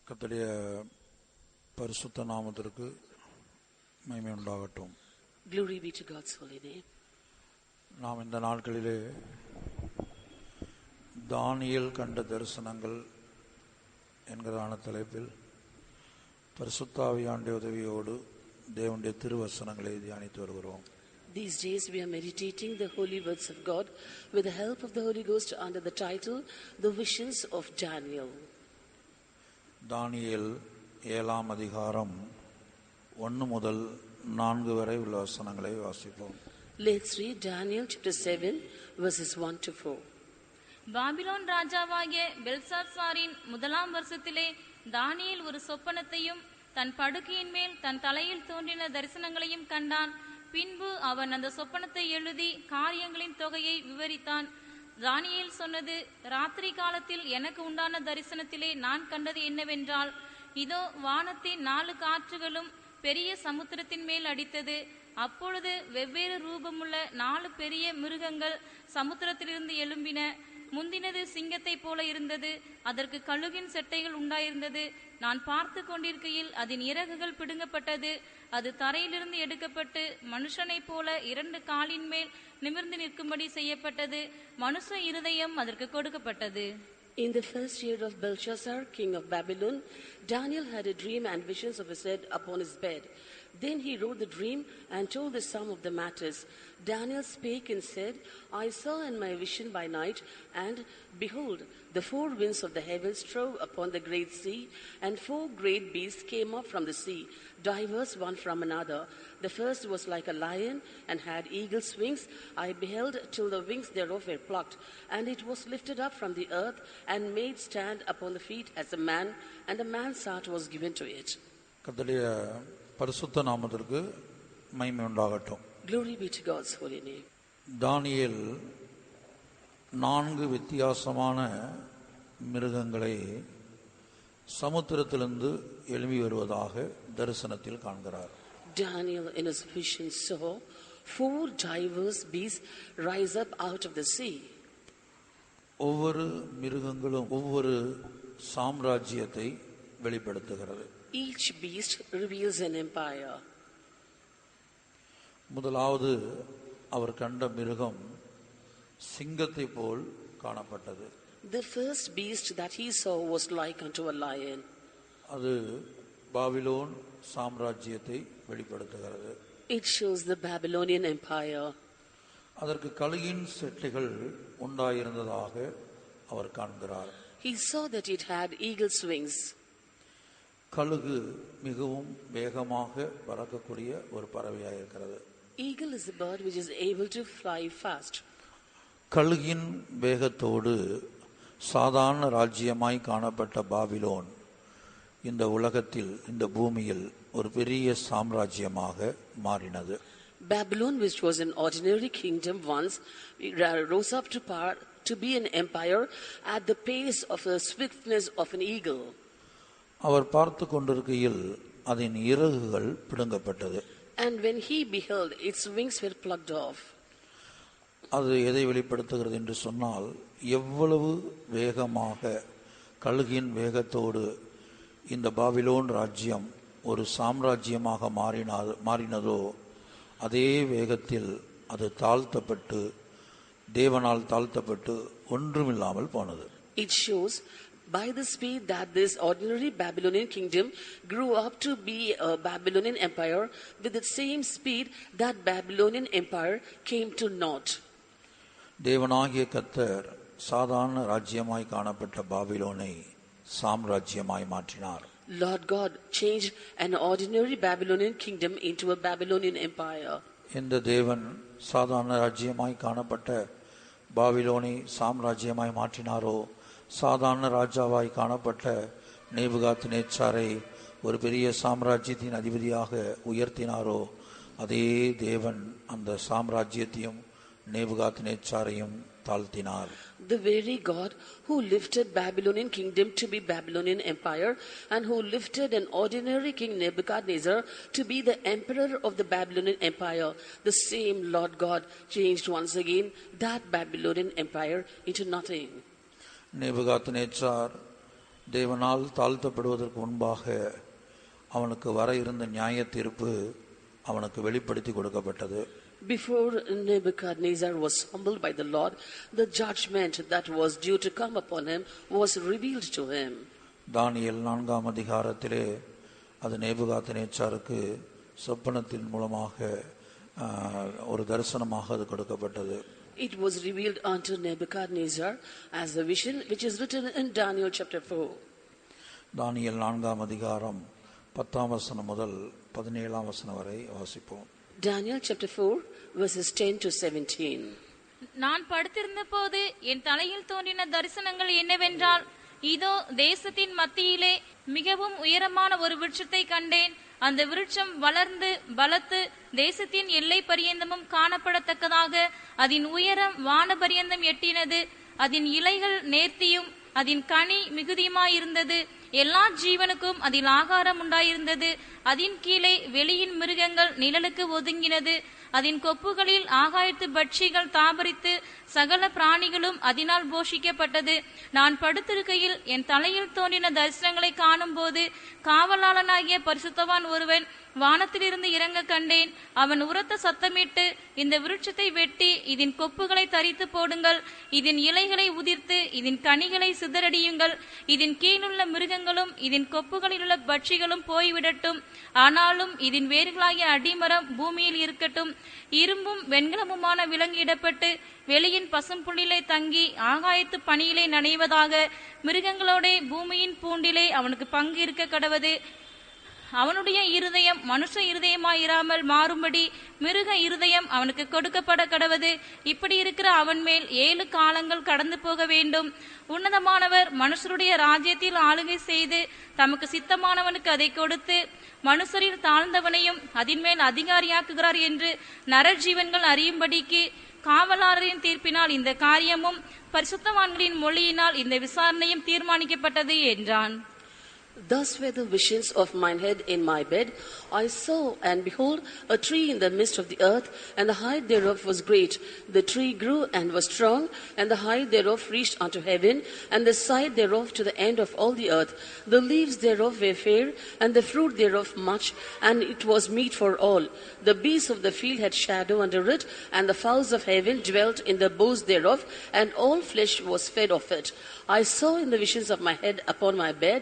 கர்த்தருடைய பரிசுத்த நாமத்திற்கு மகிமை உண்டாகட்டும். Glory be to God's holy name. நாம் இந்த நாட்களிலே தானியேல் கண்ட தரிசனங்கள் என்கிறதான தலைப்பில் பரிசுத்த ஆவியானுடைய உதவியோடு தேவனுடைய திருவசனங்களை தியானித்து வருகிறோம். These days we are meditating the holy words of God with the help of the Holy Ghost under the title The Visions of Daniel. தானியேல் 7ஆம் அதிகாரம் 1 முதல் 4 வரை உள்ள வசனங்களை வாசிப்போம். Let's read Daniel chapter 7 verses 1 to 4. Babylon ராஜாவாகிய பெல்சாத்சாரின் முதலாம் வருஷத்திலே தானியேல் ஒரு சொப்பனத்தையும் தன் படுக்கையின் மேல் தன் தலையில் தோன்றின தரிசனங்களையும் கண்டான். பின்பு அவன் அந்த சொப்பனத்தை எழுதி காரியங்களின் தொகையை விவரித்தான். தானியேல் சொன்னது, ராத்திரி காலத்தில் எனக்கு உண்டான தரிசனத்திலே நான் கண்டது என்னவென்றால், இதோ வானத்தின் 4 காற்றுகளும் பெரிய சமுத்திரத்தின் மேல் அடித்தது. அப்பொழுது வெவ்வேறு ரூபமுள்ள 4 பெரிய மிருகங்கள் சமுத்திரத்திலிருந்து எழும்பின. முந்தினது சிங்கத்தை போல இருந்தது. அதற்கு கழுகின் செட்டைகள் உண்டாயிருந்தது. நான் பார்த்து கொண்டிருக்கையில் அதன் இறகுகள் பிடுங்கப்பட்டது. அது தரையிலிருந்து எடுக்கப்பட்டு மனுஷனை போல 2 காலின் மேல் நிமிர்ந்து நிற்கும்படி செய்யப்பட்டது. மனுஷ இருதயம் அதற்கு கொடுக்கப்பட்டது. In the first year of Belshazzar, king of Babylon, Daniel had a dream and visions of his head upon his bed. Then he wrote the dream and told the sum of the matters. Daniel spake and said, I saw in my vision by night, and behold, the 4 winds of the heavens strove upon the great sea, and 4 great beasts came up from the sea, diverse one from another. The first was like a lion, and had eagle's wings. I beheld till the wings thereof were plucked, and it was lifted up from the earth, and made stand upon the feet as a man, and a man's heart was given to it. கர்த்தருடைய பரிசுத்த நாமத்திற்கு மகிமை உண்டாகட்டும். Glory be to God's holy name. தானியேல் 4 வித்தியாசமான மிருகங்களை சமுத்திரத்திலிருந்து எழும்பி வருவதாக தரிசனத்தில் காண்கிறார். Daniel in his vision saw 4 diverse beasts rise up out of the sea. ஒவ்வொரு மிருகங்களும் ஒவ்வொரு சாம்ராஜ்யத்தை வெளிப்படுத்துகிறது. Each beast reveals an empire. முதலாவது அவர் கண்ட மிருகம் சிங்கத்தை போல் காணப்பட்டது. The first beast that he saw was like unto a lion. அது பாபிலோன் சாம்ராஜ்யத்தை வெளிப்படுத்துகிறது. It shows the Babylonian empire. அதற்கு கழுகின் செட்டைகள் உண்டாயிருந்ததாக அவர் காண்கிறார். He saw that it had eagle's wings. கழுகு மிகவும் வேகமாக பறக்கக்கூடிய ஒரு பறவையாக இருக்கிறது. Eagle is a bird which is able to fly fast. கழுகின் வேகத்தோடு சாதாரண ராஜ்யமாய் காணப்பட்ட பாபிலோன் இந்த உலகத்தில் இந்த பூமியில் ஒரு பெரிய சாம்ராஜ்யமாக மாறினது. Babylon, which was an ordinary kingdom once, rose up to power to be an empire at the pace of the swiftness of an eagle. அவர் பார்த்து கொண்டிருக்கையில் அதன் இறகுகள் பிடுங்கப்பட்டது. And when he beheld, its wings were plucked off. அது எதை வெளிப்படுத்துகிறது என்று சொன்னால், எவ்வளவு வேகமாக கழுகின் வேகத்தோடு இந்த பாபிலோன் ராஜ்யம் ஒரு சாம்ராஜ்யமாக மாறினதோ அதே வேகத்தில் அது தாழ்த்தப்பட்டு தேவனால் தாழ்த்தப்பட்டு ஒன்றுமில்லாமல் போனது. It shows by the speed that this ordinary Babylonian kingdom grew up to be a Babylonian empire, with the same speed that Babylonian empire came to naught. தேவனாகிய கர்த்தர் சாதாரண ராஜ்யமாய் காணப்பட்ட பாபிலோனை சாம்ராஜ்யமாய் மாற்றினார். Lord God changed an ordinary Babylonian kingdom into a Babylonian empire. இந்த தேவன் சாதாரண ராஜ்யமாய் காணப்பட்ட பாபிலோனை சாம்ராஜ்யமாய் மாற்றினாரோ, சாதாரண ராஜாவாய் காணப்பட்ட நேபுகாத்நேச்சாரை ஒரு பெரிய சாம்ராஜ்யத்தின் அதிபதியாக உயர்த்தினாரோ, அதே தேவன் அந்த சாம்ராஜ்யத்தையும் நேபுகாத்நேச்சாரையும் தாழ்த்தினார். The very God who lifted Babylonian kingdom to be Babylonian empire, and who lifted an ordinary king Nebuchadnezzar to be the emperor of the Babylonian empire, the same Lord God changed once again that Babylonian empire into nothing. Nebuchadnezzar தேவனால் தாழ்த்தப்படுவதற்கு முன்பாக அவனுக்கு வர இருந்த நியாய தீர்ப்பு அவனுக்கு வெளிப்படுத்தி கொடுக்கப்பட்டது. Before Nebuchadnezzar was humbled by the Lord, the judgment that was due to come upon him was revealed to him. தானியேல் 4ஆம் அதிகாரத்திலே அது நேபுகாத்நேச்சாருக்கு சொப்பனத்தின் மூலமாக ஒரு தரிசனமாக அது கொடுக்கப்பட்டது. It was revealed unto Nebuchadnezzar as a vision, which is written in Daniel chapter 4. தானியேல் 4ஆம் அதிகாரம் 10ஆம் வசனம் முதல் 17ஆம் வசனம் வரை வாசிப்போம். Daniel chapter 4 verses 10 to 17. நான் படுத்திருந்த போது என் தலையில் தோன்றின தரிசனங்கள் என்னவென்றால், இதோ தேசத்தின் மத்தியிலே மிகவும் உயரமான ஒரு விருட்சத்தை கண்டேன். அந்த விருட்சம் வளர்ந்து பலத்து தேசத்தின் எல்லை பரியந்தமும் காணப்படத்தக்கதாக அதன் உயரம் வான பரியந்தம் எட்டினது. அதன் இலைகள் நேர்த்தியும் அதன் கனி மிகுதியுமாயிருந்தது. எல்லா ஜீவனுக்கும் அதில் ஆகாரம் உண்டாயிருந்தது. அதன் கீழே வெளியின் மிருகங்கள் நிழலுக்கு ஒதுங்கினது. அதன் கொப்புகளில் ஆகாயத்து பட்சிகள் தாபரித்து சகல பிராணிகளும் அதனால் போஷிக்கப்பட்டது. நான் படுத்திருக்கையில் என் தலையில் தோன்றின தரிசனங்களை காணும் போது காவலாளனாகிய பரிசுத்தவான் ஒருவன் வானத்திலிருந்து இறங்க கண்டேன். அவன் உரத்த சத்தமிட்டு, இந்த விருட்சத்தை வெட்டி இதன் கொப்புகளை தரித்து போடுங்கள், இதன் இலைகளை உதிர்த்து இதன் கனிகளை சிதறடியுங்கள், இதன் கீழுள்ள மிருகங்களும் இதன் கொப்புகளிலுள்ள பட்சிகளும் போய்விடட்டும். ஆனாலும் இதன் வேர்களாகிய அடிமரம் பூமியில் இருக்கட்டும். இரும்பும் வெண்கலமுமான விலங்கு இடப்பட்டு வெளியின் பசும்புள்ளிலே தங்கி ஆகாயத்து பனியிலே நனைவதாக. மிருகங்களோட பூமியின் பூண்டிலே அவனுக்கு பங்கு இருக்க கடவது. அவனுடைய இருதயம் மனுஷ இருதயமாயிராமல் மாறும்படி மிருக இருதயம் அவனுக்கு கொடுக்கப்பட கடவது. இப்படி இருக்கிற அவன் மேல் 7 காலங்கள் கடந்து போக வேண்டும். உன்னதமானவர் மனுஷருடைய ராஜ்யத்தில் ஆளுகை செய்து தமக்கு சித்தமானவனுக்கு அதை கொடுத்து மனுஷரில் தாழ்ந்தவனையும் அதன் மேல் அதிகாரியாக்குகிறார் என்று நரஜீவன்கள் அறியும்படிக்கு காவலாளரின் தீர்ப்பினால் இந்த காரியமும் பரிசுத்தவான்களின் மொழியினால் இந்த விசாரணையும் தீர்மானிக்கப்பட்டது என்றான். Thus were the visions of mine head in my bed. I saw, and behold, a tree in the midst of the earth, and the height thereof was great. The tree grew and was strong, and the height thereof reached unto heaven, and the side thereof to the end of all the earth. The leaves thereof were fair, and the fruit thereof much, and it was meat for all. The beasts of the field had shadow under it, and the fowls of heaven dwelt in the boughs thereof, and all flesh was fed of it. I saw in the visions of my head upon my bed,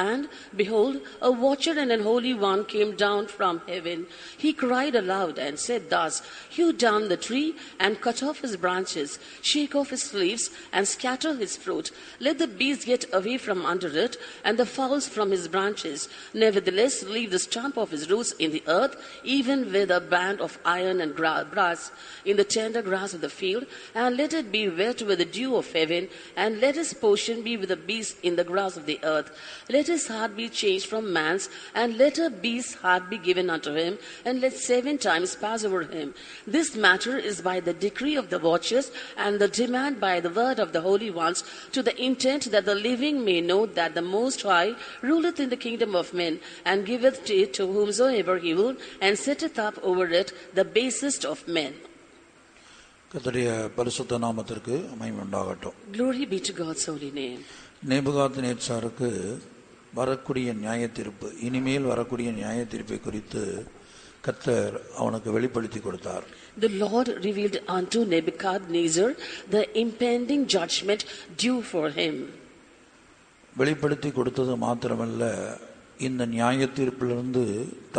and behold, a watcher and an holy one came down from heaven. He cried aloud and said thus, hew down the tree and cut off his branches, shake off his leaves and scatter his fruit. Let the beasts get away from under it, and the fowls from his branches. Nevertheless, leave the stump of his roots in the earth, even with a band of iron and brass in the tender grass of the field, and let it be wet with the dew of heaven, and let his portion be with the beasts in the grass of the earth. Let his heart be changed from man's, and let a beast's heart be given unto him, and let 7 times pass over him. This matter is by the decree of the watchers, and the demand by the word of the holy ones, to the intent that the living may know that the Most High ruleth in the kingdom of men, and giveth it to whomsoever he will, and setteth up over it the basest of men. கர்த்தருடைய பரிசுத்த நாமத்திற்கு மகிமை உண்டாகட்டும். Glory be to God's holy name. நேபுகாத்நேச்சாருக்கு வரக்கூடிய நியாய தீர்ப்பு, இனிமேல் வரக்கூடிய நியாய தீர்ப்பை குறித்து கர்த்தர் அவனுக்கு வெளிப்படுத்தி கொடுத்தார். The Lord revealed unto Nebuchadnezzar the impending judgment due for him. வெளிப்படுத்தி கொடுத்தது மாத்திரமல்ல, இந்த நியாய தீர்ப்பிலிருந்து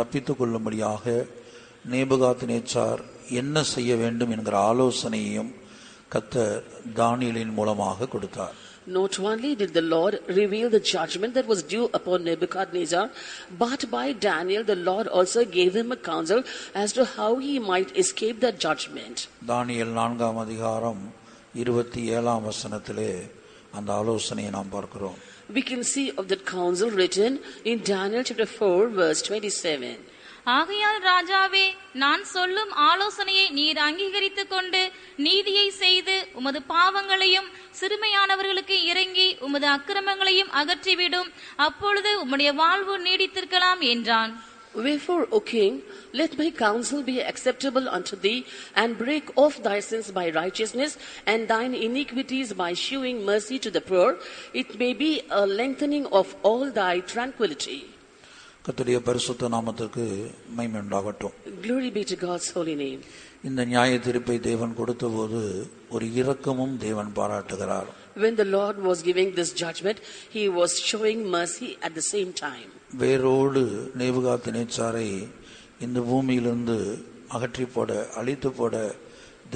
தப்பித்துக் கொள்ளும்படியாக நேபுகாத்நேச்சார் என்ன செய்ய வேண்டும் என்கிற ஆலோசனையையும் கர்த்தர் தானியேலின் மூலமாக கொடுத்தார். Not only did the Lord reveal the judgment that was due upon Nebuchadnezzar, but by Daniel the Lord also gave him a counsel as to how he might escape that judgment. தானியேல் 4ஆம் அதிகாரம் 27ஆம் வசனத்திலே அந்த ஆலோசனையை நாம் பார்க்கிறோம். We can see of that counsel written in Daniel chapter 4 verse 27. ஆகையால் ராஜாவே, நான் சொல்லும் ஆலோசனையை நீர் அங்கீகரித்துக் கொண்டு நீதியை செய்து உமது பாவங்களையும் சிறுமையானவர்களுக்கு இறங்கி உமது அக்கிரமங்களையும் அகற்றிவிடும். அப்பொழுது உம்முடைய வாழ்வு நீடித்திருக்கலாம் என்றான். Wherefore, O king, let my counsel be acceptable unto thee, and break off thy sins by righteousness, and thine iniquities by shewing mercy to the poor. It may be a lengthening of all thy tranquility. கர்த்தருடைய பரிசுத்த நாமத்திற்கு மகிமை உண்டாகட்டும். Glory be to God's holy name. இந்த நியாய தீர்ப்பை தேவன் கொடுத்தபோது ஒரு இரக்கமும் தேவன் பாராட்டுகிறார். When the Lord was giving this judgment, he was showing mercy at the same time. வேரோடு நேபுகாத்நேச்சாரை இந்த பூமியிலிருந்து அகற்றி போட, அழித்து போட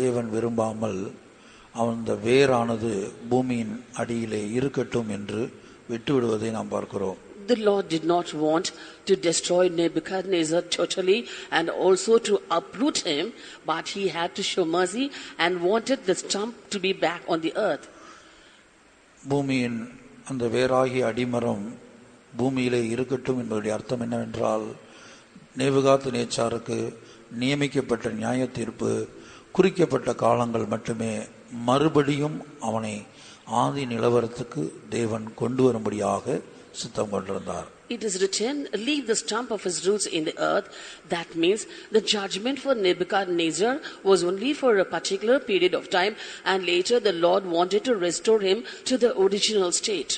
தேவன் விரும்பாமல் அந்த வேரானது பூமியின் அடியிலே இருக்கட்டும் என்று விட்டுவிடுவதை நாம் பார்க்கிறோம். The Lord did not want to destroy Nebuchadnezzar totally and also to uproot him, but he had to show mercy and wanted the stump to be back on the earth. பூமியின் அந்த வேராகிய அடிமரம் பூமியிலே இருக்கட்டும் என்பதுடைய அர்த்தம் என்னவென்றால், நேபுகாத்நேச்சாருக்கு நியமிக்கப்பட்ட நியாய தீர்ப்பு குறிக்கப்பட்ட காலங்கள் மட்டுமே, மறுபடியும் அவனை ஆதி நிலவரத்துக்கு தேவன் கொண்டு வரும்படியாக சித்தம் கொண்டிருந்தார். It is written, leave the stump of his roots in the earth. That means the judgment for Nebuchadnezzar was only for a particular period of time, and later the Lord wanted to restore him to the original state.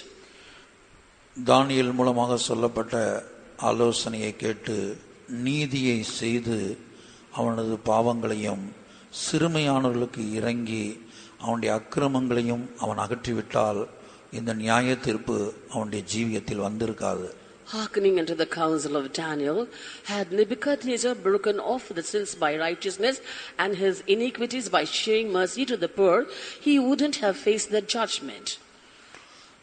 தானியேல் மூலமாக சொல்லப்பட்ட ஆலோசனையை கேட்டு நீதியை செய்து அவனது பாவங்களையும் சிறுமையானவர்களுக்கு இறங்கி அவனுடைய அக்கிரமங்களையும் அவன் அகற்றிவிட்டால் இந்த நியாய தீர்ப்பு அவனுடைய ஜீவியத்தில் வந்திருக்காது. Hearkening unto the counsel of Daniel, had Nebuchadnezzar broken off the sins by righteousness and his iniquities by showing mercy to the poor, he wouldn't have faced the judgment.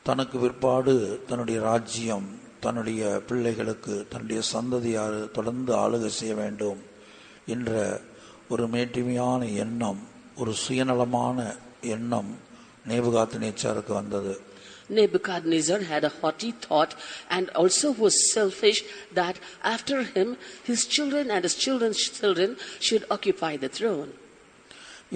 தனக்கு பிற்பாடு தன்னுடைய ராஜ்யம், தன்னுடைய பிள்ளைகளுக்கு, தன்னுடைய சந்ததியார் தொடர்ந்து ஆளுகை செய்ய வேண்டும் என்ற ஒரு மேட்டிமையான எண்ணம், ஒரு சுயநலமான எண்ணம் நேபுகாத்நேச்சாருக்கு வந்தது. Nebuchadnezzar had a haughty thought and also was selfish that after him his children and his children's children should occupy the throne.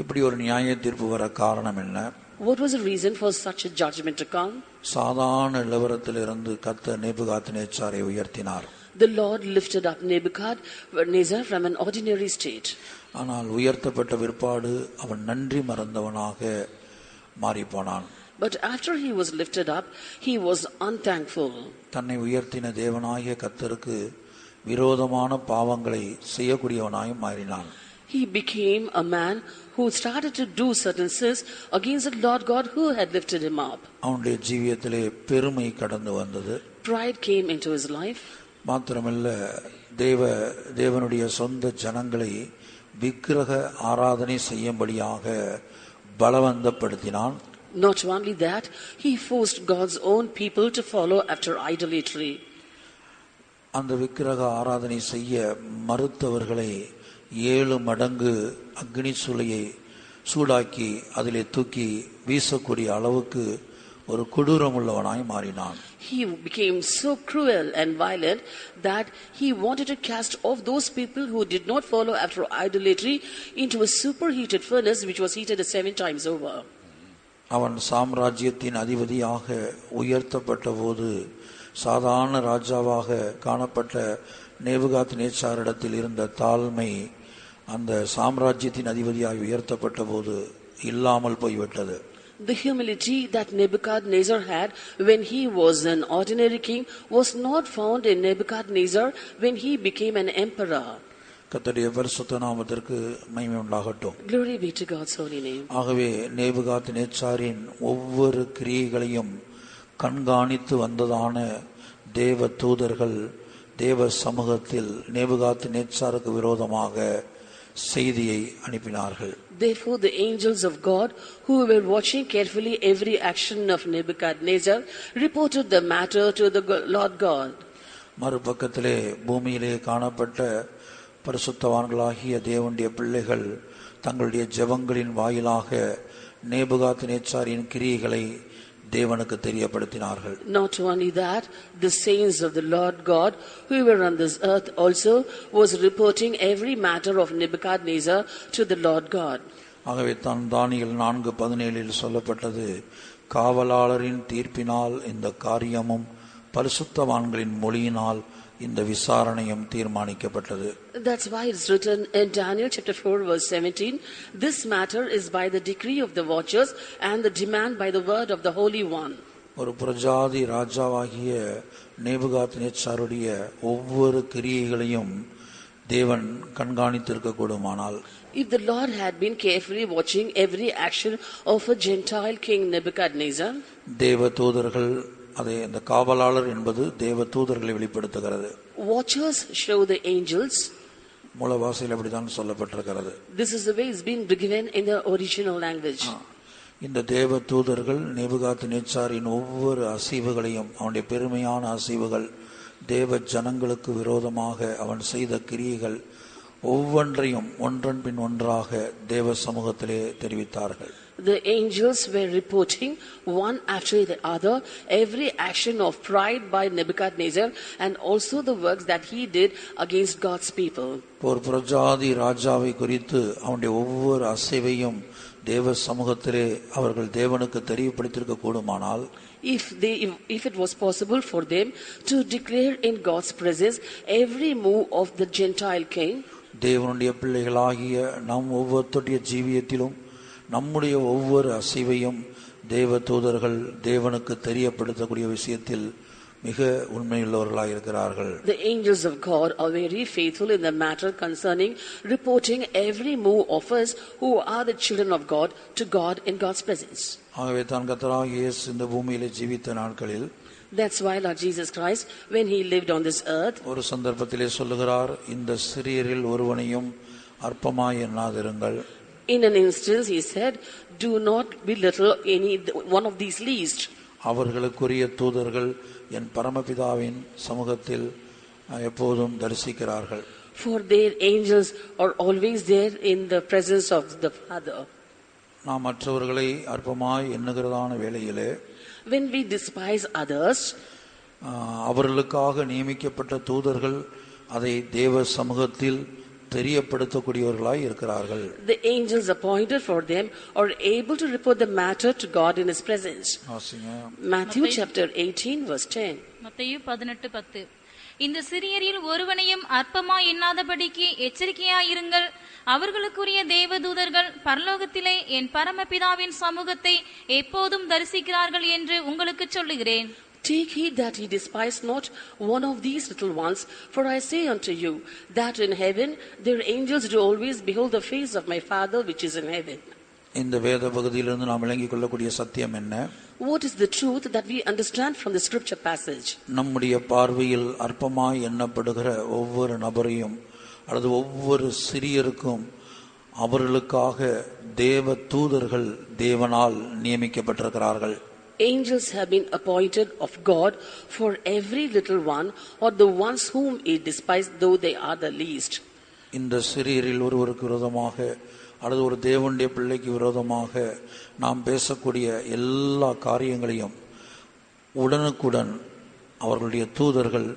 இப்படி ஒரு நியாய தீர்ப்பு வர காரணம் என்ன? What was the reason for such a judgment to come? சாதாரண நிலவரத்திலிருந்து கர்த்தர் நேபுகாத்நேச்சாரை உயர்த்தினார். The Lord lifted up Nebuchadnezzar from an ordinary state. ஆனால் உயர்த்தப்பட்ட பிற்பாடு அவன் நன்றி மறந்தவனாக மாறிப்போனான். But after he was lifted up, he was unthankful. தன்னை உயர்த்தின தேவனாகிய கர்த்தருக்கு விரோதமான பாவங்களை செய்யக்கூடியவனாய் மாறினான். He became a man who started to do certain sins against the Lord God who had lifted him up. அவனுடைய ஜீவியத்திலே பெருமை கடந்து வந்தது. Pride came into his life. மாத்திரமல்ல, தேவனுடைய சொந்த ஜனங்களை விக்கிரக ஆராதனை செய்யும்படியாக பலவந்தப்படுத்தினான். Not only that, he forced God's own people to follow after idolatry. அந்த விக்கிரக ஆராதனை செய்ய மறுத்தவர்களை 7 மடங்கு அக்னி சூளையை சூடாக்கி அதிலே தூக்கி வீசக்கூடிய அளவுக்கு ஒரு கொடூரமுள்ளவனாய் மாறினான். He became so cruel and violent that he wanted to cast off those people who did not follow after idolatry into a superheated furnace which was heated 7 times over. அவன் சாம்ராஜ்யத்தின் அதிபதியாக உயர்த்தப்பட்ட போது சாதாரண ராஜாவாக காணப்பட்ட நேபுகாத்நேச்சாரிடத்தில் இருந்த தாழ்மை அந்த சாம்ராஜ்யத்தின் அதிபதியாக உயர்த்தப்பட்ட போது இல்லாமல் போய்விட்டது. The humility that Nebuchadnezzar had when he was an ordinary king was not found in Nebuchadnezzar when he became an emperor. கர்த்தருடைய பரிசுத்த நாமத்திற்கு மகிமை உண்டாகட்டும். Glory be to God's holy name. ஆகவே நேபுகாத்நேச்சாரின் ஒவ்வொரு கிரியைகளையும் கண்காணித்து வந்ததான தேவ தூதர்கள் தேவ சமூகத்தில் நேபுகாத்நேச்சாருக்கு விரோதமாக செய்தியை அனுப்பினார்கள். Therefore the angels of God who were watching carefully every action of Nebuchadnezzar reported the matter to the Lord God. மறுபக்கத்திலே பூமியிலே காணப்பட்ட பரிசுத்தவான்களாகிய தேவனுடைய பிள்ளைகள் தங்களுடைய ஜெபங்களின் வாயிலாக நேபுகாத்நேச்சாரின் கிரியைகளை தேவனுக்கு தெரியப்படுத்தினார்கள். Not only that, the saints of the Lord God who were on this earth also was reporting every matter of Nebuchadnezzar to the Lord God. ஆகவே தான் தானியேல் 4:17 சொல்லப்பட்டது, காவலாளரின் தீர்ப்பினால் இந்த காரியமும் பரிசுத்தவான்களின் மொழியினால் இந்த விசாரணையும் தீர்மானிக்கப்பட்டது. That's why it's written in Daniel chapter 4 verse 17, this matter is by the decree of the watchers and the demand by the word of the Holy One. ஒரு புறஜாதி ராஜாவாகிய நேபுகாத்நேச்சாருடைய ஒவ்வொரு கிரியைகளையும் தேவன் கண்காணித்திருக்க கூடுமானால், If the Lord had been carefully watching every action of a Gentile king Nebuchadnezzar, தேவ தூதர்கள், அதை அந்த காவலாளர் என்பது தேவ தூதர்களை வெளிப்படுத்துகிறது. watchers show the angels. மூலவாசையில் அப்படித்தான் சொல்லப்பட்டிருக்கிறது. This is the way it's been given in the original language. இந்த தேவ தூதர்கள் நேபுகாத்நேச்சாரின் ஒவ்வொரு அசைவுகளையும், அவனுடைய பெருமையான அசைவுகள், தேவ ஜனங்களுக்கு விரோதமாக அவன் செய்த கிரியைகள் ஒவ்வொன்றையும் ஒன்றன் பின் ஒன்றாக தேவ சமூகத்திலே தெரிவித்தார்கள். The angels were reporting one after the other every action of pride by Nebuchadnezzar and also the works that he did against God's people. ஒரு புறஜாதி ராஜாவை குறித்து அவனுடைய ஒவ்வொரு அசைவையும் தேவ சமூகத்திலே அவர்கள் தேவனுக்கு தெரியப்படுத்தியிருக்க கூடுமானால், if it was possible for them to declare in God's presence every move of the Gentile king, தேவனுடைய பிள்ளைகளாகிய நம் ஒவ்வொருத்தருடைய ஜீவியத்திலும் நம்முடைய ஒவ்வொரு அசைவையும் தேவ தூதர்கள் தேவனுக்கு தெரியப்படுத்தக்கூடிய விஷயத்தில் மிக உண்மையுள்ளவர்களாக இருக்கிறார்கள். The angels of God are very faithful in the matter concerning reporting every move of us who are the children of God to God in God's presence. ஆகவே தான் கர்த்தராகிய இயேசு இந்த பூமியிலே ஜீவித்த நாட்களில், That's why Lord Jesus Christ, when he lived on this earth, ஒரு சந்தர்ப்பத்திலே சொல்லுகிறார், இந்த சிறியரில் ஒருவனையும் அற்பமாய் எண்ணாதிருங்கள். in an instance he said, do not belittle any one of these least. அவர்களுக்குரிய தூதர்கள் என் பரமபிதாவின் சமூகத்தில் எப்போதும் தரிசிக்கிறார்கள். For their angels are always there in the presence of the Father. நாம் மற்றவர்களை அற்பமாய் எண்ணுகிறதான வேளையிலே, When we despise others, அவர்களுக்காக நியமிக்கப்பட்ட தூதர்கள் அதை தேவ சமூகத்தில் தெரியப்படுத்தக்கூடியவர்களாய் இருக்கிறார்கள். the angels appointed for them are able to report the matter to God in his presence. Matthew chapter 18 verse 10. மத்தேயு 18:10. இந்த சிறியரில் ஒருவனையும் அற்பமாய் எண்ணாதபடிக்கு எச்சரிக்கையாயிருங்கள். அவர்களுக்குரிய தேவதூதர்கள் பரலோகத்திலே என் பரமபிதாவின் சமூகத்தை எப்போதும் தரிசிக்கிறார்கள் என்று உங்களுக்கு சொல்லுகிறேன். Take heed that ye despise not one of these little ones, for I say unto you, that in heaven their angels do always behold the face of my Father which is in heaven. இந்த வேத பகுதியிலிருந்து நாம் விளங்கிக் கொள்ளக்கூடிய சத்தியம் என்ன? What is the truth that we understand from the scripture passage? நம்முடைய பார்வையில் அற்பமாய் எண்ணப்படுகிற ஒவ்வொரு நபரையும் அல்லது ஒவ்வொரு சிறியருக்கும் அவர்களுக்காக தேவ தூதர்கள் தேவனால் நியமிக்கப்பட்டிருக்கிறார்கள். Angels have been appointed of God for every little one or the ones whom he despised, though they are the least. இந்த சிறியரில் ஒருவருக்கு விரோதமாக அல்லது ஒரு தேவனுடைய பிள்ளைக்கு விரோதமாக நாம் பேசக்கூடிய எல்லா காரியங்களையும் உடனுக்குடன் அவர்களுடைய தூதர்கள்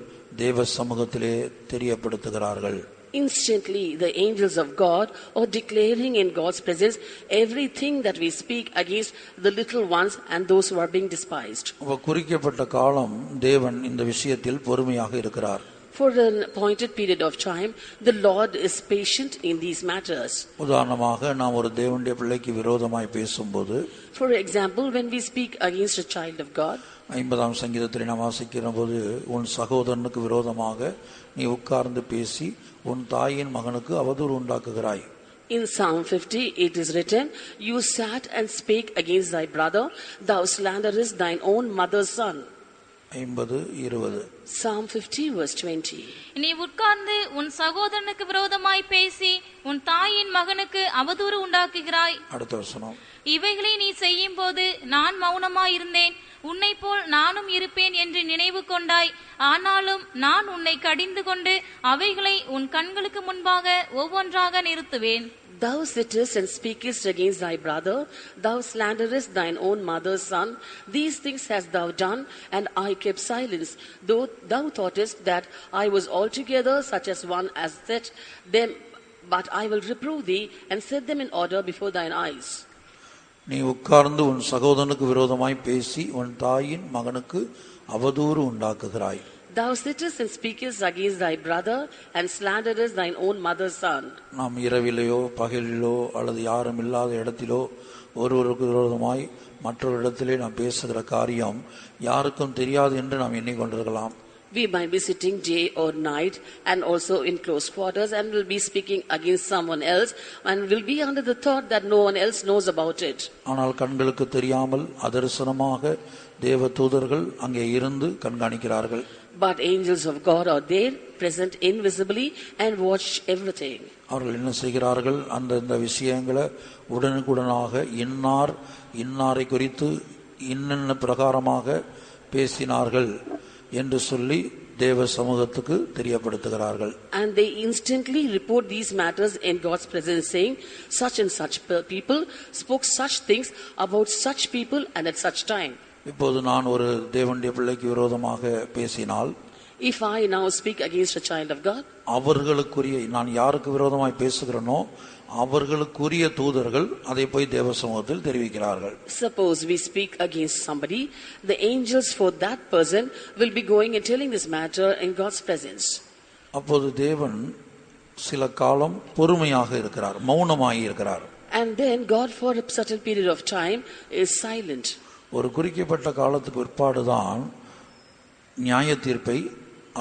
தேவ சமூகத்திலே தெரியப்படுத்துகிறார்கள். Instantly the angels of God are declaring in God's presence everything that we speak against the little ones and those who are being despised. குறிக்கப்பட்ட காலம் தேவன் இந்த விஷயத்தில் பொறுமையாக இருக்கிறார். For an appointed period of time, the Lord is patient in these matters. உதாரணமாக நாம் ஒரு தேவனுடைய பிள்ளைக்கு விரோதமாய் பேசும்போது, for example, when we speak against a child of God, 50ஆம் சங்கீதத்தில் நாம் வாசிக்கிற போது, உன் சகோதரனுக்கு விரோதமாக நீ உட்கார்ந்து பேசி உன் தாயின் மகனுக்கு அவதூறு உண்டாக்குகிறாய். In Psalm 50 it is written, you sat and spake against thy brother, thou slanderest thine own mother's son. 50:20. Psalm 50 verse 20. நீ உட்கார்ந்து உன் சகோதரனுக்கு விரோதமாய் பேசி உன் தாயின் மகனுக்கு அவதூறு உண்டாக்குகிறாய். அடுத்த வசனம், இவைகளை நீ செய்யும் போது நான் மௌனமாயிருந்தேன், உன்னை போல் நானும் இருப்பேன் என்று நினைவு கொண்டாய். ஆனாலும் நான் உன்னை கடிந்து கொண்டு அவைகளை உன் கண்களுக்கு முன்பாக ஒவ்வொன்றாக நிறுத்துவேன். Thou sittest and speakest against thy brother, thou slanderest thine own mother's son. These things hast thou done, and I kept silence, though thou thoughtest that I was altogether such as one as that them, but I will reprove thee and set them in order before thine eyes. நீ உட்கார்ந்து உன் சகோதரனுக்கு விரோதமாய் பேசி உன் தாயின் மகனுக்கு அவதூறு உண்டாக்குகிறாய். Thou sittest and speakest against thy brother, and slanderest thine own mother's son. நாம் இரவிலேயோ பகலிலோ அல்லது யாரும் இல்லாத இடத்திலோ ஒருவருக்கு விரோதமாய் மற்றொரு இடத்திலே நாம் பேசுகிற காரியம் யாருக்கும் தெரியாது என்று நாம் எண்ணிக்கொண்டிருக்கலாம். We might be sitting day or night and also in close quarters and will be speaking against someone else and will be under the thought that no one else knows about it. ஆனால் கண்களுக்கு தெரியாமல் அதர்சனமாக தேவ தூதர்கள் அங்கே இருந்து கண்காணிக்கிறார்கள். But angels of God are there, present invisibly, and watch everything. அவர்கள் என்ன செய்கிறார்கள்? அந்த விஷயங்களை உடனுக்குடனாக இன்னாரை குறித்து இன்னென்ன பிரகாரமாக பேசினார்கள் என்று சொல்லி தேவ சமூகத்துக்கு தெரியப்படுத்துகிறார்கள். And they instantly report these matters in God's presence, saying, such and such people spoke such things about such people and at such time. இப்போது நான் ஒரு தேவனுடைய பிள்ளைக்கு விரோதமாக பேசினால், if I now speak against a child of God, அவர்களுக்குரிய நான் யாருக்கு விரோதமாய் பேசுகிறேனோ அவர்களுக்குரிய தூதர்கள் அதை போய் தேவ சமூகத்தில் தெரிவிக்கிறார்கள். Suppose we speak against somebody, the angels for that person will be going and telling this matter in God's presence. அப்போது தேவன் சில காலம் பொறுமையாக இருக்கிறார், மௌனமாய் இருக்கிறார். And then God for a certain period of time is silent. ஒரு குறிக்கப்பட்ட காலத்துக்கு பிற்பாடுதான் நியாய தீர்ப்பை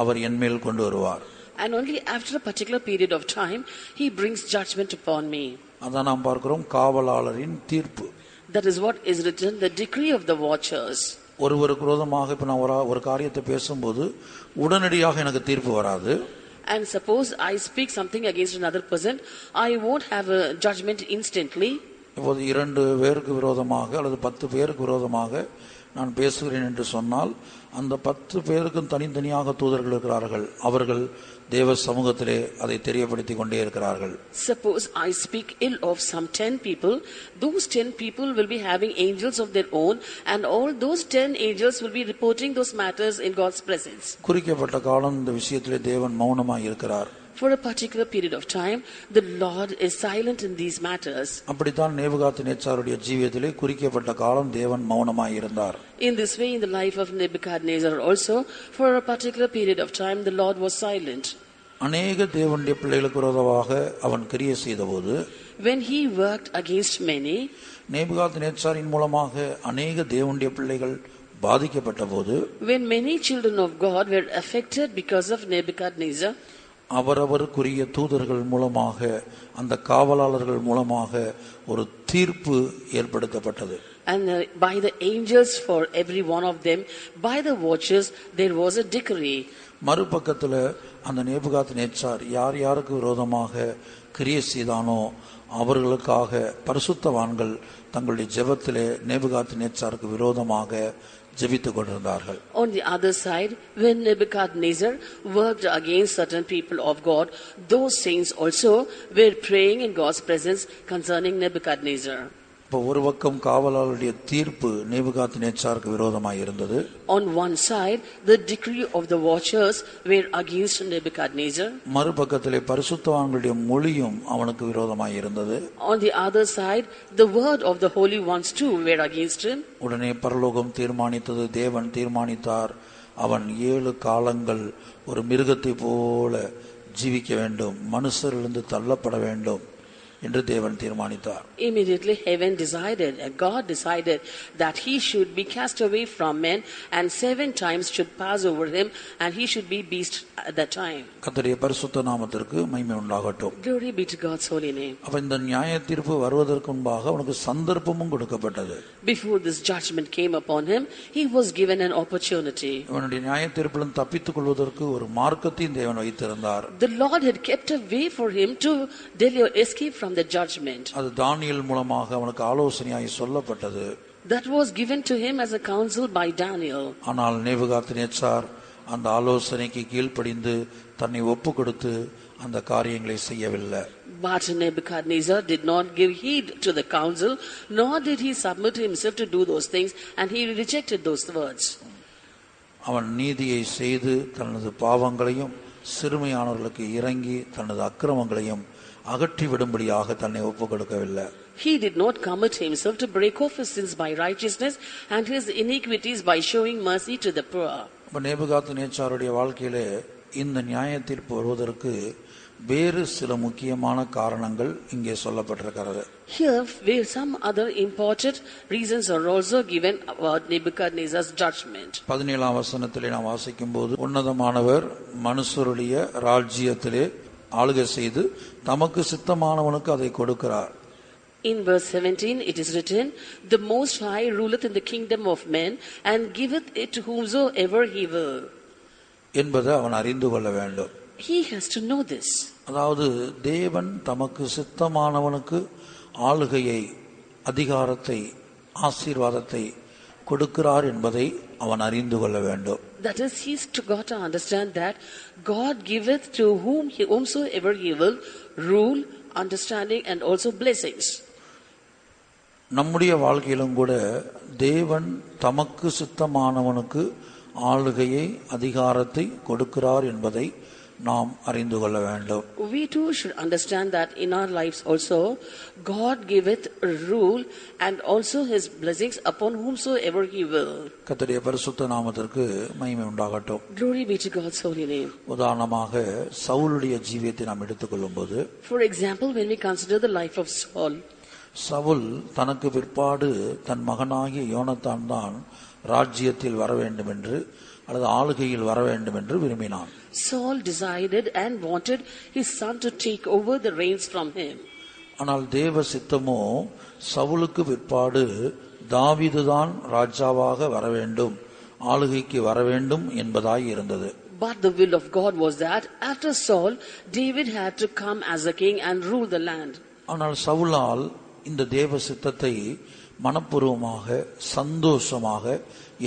அவர் என்மேல் கொண்டு வருவார். And only after a particular period of time he brings judgment upon me. அதான் நாம் பார்க்கிறோம் காவலாளரின் தீர்ப்பு. That is what is written, the decree of the watchers. ஒருவருக்கு விரோதமாக இப்ப நான் ஒரு காரியத்தை பேசும்போது உடனடியாக எனக்கு தீர்ப்பு வராது. And suppose I speak something against another person, I won't have a judgment instantly. இப்போது 2 பேருக்கு விரோதமாக அல்லது 10 பேருக்கு விரோதமாக நான் பேசுகிறேன் என்று சொன்னால் அந்த 10 பேருக்கும் தனித்தனியாக தூதர்கள் இருக்கிறார்கள். அவர்கள் தேவ சமூகத்திலே அதை தெரியப்படுத்தி கொண்டே இருக்கிறார்கள். Suppose I speak ill of some 10 people, those 10 people will be having angels of their own, and all those 10 angels will be reporting those matters in God's presence. குறிக்கப்பட்ட காலம் இந்த விஷயத்திலே தேவன் மௌனமாய் இருக்கிறார். For a particular period of time, the Lord is silent in these matters. அப்படித்தான் நேபுகாத்நேச்சாருடைய ஜீவியத்திலே குறிக்கப்பட்ட காலம் தேவன் மௌனமாய் இருந்தார். In this way, in the life of Nebuchadnezzar also, for a particular period of time, the Lord was silent. அநேக தேவனுடைய பிள்ளைகளுக்கு விரோதமாக அவன் கிரியை செய்தபோது, when he worked against many, நேபுகாத்நேச்சாரின் மூலமாக அநேக தேவனுடைய பிள்ளைகள் பாதிக்கப்பட்ட போது, when many children of God were affected because of Nebuchadnezzar, அவரவருக்குரிய தூதர்கள் மூலமாக அந்த காவலாளர்கள் மூலமாக ஒரு தீர்ப்பு ஏற்படுத்தப்பட்டது. And by the angels for every one of them, by the watchers, there was a decree. மறுபக்கத்தில் அந்த நேபுகாத்நேச்சார் யார் யாருக்கு விரோதமாக கிரியை செய்தானோ அவர்களுக்காக பரிசுத்தவான்கள் தங்களுடைய ஜெபத்திலே நேபுகாத்நேச்சாருக்கு விரோதமாக ஜெபித்துக் கொண்டிருந்தார்கள். On the other side, when Nebuchadnezzar worked against certain people of God, those saints also were praying in God's presence concerning Nebuchadnezzar. இப்போ ஒரு பக்கம் காவலாளருடைய தீர்ப்பு நேபுகாத்நேச்சாருக்கு விரோதமாய் இருந்தது. On one side, the decree of the watchers were against Nebuchadnezzar. மறுபக்கத்திலே பரிசுத்தவான்களுடைய மொழியும் அவனுக்கு விரோதமாய் இருந்தது. On the other side, the word of the holy ones too were against him. உடனே பரலோகம் தீர்மானித்தது, தேவன் தீர்மானித்தார், அவன் 7 காலங்கள் ஒரு மிருகத்தை போல ஜீவிக்க வேண்டும், மனுஷரிலிருந்து தள்ளப்பட வேண்டும் என்று தேவன் தீர்மானித்தார். Immediately heaven decided, and God decided that he should be cast away from men, and 7 times should pass over him, and he should be beast at that time. கர்த்தருடைய பரிசுத்த நாமத்திற்கு மகிமை உண்டாகட்டும். Glory be to God's holy name. அப்ப இந்த நியாய தீர்ப்பு வருவதற்கு முன்பாக அவனுக்கு சந்தர்ப்பமும் கொடுக்கப்பட்டது. Before this judgment came upon him, he was given an opportunity. அவனுடைய நியாய தீர்ப்பிலும் தப்பித்துக் கொள்வதற்கு ஒரு மார்க்கத்தையும் தேவன் வைத்திருந்தார். The Lord had kept a way for him to escape from the judgment. அது தானியேல் மூலமாக அவனுக்கு ஆலோசனையாய் சொல்லப்பட்டது. That was given to him as a counsel by Daniel. ஆனால் நேபுகாத்நேச்சார் அந்த ஆலோசனைக்கு கீழ்ப்படிந்து தன்னை ஒப்பு கொடுத்து அந்த காரியங்களை செய்யவில்லை. But Nebuchadnezzar did not give heed to the counsel, nor did he submit himself to do those things, and he rejected those words. அவன் நீதியை செய்து தனது பாவங்களையும் சிறுமையானவர்களுக்கு இறங்கி தனது அக்கிரமங்களையும் அகற்றிவிடும்படியாக தன்னை ஒப்புக் கொடுக்கவில்லை. He did not commit himself to break off his sins by righteousness and his iniquities by showing mercy to the poor. இப்ப நேபுகாத்நேச்சாருடைய வாழ்க்கையிலே இந்த நியாய தீர்ப்பு வருவதற்கு வேறு சில முக்கியமான காரணங்கள் இங்கே சொல்லப்பட்டிருக்கிறது. Here, where some other important reasons are also given about Nebuchadnezzar's judgment. 17ஆம் வசனத்திலே நாம் வாசிக்கும் போது, உன்னதமானவர் மனுஷருடைய ராஜ்யத்திலே ஆளுகை செய்து தமக்கு சித்தமானவனுக்கு அதை கொடுக்கிறார். In verse 17 it is written, the Most High ruleth in the kingdom of men and giveth it to whomsoever he will. என்பதை அவன் அறிந்து கொள்ள வேண்டும். He has to know this. அதாவது தேவன் தமக்கு சித்தமானவனுக்கு ஆளுகையை, அதிகாரத்தை, ஆசீர்வாதத்தை கொடுக்கிறார் என்பதை அவன் அறிந்து கொள்ள வேண்டும். That is, he's got to understand that God giveth to whomsoever he will rule, understanding and also blessings. நம்முடைய வாழ்க்கையிலும் கூட தேவன் தமக்கு சித்தமானவனுக்கு ஆளுகையை, அதிகாரத்தை கொடுக்கிறார் என்பதை நாம் அறிந்து கொள்ள வேண்டும். We too should understand that in our lives also God giveth rule and also his blessings upon whomsoever he will. கர்த்தருடைய பரிசுத்த நாமத்திற்கு மகிமை உண்டாகட்டும். Glory be to God's holy name. உதாரணமாக சவுலுடைய ஜீவியத்தை நாம் எடுத்துக்கொள்ளும்போது, For example, when we consider the life of Saul, Saul தனக்கு பிற்பாடு தன் மகனாகிய யோனத்தான் தான் ராஜ்யத்தில் வர வேண்டும் என்று அல்லது ஆளுகையில் வர வேண்டும் என்று விரும்பினான். Saul decided and wanted his son to take over the reins from him. ஆனால் தேவ சித்தமோ சவுலுக்கு பிற்பாடு தாவீதுதான் ராஜாவாக வர வேண்டும், ஆளுகைக்கு வர வேண்டும் என்பதாய் இருந்தது. But the will of God was that after Saul, David had to come as a king and rule the land. ஆனால் சவுலால் இந்த தேவ சித்தத்தை மனப்பூர்வமாக, சந்தோஷமாக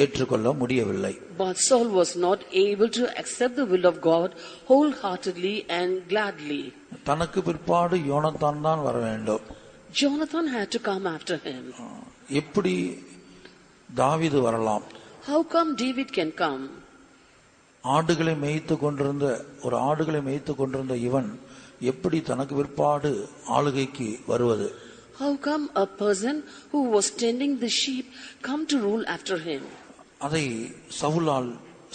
ஏற்றுக்கொள்ள முடியவில்லை. But Saul was not able to accept the will of God wholeheartedly and gladly. தனக்கு பிற்பாடு யோனத்தான் தான் வர வேண்டும். Jonathan had to come after him. எப்படி தாவீது வரலாம்? How come David can come? ஆடுகளை மேய்த்துக் கொண்டிருந்த இவன் எப்படி தனக்கு பிற்பாடு ஆளுகைக்கு வருவது? How come a person who was tending the sheep come to rule after him? அதை சவுலால்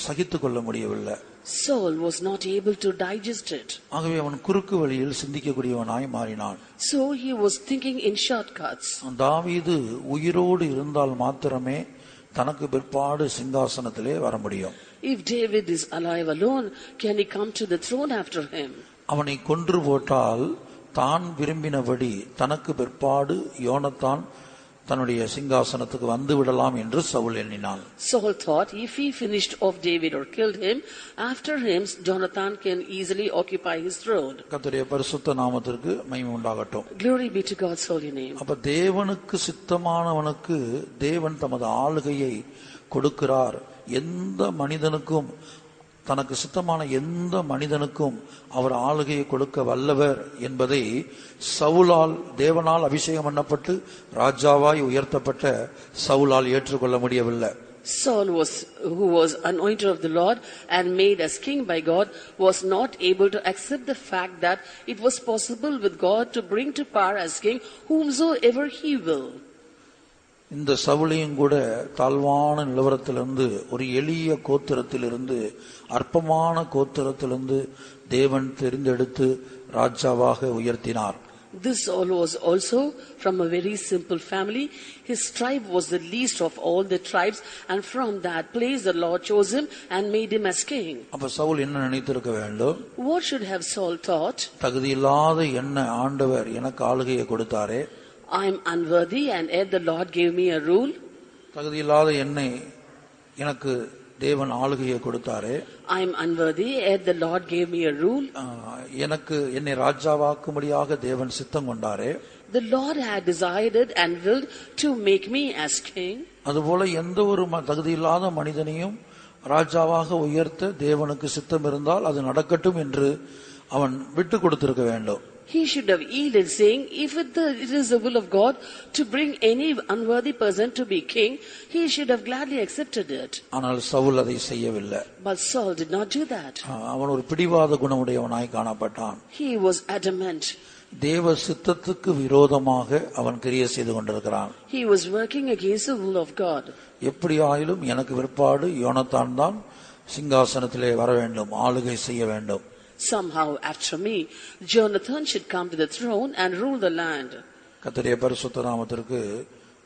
சகித்துக் கொள்ள முடியவில்லை. Saul was not able to digest it. ஆகவே அவன் குறுக்கு வழியில் சிந்திக்கக்கூடியவனாய் மாறினான். So he was thinking in shortcuts. தாவீது உயிரோடு இருந்தால் மாத்திரமே தனக்கு பிற்பாடு சிங்காசனத்திலே வர முடியும். If David is alive alone, can he come to the throne after him? அவனை கொன்று போட்டால் தான் விரும்பினபடி தனக்கு பிற்பாடு யோனத்தான் தன்னுடைய சிங்காசனத்துக்கு வந்து விடலாம் என்று சவுல் எண்ணினான். Saul thought if he finished off David or killed him, after him Jonathan can easily occupy his throne. கர்த்தருடைய பரிசுத்த நாமத்திற்கு மகிமை உண்டாகட்டும். Glory be to God's holy name. அப்ப தேவனுக்கு சித்தமானவனுக்கு தேவன் தமது ஆளுகையை கொடுக்கிறார். எந்த மனிதனுக்கும், தனக்கு சித்தமான எந்த மனிதனுக்கும் அவர் ஆளுகையை கொடுக்க வல்லவர் என்பதை சவுலால், தேவனால் அபிஷேகம் பண்ணப்பட்டு ராஜாவாய் உயர்த்தப்பட்ட சவுலால் ஏற்றுக்கொள்ள முடியவில்லை. Saul who was anointed of the Lord and made as king by God, was not able to accept the fact that it was possible with God to bring to power as king whomsoever he will. இந்த சவுலையும் கூட தாழ்வான நிலவரத்திலிருந்து, ஒரு எளிய கோத்திரத்திலிருந்து, அற்பமான கோத்திரத்திலிருந்து தேவன் தெரிந்தெடுத்து ராஜாவாக உயர்த்தினார். This Saul was also from a very simple family. His tribe was the least of all the tribes, and from that place the Lord chose him and made him as king. அப்ப சவுல் என்ன நினைத்திருக்க வேண்டும்? What should have Saul thought? தகுதியில்லாத என்ன ஆண்டவர் எனக்கு ஆளுகையை கொடுத்தாரே, I am unworthy and yet the Lord gave me a rule. தகுதியில்லாத என்னை எனக்கு தேவன் ஆளுகையை கொடுத்தாரே, I am unworthy yet the Lord gave me a rule. என்னை ராஜாவாக்கும்படியாக தேவன் சித்தம் கொண்டாரே, The Lord had decided and willed to make me as king. அதுபோல எந்த ஒரு தகுதியில்லாத மனிதனையும் ராஜாவாக உயர்த்த தேவனுக்கு சித்தம் இருந்தால் அது நடக்கட்டும் என்று அவன் விட்டு கொடுத்திருக்க வேண்டும். He should have yielded, saying, if it is the will of God to bring any unworthy person to be king, he should have gladly accepted it. ஆனால் சவுல் அதை செய்யவில்லை. But Saul did not do that. அவன் ஒரு பிடிவாத குணமுடையவனாய் காணப்பட்டான். He was adamant. தேவ சித்தத்துக்கு விரோதமாக அவன் கிரியை செய்து கொண்டிருக்கிறான். He was working against the will of God. எப்படி ஆயிலும் எனக்கு பிற்பாடு யோனத்தான் தான் சிங்காசனத்திலே வர வேண்டும், ஆளுகை செய்ய வேண்டும். Somehow after me, Jonathan should come to the throne and rule the land. கர்த்தருடைய பரிசுத்த நாமத்திற்கு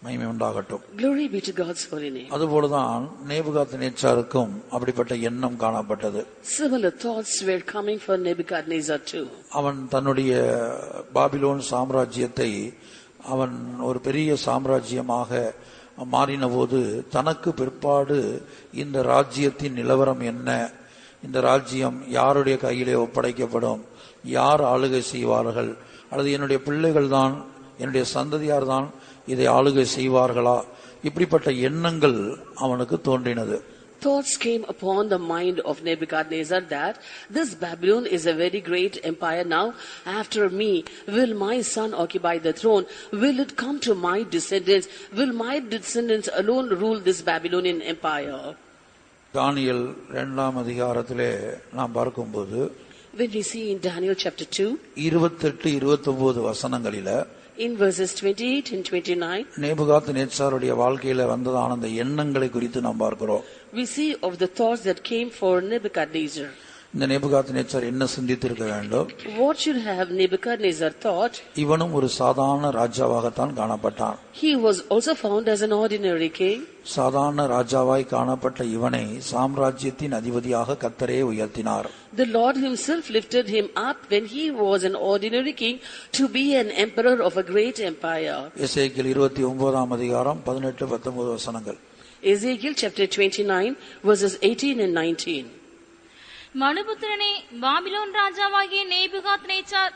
மகிமை உண்டாகட்டும். Glory be to God's holy name. அதுபோலதான் நேபுகாத்நேச்சாருக்கும் அப்படிப்பட்ட எண்ணம் காணப்பட்டது. Similar thoughts were coming for Nebuchadnezzar too. அவன் தன்னுடைய பாபிலோன் சாம்ராஜ்யத்தை அவன் ஒரு பெரிய சாம்ராஜ்யமாக மாறின போது தனக்கு பிற்பாடு இந்த ராஜ்யத்தின் நிலவரம் என்ன, இந்த ராஜ்யம் யாருடைய கையிலே ஒப்படைக்கப்படும், யார் ஆளுகை செய்வார்கள், அல்லது என்னுடைய பிள்ளைகள் தான், என்னுடைய சந்ததியார் தான் இதை ஆளுகை செய்வார்களா, இப்படிப்பட்ட எண்ணங்கள் அவனுக்கு தோன்றினது. Thoughts came upon the mind of Nebuchadnezzar that this Babylon is a very great empire now. After me, will my son occupy the throne? Will it come to my descendants? Will my descendants alone rule this Babylonian empire? தானியேல் 2ஆம் அதிகாரத்திலே நாம் பார்க்கும்போது When we see in Daniel chapter 2, 28-29 வசனங்களில in verses 28 and 29, நேபுகாத்நேச்சாருடைய வாழ்க்கையில வந்ததான அந்த எண்ணங்களை குறித்து நாம் பார்க்கிறோம். we see of the thoughts that came for Nebuchadnezzar. இந்த நேபுகாத்நேச்சார் என்ன சிந்தித்திருக்க வேண்டும்? What should have Nebuchadnezzar thought? இவனும் ஒரு சாதாரண ராஜாவாகத்தான் காணப்பட்டான். He was also found as an ordinary king. சாதாரண ராஜாவாய் காணப்பட்ட இவனை சாம்ராஜ்யத்தின் அதிபதியாக கர்த்தரே உயர்த்தினார். The Lord himself lifted him up when he was an ordinary king to be an emperor of a great empire. எசேக்கியேல் 29ஆம் அதிகாரம் 18-19 வசனங்கள். Ezekiel chapter 29 verses 18 and 19. மனுபுத்திரனே, பாபிலோன் ராஜாவாகிய நேபுகாத்நேச்சார்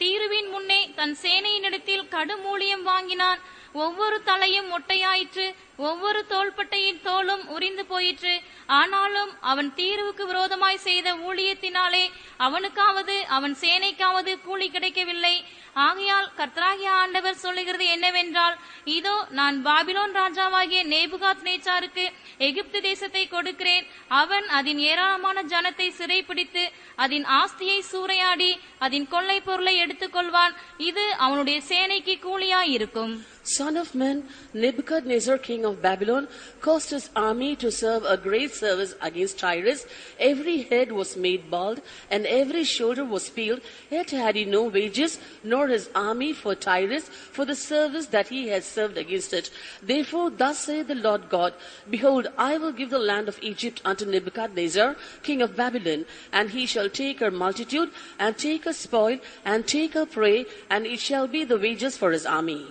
தீருவின் முன்னே தன் சேனையினிடத்தில் கடும் ஊழியம் வாங்கினான். ஒவ்வொரு தலையும் மொட்டையாயிற்று, ஒவ்வொரு தோள்பட்டையின் தோளும் உரிந்து போயிற்று. ஆனாலும் அவன் தீருவுக்கு விரோதமாய் செய்த ஊழியத்தினாலே அவனுக்காவது அவன் சேனைக்காவது கூலி கிடைக்கவில்லை. ஆகையால் கர்த்தராகிய ஆண்டவர் சொல்லுகிறது என்னவென்றால், இதோ நான் பாபிலோன் ராஜாவாகிய நேபுகாத்நேச்சாருக்கு எகிப்து தேசத்தை கொடுக்கிறேன். அவன் அதன் ஏராளமான ஜனத்தை சிறைப்பிடித்து அதன் ஆஸ்தியை சூறையாடி அதன் கொள்ளை பொருளை எடுத்துக் கொள்வான். இது அவனுடைய சேனைக்கு கூலியாயிருக்கும். Son of man, Nebuchadnezzar king of Babylon caused his army to serve a great service against Tyrus. Every head was made bald and every shoulder was peeled. Yet had he no wages nor his army for Tyrus for the service that he had served against it. Therefore thus saith the Lord God, behold, I will give the land of Egypt unto Nebuchadnezzar king of Babylon, and he shall take her multitude and take her spoil and take her prey, and it shall be the wages for his army.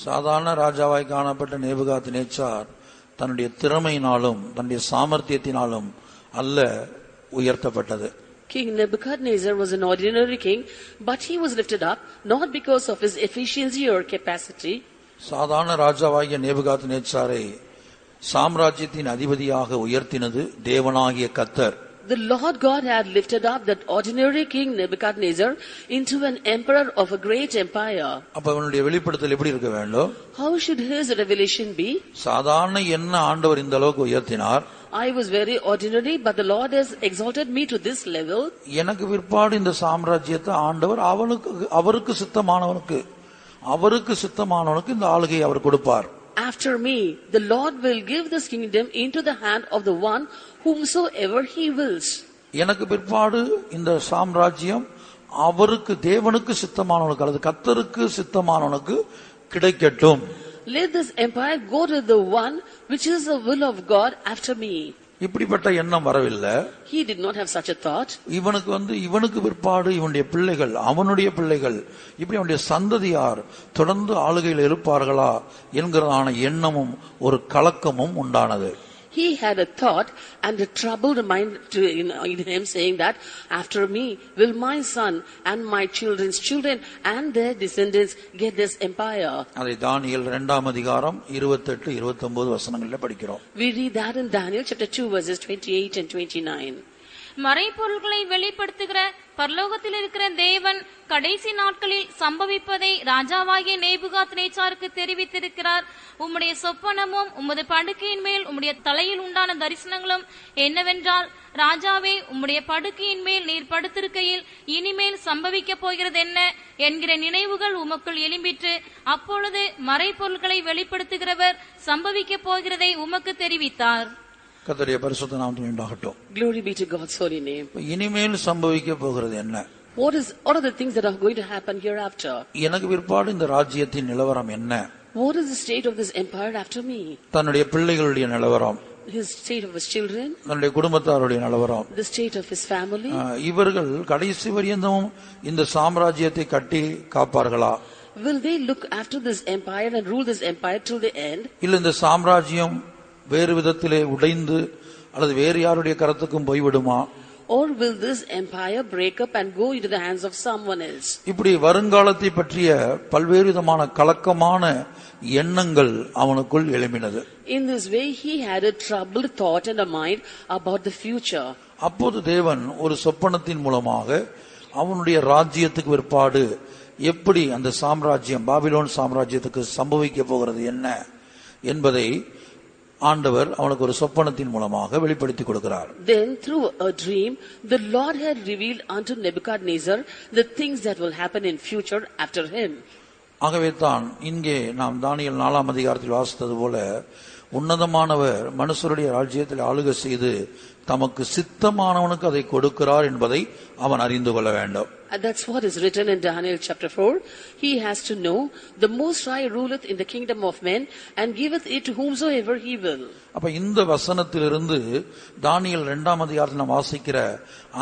சாதாரண ராஜாவாய் காணப்பட்ட Nebuchadnezzar தன்னுடைய திறமையினாலும் தன்னுடைய சாமர்த்தியத்தினாலும் அல்ல உயர்த்தப்பட்டது. King Nebuchadnezzar was an ordinary king, but he was lifted up not because of his efficiency or capacity. சாதாரண ராஜாவாகிய நேபுகாத்நேச்சாரை சாம்ராஜ்யத்தின் அதிபதியாக உயர்த்தினது தேவனாகிய கர்த்தர். The Lord God had lifted up that ordinary king Nebuchadnezzar into an emperor of a great empire. அப்ப அவனுடைய வெளிப்படுத்தல் எப்படி இருக்க வேண்டும்? How should his revelation be? சாதாரண என்ன ஆண்டவர் இந்த அளவுக்கு உயர்த்தினார்? I was very ordinary, but the Lord has exalted me to this level. எனக்கு பிற்பாடு இந்த சாம்ராஜ்யத்தை ஆண்டவர் அவருக்கு சித்தமானவனுக்கு இந்த ஆளுகையை அவர் கொடுப்பார். After me, the Lord will give this kingdom into the hand of the one whomsoever he wills. எனக்கு பிற்பாடு இந்த சாம்ராஜ்யம் அவருக்கு தேவனுக்கு சித்தமானவனுக்கு அல்லது கர்த்தருக்கு சித்தமானவனுக்கு கிடைக்கட்டும். Let this empire go to the one which is the will of God after me. இப்படிப்பட்ட எண்ணம் வரவில்லை. He did not have such a thought. இவனுக்கு பிற்பாடு இவனுடைய பிள்ளைகள், அவனுடைய பிள்ளைகள், இப்படி அவனுடைய சந்ததியார் தொடர்ந்து ஆளுகையில் இருப்பார்களா என்கிறதான எண்ணமும் ஒரு கலக்கமும் உண்டானது. He had a thought and a troubled mind in him, saying that after me will my son and my children's children and their descendants get this empire. அதை தானியேல் 2ஆம் அதிகாரம் 28-29 வசனங்களில் படிக்கிறோம். We read that in Daniel chapter 2 verses 28 and 29. மறைபொருள்களை வெளிப்படுத்துகிற பரலோகத்தில் இருக்கிற தேவன் கடைசி நாட்களில் சம்பவிப்பதை ராஜாவாகிய நேபுகாத்நேச்சாருக்கு தெரிவித்திருக்கிறார். உம்முடைய சொப்பனமும் உமது படுக்கையின் மேல் உம்முடைய தலையில் உண்டான தரிசனங்களும் என்னவென்றால், ராஜாவே, உம்முடைய படுக்கையின் மேல் நீர் படுத்திருக்கையில் இனிமேல் சம்பவிக்க போகிறது என்ன என்கிற நினைவுகள் உமக்குள் எழும்பிற்று. அப்பொழுது மறைபொருள்களை வெளிப்படுத்துகிறவர் சம்பவிக்க போகிறதை உமக்கு தெரிவித்தார். கர்த்தருடைய பரிசுத்த நாமத்துக்கு உண்டாகட்டும். Glory be to God's holy name. இனிமேல் சம்பவிக்க போகிறது என்ன? What are the things that are going to happen hereafter? எனக்கு பிற்பாடு இந்த ராஜ்யத்தின் நிலவரம் என்ன? What is the state of this empire after me? தன்னுடைய பிள்ளைகளுடைய நிலவரம், His state of his children, தன்னுடைய குடும்பத்தாருடைய நிலவரம், the state of his family. இவர்கள் கடைசி வரையந்தும் இந்த சாம்ராஜ்யத்தை கட்டி காப்பார்களா? Will they look after this empire and rule this empire till the end? இல்ல இந்த சாம்ராஜ்யம் வேறு விதத்திலே உடைந்து அல்லது வேறு யாருடைய கரத்துக்கும் போய்விடுமா? Or will this empire break up and go into the hands of someone else? இப்படி வருங்காலத்தை பற்றிய பல்வேறு விதமான கலக்கமான எண்ணங்கள் அவனுக்குள் எழும்பினது. In this way he had a troubled thought and a mind about the future. அப்போது தேவன் ஒரு சொப்பனத்தின் மூலமாக அவனுடைய ராஜ்யத்துக்கு பிற்பாடு எப்படி அந்த சாம்ராஜ்யம், பாபிலோன் சாம்ராஜ்யத்துக்கு சம்பவிக்க போகிறது என்ன என்பதை ஆண்டவர் அவனுக்கு ஒரு சொப்பனத்தின் மூலமாக வெளிப்படுத்தி கொடுக்கிறார். Then through a dream the Lord had revealed unto Nebuchadnezzar the things that will happen in future after him. ஆகவே தான் இங்கே நாம் தானியேல் 4ஆம் அதிகாரத்தில் வாசித்தது போல உன்னதமானவர் மனுஷருடைய ராஜ்யத்தில் ஆளுகை செய்து தமக்கு சித்தமானவனுக்கு அதை கொடுக்கிறார் என்பதை அவன் அறிந்து கொள்ள வேண்டும். And that's what is written in Daniel chapter 4. He has to know the Most High ruleth in the kingdom of men and giveth it to whomsoever he will. அப்ப இந்த வசனத்திலிருந்து தானியேல் 2ஆம் அதிகாரத்தில் நாம் வாசிக்கிற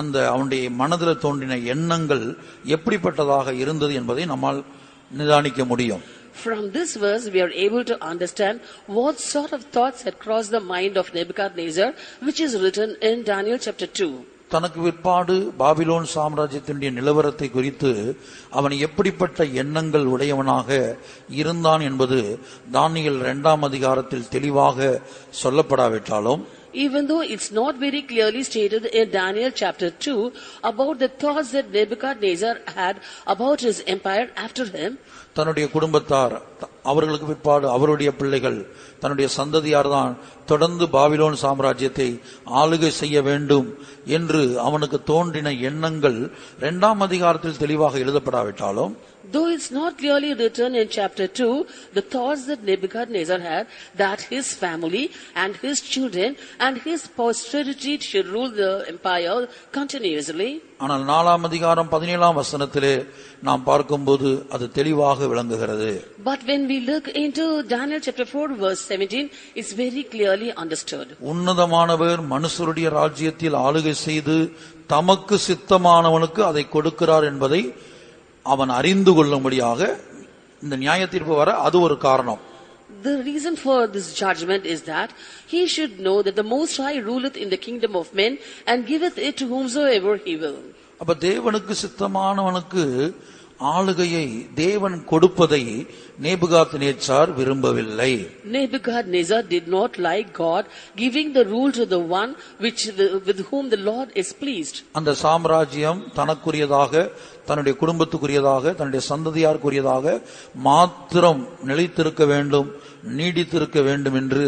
அந்த அவனுடைய மனதில் தோன்றின எண்ணங்கள் எப்படிப்பட்டதாக இருந்தது என்பதை நம்மால் நிதானிக்க முடியும். From this verse we are able to understand what sort of thoughts had crossed the mind of Nebuchadnezzar, which is written in Daniel chapter 2. தனக்கு பிற்பாடு பாபிலோன் சாம்ராஜ்யத்தினுடைய நிலவரத்தை குறித்து அவன் எப்படிப்பட்ட எண்ணங்கள் உடையவனாக இருந்தான் என்பது தானியேல் 2ஆம் அதிகாரத்தில் தெளிவாக சொல்லப்படாவிட்டாலும், Even though it's not very clearly stated in Daniel chapter 2 about the thoughts that Nebuchadnezzar had about his empire after him, தன்னுடைய குடும்பத்தார், அவர்களுக்கு பிற்பாடு அவருடைய பிள்ளைகள், தன்னுடைய சந்ததியார் தான் தொடர்ந்து பாபிலோன் சாம்ராஜ்யத்தை ஆளுகை செய்ய வேண்டும் என்று அவனுக்கு தோன்றின எண்ணங்கள் 2ஆம் அதிகாரத்தில் தெளிவாக எழுதப்படாவிட்டாலும், though it's not clearly written in chapter 2, the thoughts that Nebuchadnezzar had that his family and his children and his posterity should rule the empire continuously. ஆனால் 4ஆம் அதிகாரம் 17ஆம் வசனத்திலே நாம் பார்க்கும்போது அது தெளிவாக விளங்குகிறது. But when we look into Daniel chapter 4 verse 17, it's very clearly understood. உன்னதமானவர் மனுஷருடைய ராஜ்யத்தில் ஆளுகை செய்து தமக்கு சித்தமானவனுக்கு அதை கொடுக்கிறார் என்பதை அவன் அறிந்து கொள்ளும்படியாக இந்த நியாய தீர்ப்பு வர அது ஒரு காரணம். The reason for this judgment is that he should know that the Most High ruleth in the kingdom of men and giveth it to whomsoever he will. அப்ப தேவனுக்கு சித்தமானவனுக்கு ஆளுகையை தேவன் கொடுப்பதை நேபுகாத்நேச்சார் விரும்பவில்லை. Nebuchadnezzar did not like God giving the rule to the one with whom the Lord is pleased. அந்த சாம்ராஜ்யம் தனக்குரியதாக, தன்னுடைய குடும்பத்துக்குரியதாக, தன்னுடைய சந்ததியாருக்குரியதாக மாத்திரம் நிலைத்திருக்க வேண்டும், நீடித்திருக்க வேண்டும் என்று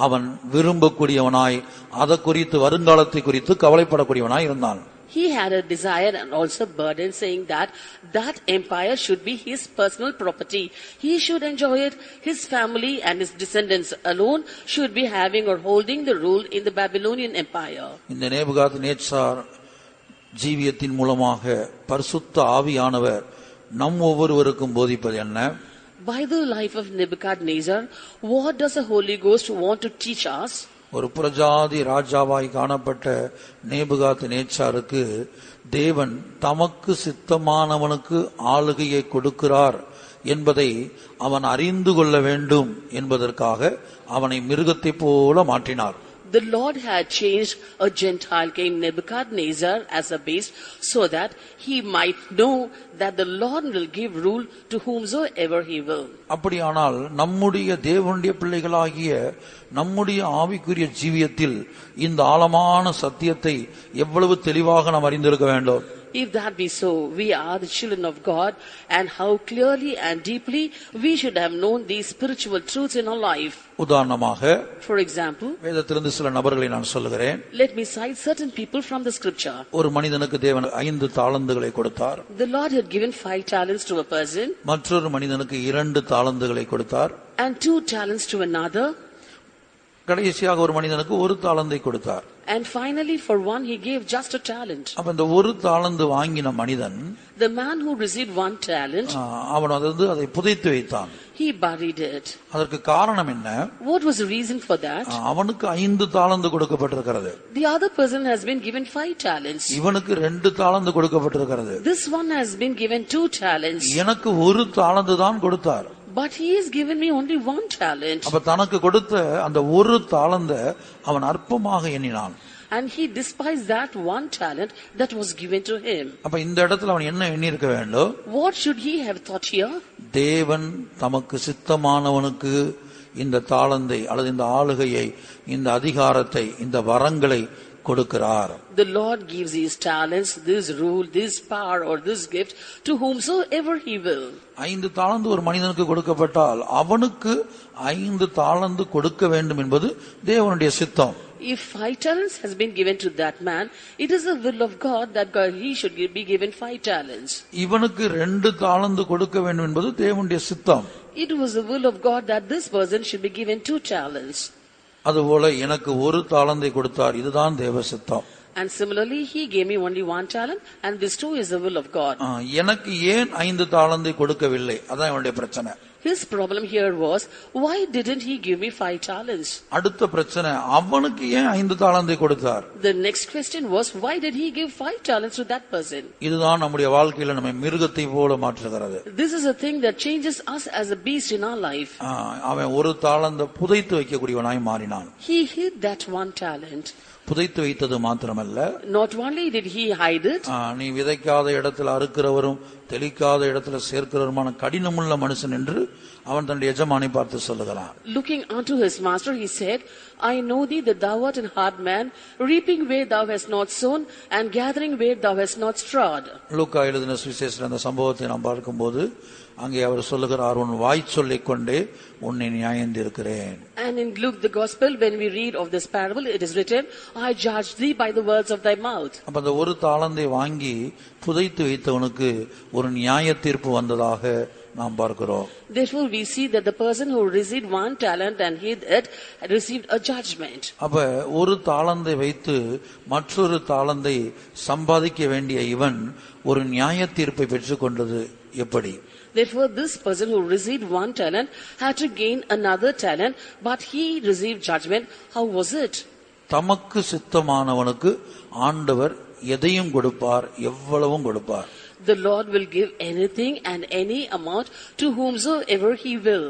அவன் விரும்பக்கூடியவனாய், அதை குறித்து வருங்காலத்தை குறித்து கவலைப்படக்கூடியவனாய் இருந்தான். He had a desire and also burden saying that empire should be his personal property. He should enjoy it. His family and his descendants alone should be having or holding the rule in the Babylonian empire. இந்த Nebuchadnezzar ஜீவியத்தின் மூலமாக பரிசுத்த ஆவியானவர் நம் ஒவ்வொருவருக்கும் போதிப்பது என்ன? By the life of Nebuchadnezzar, what does the Holy Ghost want to teach us? ஒரு புறஜாதி ராஜாவாய் காணப்பட்ட நேபுகாத்நேச்சாருக்கு தேவன் தமக்கு சித்தமானவனுக்கு ஆளுகையை கொடுக்கிறார் என்பதை அவன் அறிந்து கொள்ள வேண்டும் என்பதற்காக அவனை மிருகத்தைப் போல மாற்றினார். The Lord had changed a Gentile king Nebuchadnezzar as a beast, so that he might know that the Lord will give rule to whomsoever he will. அப்படியானால் நம்முடைய தேவனுடைய பிள்ளைகளாகிய நம்முடைய ஆவிக்குரிய ஜீவியத்தில் இந்த ஆழமான சத்தியத்தை எவ்வளவு தெளிவாக நாம் அறிந்திருக்க வேண்டும். If that be so, we are the children of God, and how clearly and deeply we should have known these spiritual truths in our life. உதாரணமாக, For example, வேதத்திலிருந்து சில நபர்களை நான் சொல்லுகிறேன். let me cite certain people from the scripture. ஒரு மனிதனுக்கு தேவன் 5 தாளந்துகளை கொடுத்தார். The Lord had given 5 talents to a person, மற்றொரு மனிதனுக்கு 2 தாளந்துகளை கொடுத்தார். and 2 talents to another, கடைசியாக ஒரு மனிதனுக்கு 1 தாளந்தை கொடுத்தார். and finally for one he gave just a talent. அப்ப இந்த 1 தாளந்து வாங்கின மனிதன் The man who received 1 talent, அவன் அதை புதைத்து வைத்தான். he buried it. அதற்கு காரணம் என்ன? What was the reason for that? அவனுக்கு 5 தாளந்து கொடுக்கப்பட்டிருக்கிறது. The other person has been given 5 talents. இவனுக்கு 2 தாளந்து கொடுக்கப்பட்டிருக்கிறது. This one has been given 2 talents. எனக்கு 1 தாளந்து தான் கொடுத்தார். But he has given me only 1 talent. அப்ப தனக்கு கொடுத்த அந்த 1 தாளந்த அவன் அற்பமாக எண்ணினான். And he despised that 1 talent that was given to him. அப்ப இந்த இடத்துல அவன் என்ன எண்ணி இருக்க வேண்டும்? What should he have thought here? தேவன் தமக்கு சித்தமானவனுக்கு இந்த தாளந்தை அல்லது இந்த ஆளுகையை, இந்த அதிகாரத்தை, இந்த வரங்களை கொடுக்கிறார். The Lord gives these talents, this rule, this power or this gift to whomsoever he will. 5 தாளந்து ஒரு மனிதனுக்கு கொடுக்கப்பட்டால் அவனுக்கு 5 தாளந்து கொடுக்க வேண்டும் என்பது தேவனுடைய சித்தம். If 5 talents has been given to that man, it is the will of God that he should be given 5 talents. இவனுக்கு 2 தாளந்து கொடுக்க வேண்டும் என்பது தேவனுடைய சித்தம். It was the will of God that this person should be given 2 talents. அதுபோல எனக்கு 1 தாளந்தை கொடுத்தார். இதுதான் தேவ சித்தம். And similarly, he gave me only 1 talent, and this too is the will of God. எனக்கு ஏன் 5 தாளந்தை கொடுக்கவில்லை? அதான் என்னுடைய பிரச்சனை. His problem here was, why didn't he give me 5 talents? அடுத்த பிரச்சனை, அவனுக்கு ஏன் 5 தாளந்தை கொடுத்தார்? The next question was, why did he give 5 talents to that person? இதுதான் நம்முடைய வாழ்க்கையில நம்மை மிருகத்தை போல மாற்றுகிறது. This is a thing that changes us as a beast in our life. அவன் 1 தாளந்தை புதைத்து வைக்கக்கூடியவனாய் மாறினான். He hid that 1 talent. புதைத்து வைத்தது மாத்திரமல்ல, Not only did he hide it, நீ விதைக்காத இடத்துல அறுக்கிறவரும் தெளிக்காத இடத்துல சேர்க்கிறவருமான கடினமுள்ள மனுஷன் என்று அவன் தன்னுடைய எஜமானை பார்த்து சொல்லுகிறான். looking unto his master, he said, I know thee that thou art a hard man, reaping where thou hast not sown, and gathering where thou hast not strawed. லூக்கா எழுதின சுவிசேஷத்தில் அந்த சம்பவத்தை நாம் பார்க்கும்போது அங்கே அவர் சொல்லுகிறார், உன் வாய் சொல்லிக் கொண்டே உன்னை நியாயந்திருக்கிறேன். And in Luke the gospel, when we read of this parable, it is written, I judge thee by the words of thy mouth. அப்ப அந்த 1 தாளந்தை வாங்கி புதைத்து வைத்தவனுக்கு ஒரு நியாய தீர்ப்பு வந்ததாக நாம் பார்க்கிறோம். Therefore we see that the person who received 1 talent and hid it received a judgment. அப்ப 1 தாளந்தை வைத்து மற்றொரு தாளந்தை சம்பாதிக்க வேண்டிய இவன் ஒரு நியாய தீர்ப்பை பெற்றுக்கொண்டது எப்படி? Therefore this person who received 1 talent had to gain another talent, but he received judgment. How was it? தமக்கு சித்தமானவனுக்கு ஆண்டவர் எதையும் கொடுப்பார், எவ்வளவும் கொடுப்பார். The Lord will give anything and any amount to whomsoever he will.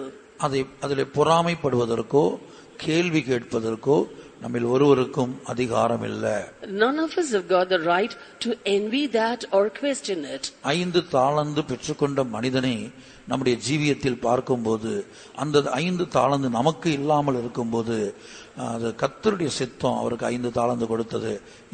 அதிலே பொறாமைப்படுவதற்கோ கேள்வி கேட்பதற்கோ நம்மில் ஒருவருக்கும் அதிகாரம் இல்லை. None of us have got the right to envy that or question it. 5 தாளந்து பெற்றுக்கொண்ட மனிதனை நம்முடைய ஜீவியத்தில் பார்க்கும்போது, அந்த 5 தாளந்து நமக்கு இல்லாமல் இருக்கும்போது, அது கர்த்தருடைய சித்தம் அவருக்கு 5 தாளந்து கொடுத்தது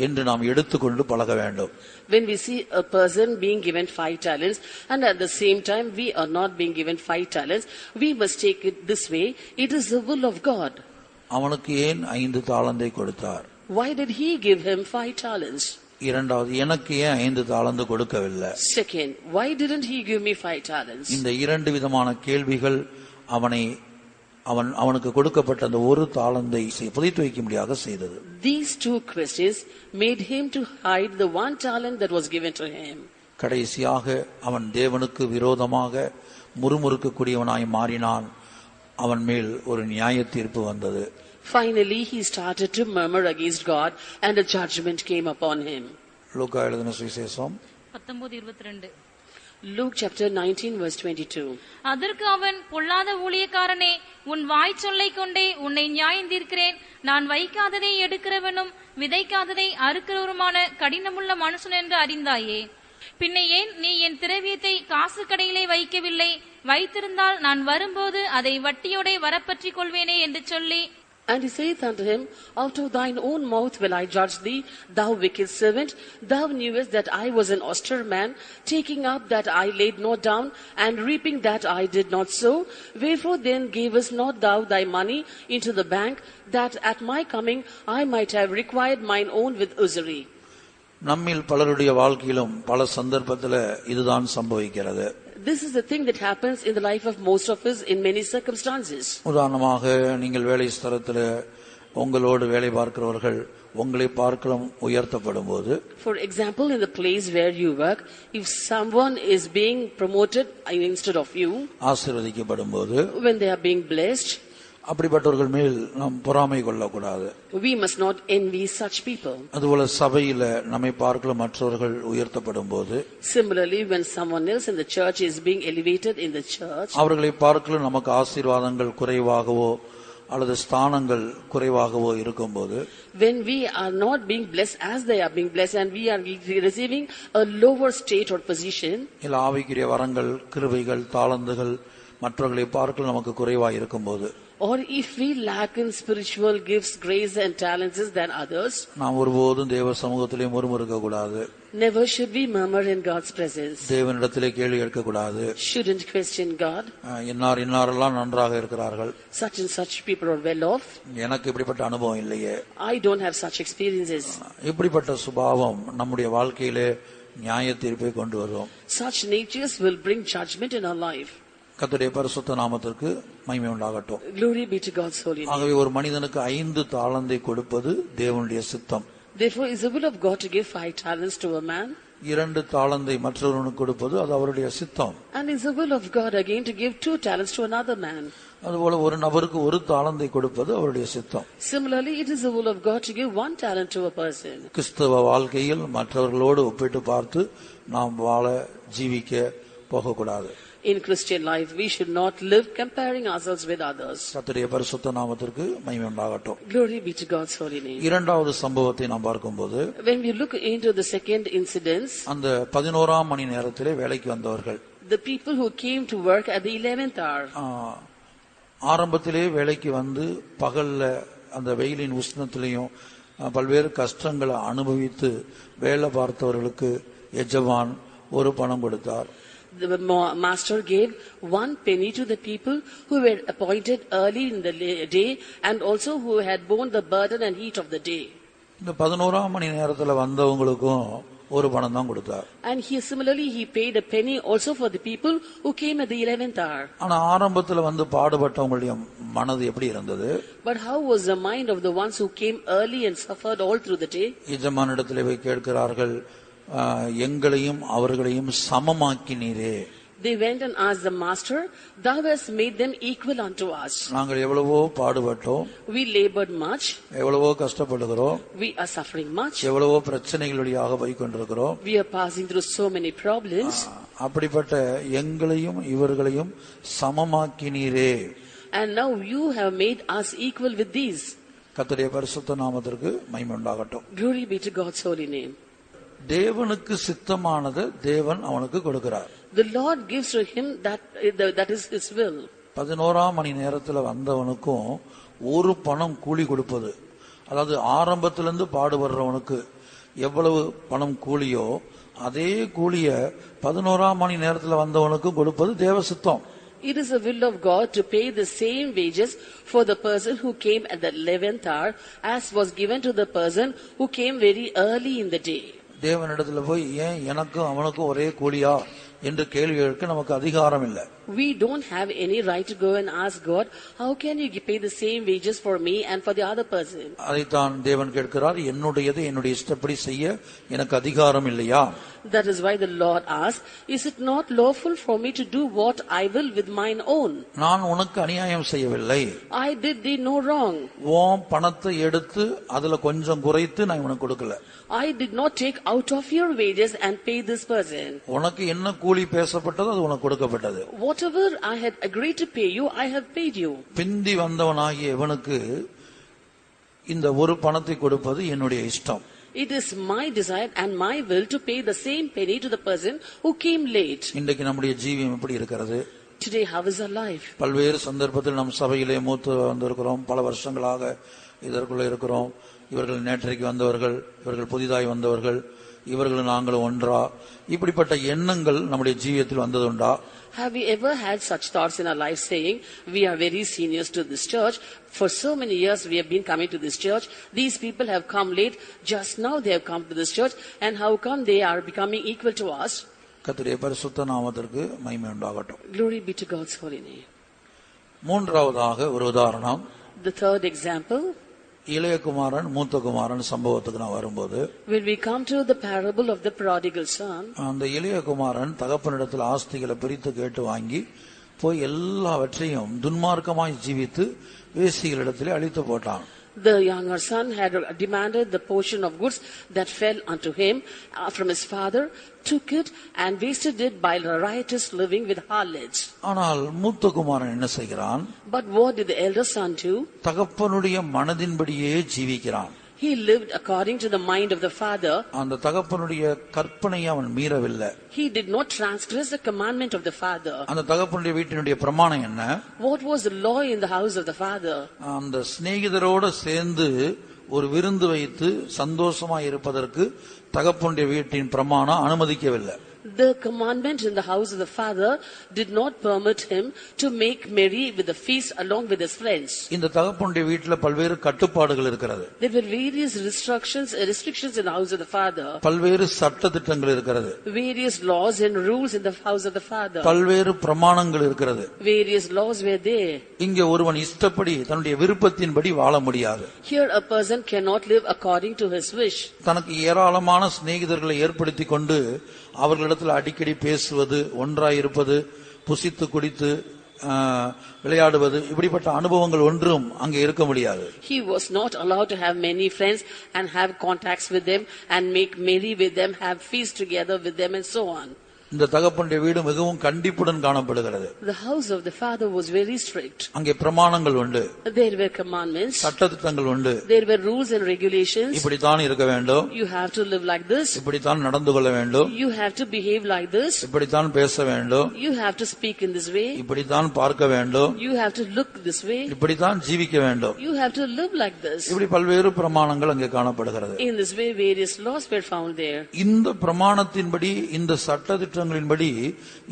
என்று நாம் எடுத்துக்கொண்டு பழக வேண்டும். When we see a person being given 5 talents and at the same time we are not being given 5 talents, we must take it this way, it is the will of God. அவனுக்கு ஏன் 5 தாளந்தை கொடுத்தார்? Why did he give him 5 talents? இரண்டாவது, எனக்கு ஏன் 5 தாளந்து கொடுக்கவில்லை? Second, why didn't he give me 5 talents? இந்த 2 விதமான கேள்விகள் அவனுக்கு கொடுக்கப்பட்ட அந்த 1 தாளந்தை புதைத்து வைக்கும்படியாக செய்தது. These 2 questions made him to hide the 1 talent that was given to him. கடைசியாக அவன் தேவனுக்கு விரோதமாக முறுமுறுக்கக்கூடியவனாய் மாறினான். அவன் மேல் ஒரு நியாய தீர்ப்பு வந்தது. Finally he started to murmur against God and a judgment came upon him. லூக்கா எழுதின சுவிசேஷம் 19:22. Luke chapter 19 verse 22. அதற்கு அவன், பொல்லாத ஊழியக்காரனே, உன் வாய் சொல்லை கொண்டே உன்னை நியாயந்தீர்க்கிறேன். நான் வைக்காததை எடுக்கிறவனும் விதைக்காததை அறுக்கிறவருமான கடினமுள்ள மனுஷன் என்று அறிந்தாயே. பின்ன ஏன் நீ என் திரவியத்தை காசு கடையிலே வைக்கவில்லை? வைத்திருந்தால் நான் வரும்போது அதை வட்டியோட வரப்பற்றிக் கொள்வேனே என்று சொல்லி, And he saith unto him, Out of thine own mouth will I judge thee, thou wicked servant. Thou knewest that I was an austere man, taking up that I laid not down, and reaping that I did not sow. Wherefore then gavest not thou thy money into the bank, that at my coming I might have required mine own with usury? நம்மில் பலருடைய வாழ்க்கையிலும் பல சந்தர்ப்பத்தில் இதுதான் சம்பவிக்கிறது. This is the thing that happens in the life of most of us in many circumstances. உதாரணமாக, நீங்கள் வேலை ஸ்தலத்தில் உங்களோடு வேலை பார்க்கிறவர்கள் உங்களை பார்க்கலாம் உயர்த்தப்படும் போது, For example, in the place where you work, if someone is being promoted instead of you, ஆசீர்வதிக்கப்படும் போது, when they are being blessed, அப்படிப்பட்டவர்கள் மேல் நாம் பொறாமை கொள்ளக்கூடாது. we must not envy such people. அதுபோல சபையில நம்மை பார்க்கல மற்றவர்கள் உயர்த்தப்படும் போது, Similarly, when someone else in the church is being elevated in the church, அவர்களை பார்க்கல நமக்கு ஆசீர்வாதங்கள் குறைவாகவோ அல்லது ஸ்தானங்கள் குறைவாகவோ இருக்கும்போது, when we are not being blessed as they are being blessed and we are receiving a lower state or position, இல்ல ஆவிக்குரிய வரங்கள், கிருபைகள், தாளந்துகள் மற்றவர்களை பார்க்கல நமக்கு குறைவாக இருக்கும்போது, or if we lack in spiritual gifts, grace and talents than others, நாம் ஒருபோதும் தேவ சமூகத்திலே முறுமுறுக்க கூடாது. never should we murmur in God's presence. தேவனிடத்திலே கேள்வி கேட்க கூடாது. Shouldn't question God. இன்னாரெல்லாம் நன்றாக இருக்கிறார்கள், Such and such people are well off. எனக்கு இப்படிப்பட்ட அனுபவம் இல்லையே. I don't have such experiences. இப்படிப்பட்ட சுபாவம் நம்முடைய வாழ்க்கையிலே நியாய தீர்ப்பை கொண்டு வரும். Such natures will bring judgment in our life. கர்த்தருடைய பரிசுத்த நாமத்திற்கு மகிமை உண்டாகட்டும். Glory be to God's holy name. ஆகவே ஒரு மனிதனுக்கு 5 தாளந்தை கொடுப்பது தேவனுடைய சித்தம். Therefore is the will of God to give 5 talents to a man, 2 தாளந்தை மற்றொருவனுக்கு கொடுப்பது அது அவருடைய சித்தம். and is the will of God again to give 2 talents to another man. அதுபோல ஒரு நபருக்கு 1 தாளந்தை கொடுப்பது அவருடைய சித்தம். Similarly, it is the will of God to give 1 talent to a person. கிறிஸ்தவ வாழ்க்கையில் மற்றவர்களோடு ஒப்பிட்டு பார்த்து நாம் வாழ ஜீவிக்க போகக்கூடாது. In Christian life, we should not live comparing ourselves with others. கர்த்தருடைய பரிசுத்த நாமத்திற்கு மகிமை உண்டாகட்டும். Glory be to God's holy name. இரண்டாவது சம்பவத்தை நாம் பார்க்கும்போது, When we look into the second incident, அந்த 11ஆம் மணி நேரத்திலே வேலைக்கு வந்தவர்கள், the people who came to work at the 11th hour, ஆரம்பத்திலே வேலைக்கு வந்து பகல்ல அந்த வெயிலின் உஷ்ணத்திலையும் பல்வேறு கஷ்டங்களை அனுபவித்து வேலை பார்த்தவர்களுக்கு எஜமான் 1 பணம் கொடுத்தார். the master gave 1 penny to the people who were appointed early in the day and also who had borne the burden and heat of the day. இந்த 11ஆம் மணி நேரத்துல வந்தவங்களுக்கும் 1 பணம் தான் கொடுத்தார். And similarly he paid a penny also for the people who came at the 11th hour. ஆனா ஆரம்பத்துல வந்து பாடுபட்டவங்களுடைய மனது எப்படி இருந்தது? But how was the mind of the ones who came early and suffered all through the day? எஜமானிடத்திலே போய் கேட்கிறார்கள், எங்களையும் அவர்களையும் சமமாக்கினீரே. They went and asked the master, thou hast made them equal unto us. நாங்கள் எவ்வளவோ பாடுபட்டோம், We labored much, எவ்வளவோ கஷ்டப்படுகிறோம், we are suffering much, எவ்வளவோ பிரச்சனைகள் வழியாக போய் கொண்டிருக்கிறோம். we are passing through so many problems. அப்படிப்பட்ட எங்களையும் இவர்களையும் சமமாக்கினீரே. And now you have made us equal with these. கர்த்தருடைய பரிசுத்த நாமத்திற்கு மகிமை உண்டாகட்டும். Glory be to God's holy name. தேவனுக்கு சித்தமானது தேவன் அவனுக்கு கொடுக்கிறார். The Lord gives to him that is his will. 11ஆம் மணி நேரத்துல வந்தவனுக்கும் 1 பணம் கூலி கொடுப்பது, அதாவது ஆரம்பத்திலிருந்து பாடுபடுறவனுக்கு எவ்வளவு பணம் கூலியோ அதே கூலிய 11ஆம் மணி நேரத்துல வந்தவனுக்கும் கொடுப்பது தேவ சித்தம். It is the will of God to pay the same wages for the person who came at the 11th hour as was given to the person who came very early in the day. தேவனிடத்துல போய் ஏன் எனக்கும் அவனுக்கும் ஒரே கூலியா என்று கேள்வி கேட்க நமக்கு அதிகாரம் இல்லை. We don't have any right to go and ask God, how can you pay the same wages for me and for the other person? அதைத்தான் தேவன் கேட்கிறார், என்னுடையதை என்னுடைய இஷ்டப்படி செய்ய எனக்கு அதிகாரம் இல்லையா? That is why the Lord asked, is it not lawful for me to do what I will with mine own? நான் உனக்கு அநியாயம் செய்யவில்லை. I did thee no wrong. உன் பணத்தை எடுத்து அதுல கொஞ்சம் குறைத்து நான் உனக்கு கொடுக்கல. I did not take out of your wages and pay this person. உனக்கு என்ன கூலி பேசப்பட்டதோ அது உனக்கு கொடுக்கப்பட்டது. Whatever I had agreed to pay you, I have paid you. பிந்தி வந்தவனாகிய இவனுக்கு இந்த ஒரு பணத்தை கொடுப்பது என்னுடைய இஷ்டம். It is my desire and my will to pay the same penny to the person who came late. இன்றைக்கு நம்முடைய ஜீவியம் எப்படி இருக்கிறது? Today, how is our life? பல்வேறு சந்தர்ப்பத்தில் நம் சபையிலே மூத்து வந்திருக்கிறோம். பல வருஷங்களாக இதற்குள்ள இருக்கிறோம். இவர்கள் நேற்றைக்கு வந்தவர்கள், இவர்கள் புதிதாய் வந்தவர்கள், இவர்களும் நாங்களும் ஒன்றா, இப்படிப்பட்ட எண்ணங்கள் நம்முடைய ஜீவியத்தில் வந்ததுண்டா? Have we ever had such thoughts in our life saying, we are very seniors to this church, for so many years we have been coming to this church, these people have come late, just now they have come to this church, and how come they are becoming equal to us? கர்த்தருடைய பரிசுத்த நாமத்திற்கு மகிமை உண்டாகட்டும். Glory be to God's holy name. மூன்றாவதாக ஒரு உதாரணம். The third example, இளைய குமாரன் மூத்த குமாரன் சம்பவத்துக்கு நான் வரும்போது, when we come to the parable of the prodigal son, அந்த இளைய குமாரன் தகப்பனிடத்தில் ஆஸ்திகளை பிரித்து கேட்டு வாங்கி போய் எல்லாவற்றையும் துன்மார்க்கமாய் ஜீவித்து வேசிகளிடத்திலே அழித்து போட்டான். the younger son had demanded the portion of goods that fell unto him from his father, took it and wasted it by riotous living with harlots. ஆனால் மூத்த குமாரன் என்ன செய்கிறான்? But what did the elder son do? தகப்பனுடைய மனதின்படியே ஜீவிக்கிறான். He lived according to the mind of the father. அந்த தகப்பனுடைய கற்பனையை அவன் மீறவில்லை. He did not transgress the commandment of the father. அந்த தகப்பனுடைய வீட்டினுடைய பிரமாணம் என்ன? What was the law in the house of the father? அந்த சிநேகிதரோடு சேர்ந்து ஒரு விருந்து வைத்து சந்தோஷமா இருப்பதற்கு தகப்பனுடைய வீட்டின் பிரமாணம் அனுமதிக்கவில்லை. The commandment in the house of the father did not permit him to make merry with the feast along with his friends. இந்த தகப்பனுடைய வீட்டில பல்வேறு கட்டுப்பாடுகள் இருக்கிறது. There were various restrictions in the house of the father. பல்வேறு சட்ட திட்டங்கள் இருக்கிறது. Various laws and rules in the house of the father. பல்வேறு பிரமாணங்கள் இருக்கிறது. Various laws were there. இங்கே ஒருவன் இஷ்டப்படி தன்னுடைய விருப்பத்தின்படி வாழ முடியாது. Here a person cannot live according to his wish. தனக்கு ஏராளமான சிநேகிதர்களை ஏற்படுத்திக் கொண்டு அவர்களிடத்தில் அடிக்கடி பேசுவது, ஒன்றாயிருப்பது, புசித்து குடித்து விளையாடுவது, இப்படிப்பட்ட அனுபவங்கள் ஒன்றும் அங்கே இருக்க முடியாது. He was not allowed to have many friends and have contacts with them and make merry with them, have feast together with them and so on. இந்த தகப்பனுடைய வீடு மிகவும் கண்டிப்புடன் காணப்படுகிறது. The house of the father was very strict. அங்கே பிரமாணங்கள் உண்டு. There were commandments. சட்டதிட்டங்கள் உண்டு. There were rules and regulations. இப்படித்தான் இருக்க வேண்டும். You have to live like this. இப்படித்தான் நடந்து கொள்ள வேண்டும். You have to behave like this. இப்படித்தான் பேச வேண்டும். You have to speak in this way. இப்படித்தான் பார்க்க வேண்டும். You have to look this way. இப்படித்தான் ஜீவிக்க வேண்டும். You have to live like this. இப்படி பல்வேறு பிரமாணங்கள் அங்கே காணப்படுகிறது. In this way various laws were found there. இந்த பிரமாணத்தின்படி, இந்த சட்டதிட்டங்களின்படி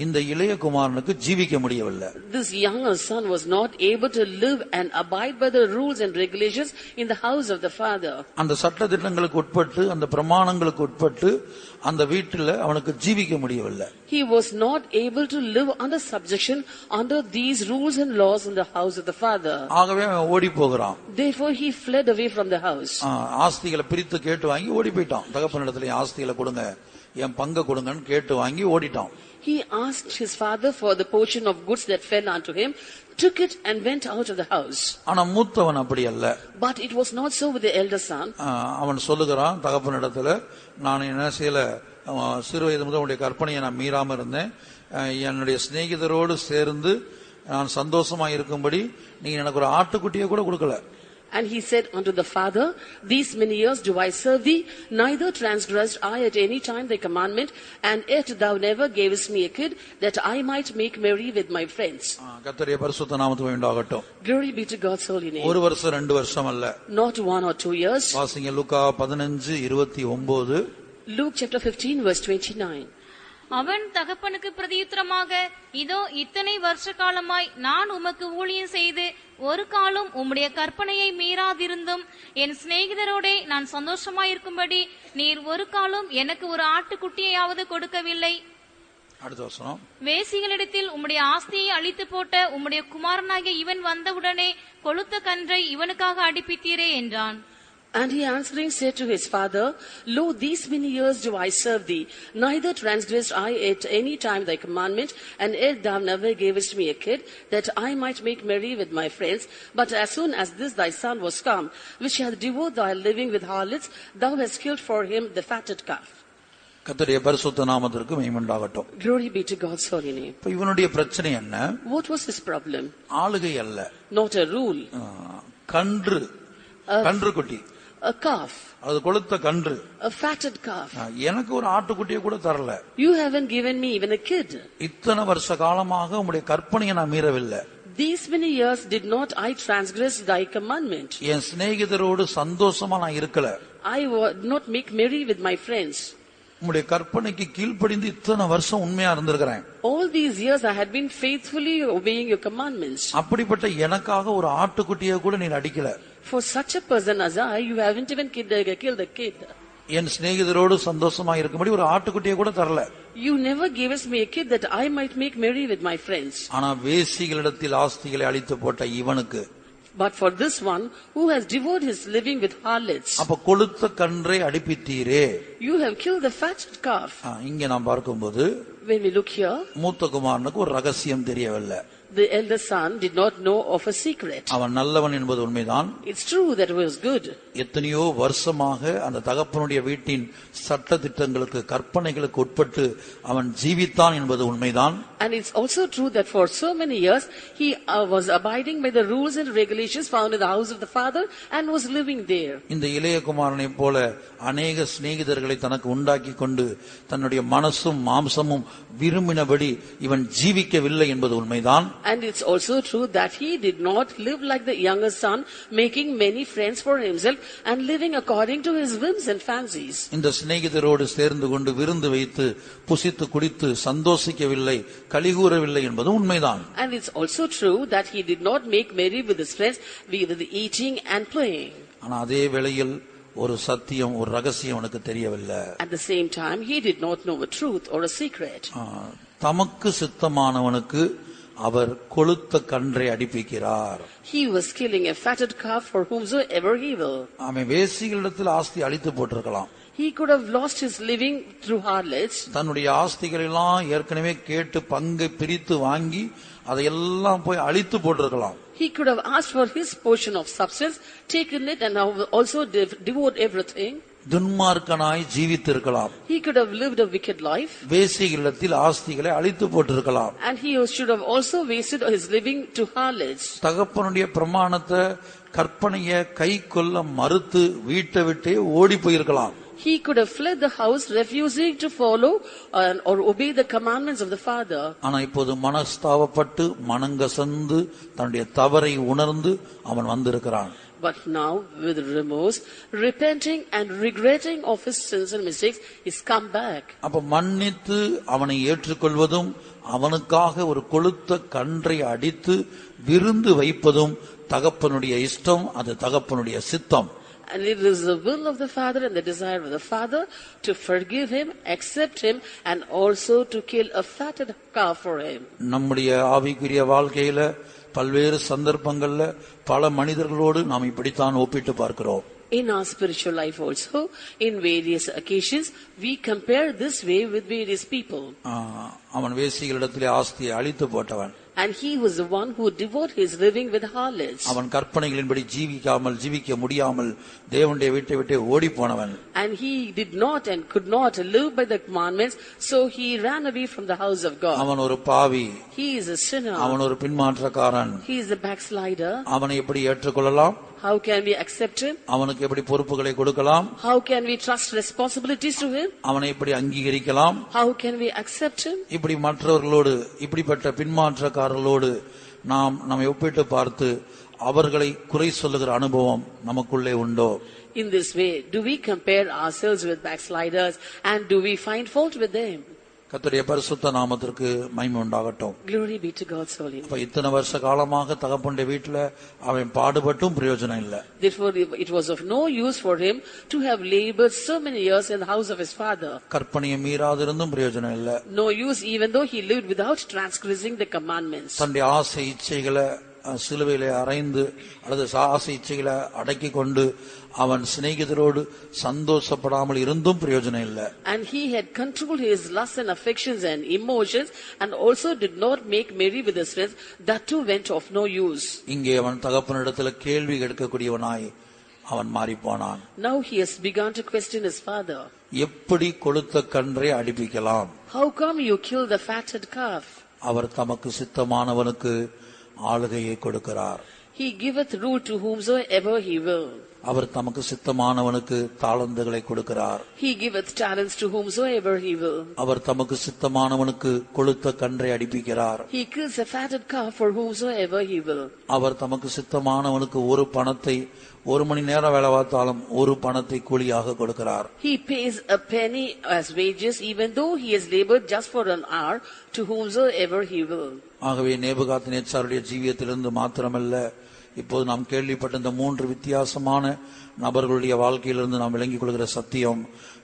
இந்த இளைய குமாரனுக்கு ஜீவிக்க முடியவில்லை. This younger son was not able to live and abide by the rules and regulations in the house of the father. அந்த சட்டதிட்டங்களுக்கு உட்பட்டு, அந்த பிரமாணங்களுக்கு உட்பட்டு அந்த வீட்டில் அவனுக்கு ஜீவிக்க முடியவில்லை. He was not able to live under subjection under these rules and laws in the house of the father. ஆகவே அவன் ஓடி போகிறான். Therefore he fled away from the house. ஆஸ்திகளை பிரித்து கேட்டு வாங்கி ஓடி போயிட்டான். தகப்பனிடத்துல ஆஸ்திகளை கொடுங்க, என் பங்கு கொடுங்கன்னு கேட்டு வாங்கி ஓடிட்டான். He asked his father for the portion of goods that fell unto him, took it and went out of the house. ஆனா மூத்தவன் அப்படி அல்ல. But it was not so with the elder son. அவன் சொல்லுகிறான் தகப்பனிடத்துல, நான் என்ன செய்யல, சிறு வயது முதல் உடைய கற்பனையை நான் மீறாம இருந்தேன், என்னுடைய சிநேகிதரோடு சேர்ந்து நான் சந்தோஷமா இருக்கும்படி நீங்க எனக்கு ஒரு ஆட்டுக்குட்டியை கூட கொடுக்கல. And he said unto the father, these many years do I serve thee, neither transgressed I at any time thy commandment, and yet thou never gavest me a kid, that I might make merry with my friends. கர்த்தருடைய பரிசுத்த நாமத்துக்கு உண்டாகட்டும். Glory be to God's holy name. ஒரு வருஷம் 2 வருஷம் அல்ல. Not 1 or 2 years. வாசிங்க லூக்கா 15:29. Luke chapter 15 verse 29. அவன் தகப்பனுக்கு பிரதியுத்தரமாக, இதோ இத்தனை வருஷ காலமாய் நான் உமக்கு ஊழியம் செய்து ஒரு காலம் உம்முடைய கற்பனையை மீறாதிருந்தும் என் சிநேகிதரோடே நான் சந்தோஷமாயிருக்கும்படி நீர் ஒரு காலம் எனக்கு ஒரு ஆட்டுக்குட்டியையாவது கொடுக்கவில்லை. அடுத்த வசனம், வேசிகளிடத்தில் உம்முடைய ஆஸ்தியை அழித்து போட்ட உம்முடைய குமாரனாகிய இவன் வந்தவுடனே கொழுத்த கன்றை இவனுக்காக அடிப்பித்தீரே என்றான். And he answering said to his father, Lo, these many years do I serve thee, neither transgressed I at any time thy commandment, and yet thou never gavest me a kid, that I might make merry with my friends. But as soon as this thy son was come, which hath devoured thy living with harlots, thou hast killed for him the fatted calf. கர்த்தருடைய பரிசுத்த நாமத்திற்கு மகிமை உண்டாகட்டும். Glory be to God's holy name. இப்ப இவனுடைய பிரச்சனை என்ன? What was his problem? ஆளுகை அல்ல, Not a rule. கன்றுக்குட்டி, a calf, அது கொளுத்த கன்று, a fatted calf. எனக்கு ஒரு ஆட்டுக்குட்டியை கூட தரல. You haven't given me even a kid. இத்தனை வருஷ காலமாக உம்முடைய கற்பனையை நான் மீறவில்லை. These many years did not I transgress thy commandment. என் சிநேகிதரோடு சந்தோஷமா நான் இருக்கல. I would not make merry with my friends. உம்முடைய கற்பனைக்கு கீழ்ப்படிந்து இத்தனை வருஷம் உண்மையா இருந்திருக்கிறேன். All these years I had been faithfully obeying your commandments. அப்படிப்பட்ட எனக்காக ஒரு ஆட்டுக்குட்டியை கூட நீ அடிக்கல. For such a person as I, you haven't even killed a kid. என் சிநேகிதரோடு சந்தோஷமா இருக்கும்படி ஒரு ஆட்டுக்குட்டியை கூட தரல. You never gave us me a kid that I might make merry with my friends. ஆனா வேசிகளிடத்தில் ஆஸ்திகளை அழித்து போட்ட இவனுக்கு, but for this one who has devoured his living with harlots, அப்ப கொளுத்த கன்றை அடிப்பித்தீரே, you have killed the fatted calf. இங்க நாம் பார்க்கும்போது when we look here, மூத்த குமாரனுக்கு ஒரு ரகசியம் தெரியவில்லை. the elder son did not know of a secret. அவன் நல்லவன் என்பது உண்மைதான். It's true that he was good. எத்தனையோ வருஷமாக அந்த தகப்பனுடைய வீட்டின் சட்ட திட்டங்களுக்கு கற்பனைகளுக்கு உட்பட்டு அவன் ஜீவித்தான் என்பது உண்மைதான். And it's also true that for so many years he was abiding by the rules and regulations found in the house of the father and was living there. இந்த இளைய குமாரனை போல அநேக சிநேகிதர்களை தனக்கு உண்டாக்கி கொண்டு தன்னுடைய மனசும் மாம்சமும் விரும்பினபடி இவன் ஜீவிக்கவில்லை என்பது உண்மைதான். And it's also true that he did not live like the younger son, making many friends for himself and living according to his whims and fancies. இந்த சிநேகிதரோடு சேர்ந்து கொண்டு விருந்து வைத்து புசித்து குடித்து சந்தோஷிக்கவில்லை, கலிகூறவில்லை என்பது உண்மைதான். And it's also true that he did not make merry with his friends with eating and playing. ஆனா அதே வேளையில் ஒரு சத்தியம், ஒரு ரகசியம் எனக்கு தெரியவில்லை. At the same time he did not know a truth or a secret. தமக்கு சித்தமானவனுக்கு அவர் கொளுத்த கன்றை அடிப்பிக்கிறார். He was killing a fatted calf for whomsoever he will. அவன் வேசிகளிடத்தில் ஆஸ்தி அழித்து போட்டிருக்கலாம். He could have lost his living through harlots. தன்னுடைய ஆஸ்திகள் எல்லாம் ஏற்கனவே கேட்டு பங்கை பிரித்து வாங்கி அதையெல்லாம் போய் அழித்து போட்டிருக்கலாம். He could have asked for his portion of substance, taken it and also devoured everything. துன்மார்க்கனாய் ஜீவித்திருக்கலாம். He could have lived a wicked life. வேசிகளிடத்தில் ஆஸ்திகளை அழித்து போட்டிருக்கலாம். And he should have also wasted his living to harlots. தகப்பனுடைய பிரமாணத்தை கற்பனையை கை கொள்ள மறுத்து வீட்டை விட்டே ஓடி போயிருக்கலாம். He could have fled the house, refusing to follow or obey the commandments of the father. ஆனா இப்போது மனஸ்தாபப்பட்டு மனங்கசந்து தன்னுடைய தவறை உணர்ந்து அவன் வந்திருக்கிறான். But now, with remorse, repenting and regretting of his sins and mistakes, he's come back. அப்ப மன்னித்து அவனை ஏற்றுக்கொள்வதும் அவனுக்காக ஒரு கொளுத்த கன்றை அடித்து விருந்து வைப்பதும் தகப்பனுடைய இஷ்டம், அது தகப்பனுடைய சித்தம். And it is the will of the father and the desire of the father to forgive him, accept him, and also to kill a fatted calf for him. நம்முடைய ஆவிக்குரிய வாழ்க்கையில பல்வேறு சந்தர்ப்பங்கள்ல பல மனிதர்களோடு நாம் இப்படித்தான் ஒப்பிட்டு பார்க்கிறோம். In our spiritual life also, in various occasions, we compare this way with various people. அவன் வேசிகளிடத்திலே ஆஸ்தியை அழித்து போட்டவன். And he was the one who devoured his living with harlots. அவன் கற்பனைகளின்படி ஜீவிக்க முடியாமல் தேவனுடைய வீட்டை விட்டு ஓடி போனவன். And he did not and could not live by the commandments, so he ran away from the house of God. அவன் ஒரு பாவி. He is a sinner. அவன் ஒரு பின்மாற்றக்காரன். He is a backslider. அவனை எப்படி ஏற்றுக்கொள்ளலாம்? How can we accept him? அவனுக்கு எப்படி பொறுப்புகளை கொடுக்கலாம்? How can we trust responsibilities to him? அவனை எப்படி அங்கீகரிக்கலாம்? How can we accept him? இப்படி மற்றவர்களோடு, இப்படிப்பட்ட பின்மாற்றக்காரர்களோடு நாம் நம்மை ஒப்பிட்டு பார்த்து அவர்களை குறை சொல்லுகிற அனுபவம் நமக்குள்ளே உண்டோ? In this way, do we compare ourselves with backsliders and do we find fault with them? கர்த்தருடைய பரிசுத்த நாமத்திற்கு மகிமை உண்டாகட்டும். Glory be to God's holy name. அப்ப இத்தனை வருஷ காலமாக தகப்பனுடைய வீட்டுல அவன் பாடுபட்டும் பிரயோஜனம் இல்லை. Therefore, it was of no use for him to have labored so many years in the house of his father. கற்பனையை மீறாதிருந்தும் பிரயோஜனம் இல்லை. No use even though he lived without transgressing the commandments. தன்னுடைய ஆசை இச்சைகளை சிலுவையிலே அறைந்து அல்லது சாச இச்சைகளை அடக்கி கொண்டு அவன் சிநேகிதரோடு சந்தோஷப்படாமல் இருந்தும் பிரயோஜனம் இல்லை. And he had controlled his lusts and affections and emotions and also did not make merry with his friends. That too went of no use. இங்கே அவன் தகப்பனிடத்தில் கேள்வி கேட்கக்கூடியவனாய் அவன் மாறி போனான். Now he has begun to question his father. எப்படி கொழுத்த கன்றை அடிப்பிக்கலாம்? How come you kill the fatted calf? அவர் தமக்கு சித்தமானவனுக்கு ஆளுகையை கொடுக்கிறார். He giveth rule to whomsoever he will. அவர் தமக்கு சித்தமானவனுக்கு தாளந்துகளை கொடுக்கிறார். He giveth talents to whomsoever he will. அவர் தமக்கு சித்தமானவனுக்கு கொழுத்த கன்றை அடிப்பிக்கிறார். He kills a fatted calf for whomsoever he will. அவர் தமக்கு சித்தமானவனுக்கு ஒரு பணத்தை ஒரு மணி நேரம் வேலை பார்த்தாலும் ஒரு பணத்தை கூலியாக கொடுக்கிறார். He pays a penny as wages even though he has labored just for an hour to whomsoever he will. ஆகவே நேபுகாத்நேச்சாருடைய ஜீவியத்திலிருந்து மாத்திரமல்ல, இப்போது நாம் கேள்விப்பட்ட இந்த 3 வித்தியாசமான நபர்களுடைய வாழ்க்கையிலிருந்து நாம் விளங்கிக் கொள்கிற சத்தியம்,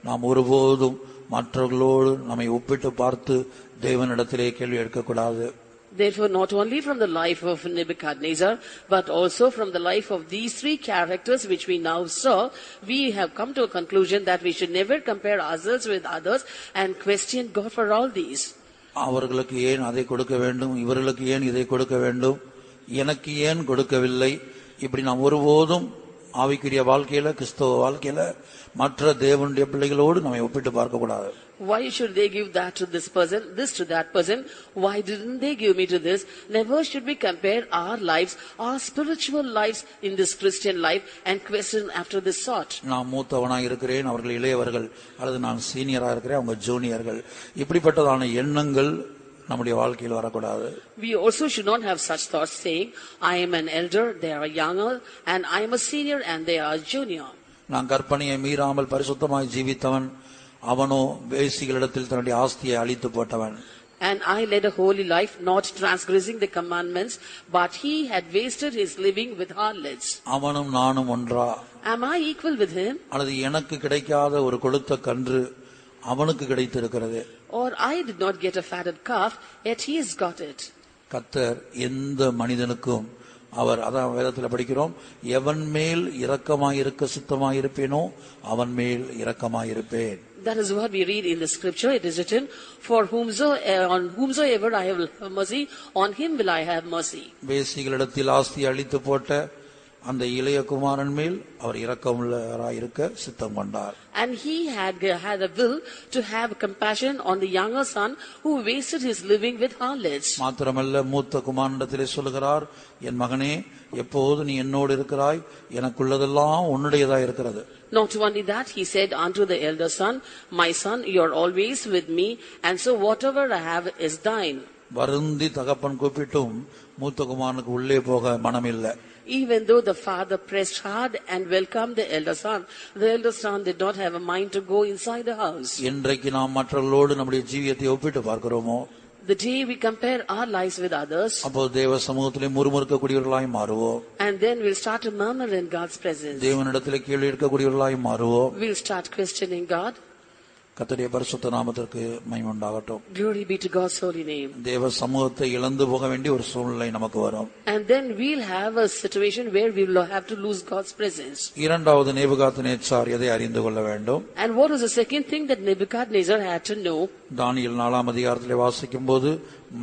நாம் ஒருபோதும் மற்றவர்களோடு நம்மை ஒப்பிட்டு பார்த்து தேவனிடத்திலே கேள்வி எடுக்கக்கூடாது. Therefore, not only from the life of Nebuchadnezzar, but also from the life of these 3 characters which we now saw, we have come to a conclusion that we should never compare ourselves with others and question God for all these. அவர்களுக்கு ஏன் அதை கொடுக்க வேண்டும், இவர்களுக்கு ஏன் இதை கொடுக்க வேண்டும், எனக்கு ஏன் கொடுக்கவில்லை, இப்படி நாம் ஒருபோதும் ஆவிக்குரிய வாழ்க்கையில கிறிஸ்தவ வாழ்க்கையில மற்ற தேவனுடைய பிள்ளைகளோடு நம்மை ஒப்பிட்டு பார்க்க கூடாது. Why should they give that to this person, this to that person? Why didn't they give me to this? Never should we compare our lives, our spiritual lives in this Christian life and question after this sort. நான் மூத்தவனாக இருக்கிறேன், அவர்கள் இளையவர்கள், அல்லது நான் சீனியரா இருக்கிறேன், அவங்க ஜூனியர்கள், இப்படிப்பட்டதான எண்ணங்கள் நம்முடைய வாழ்க்கையில் வரக்கூடாது. We also should not have such thoughts saying, I am an elder, they are younger, and I am a senior and they are junior. நான் கற்பனையை மீறாமல் பரிசுத்தமாய் ஜீவித்தவன், அவனோ வேசிகளிடத்தில் தன்னுடைய ஆஸ்தியை அழித்து போட்டவன். And I led a holy life, not transgressing the commandments, but he had wasted his living with harlots. அவனும் நானும் ஒன்றா? Am I equal with him? அல்லது எனக்கு கிடைக்காத ஒரு கொழுத்த கன்று அவனுக்கு கிடைத்திருக்கிறது. Or I did not get a fatted calf, yet he has got it. கர்த்தர் எந்த மனிதனுக்கும் அவர், அதான் வேதத்தில் படிக்கிறோம், எவன் மேல் இரக்கமாயிருக்க சித்தமாயிருப்பேனோ அவன் மேல் இரக்கமாயிருப்பேன். That is what we read in the scripture. It is written, for on whomsoever I will have mercy, on him will I have mercy. வேசிகளிடத்தில் ஆஸ்தி அழித்து போட்ட அந்த இளைய குமாரன் மேல் அவர் இரக்கமுள்ளவராயிருக்க சித்தம் கொண்டார். And he had a will to have compassion on the younger son who wasted his living with harlots. மாத்திரமல்ல, மூத்த குமாரனிடத்திலே சொல்லுகிறார், என் மகனே, எப்போது நீ என்னோடு இருக்கிறாய், எனக்குள்ளதெல்லாம் உன்னுடையதா இருக்கிறது. Not only that, he said unto the elder son, my son, you are always with me, and so whatever I have is thine. வருந்தி தகப்பன் கூப்பிட்டும் மூத்த குமாரனுக்கு உள்ளே போக மனமில்லை. Even though the father pressed hard and welcomed the elder son did not have a mind to go inside the house. இன்றைக்கு நாம் மற்றவர்களோடு நம்முடைய ஜீவியத்தை ஒப்பிட்டு பார்க்கிறோமோ, The day we compare our lives with others, அப்போ தேவ சமூகத்திலே முறுமுறுக்கக்கூடியவர்களாய் மாறுவோம். and then we'll start to murmur in God's presence. தேவனிடத்திலே கேள்வி எடுக்கக்கூடியவர்களாய் மாறுவோம். We'll start questioning God. கர்த்தருடைய பரிசுத்த நாமத்திற்கு மகிமை உண்டாகட்டும். Glory be to God's holy name. தேவ சமூகத்தை இழந்து போக வேண்டிய ஒரு சூழ்நிலை நமக்கு வரும். And then we'll have a situation where we will have to lose God's presence. இரண்டாவது நேபுகாத்நேச்சார் எதை அறிந்து கொள்ள வேண்டும்? And what is the second thing that Nebuchadnezzar had to know? தானியேல் 4ஆம் அதிகாரத்திலே வாசிக்கும் போது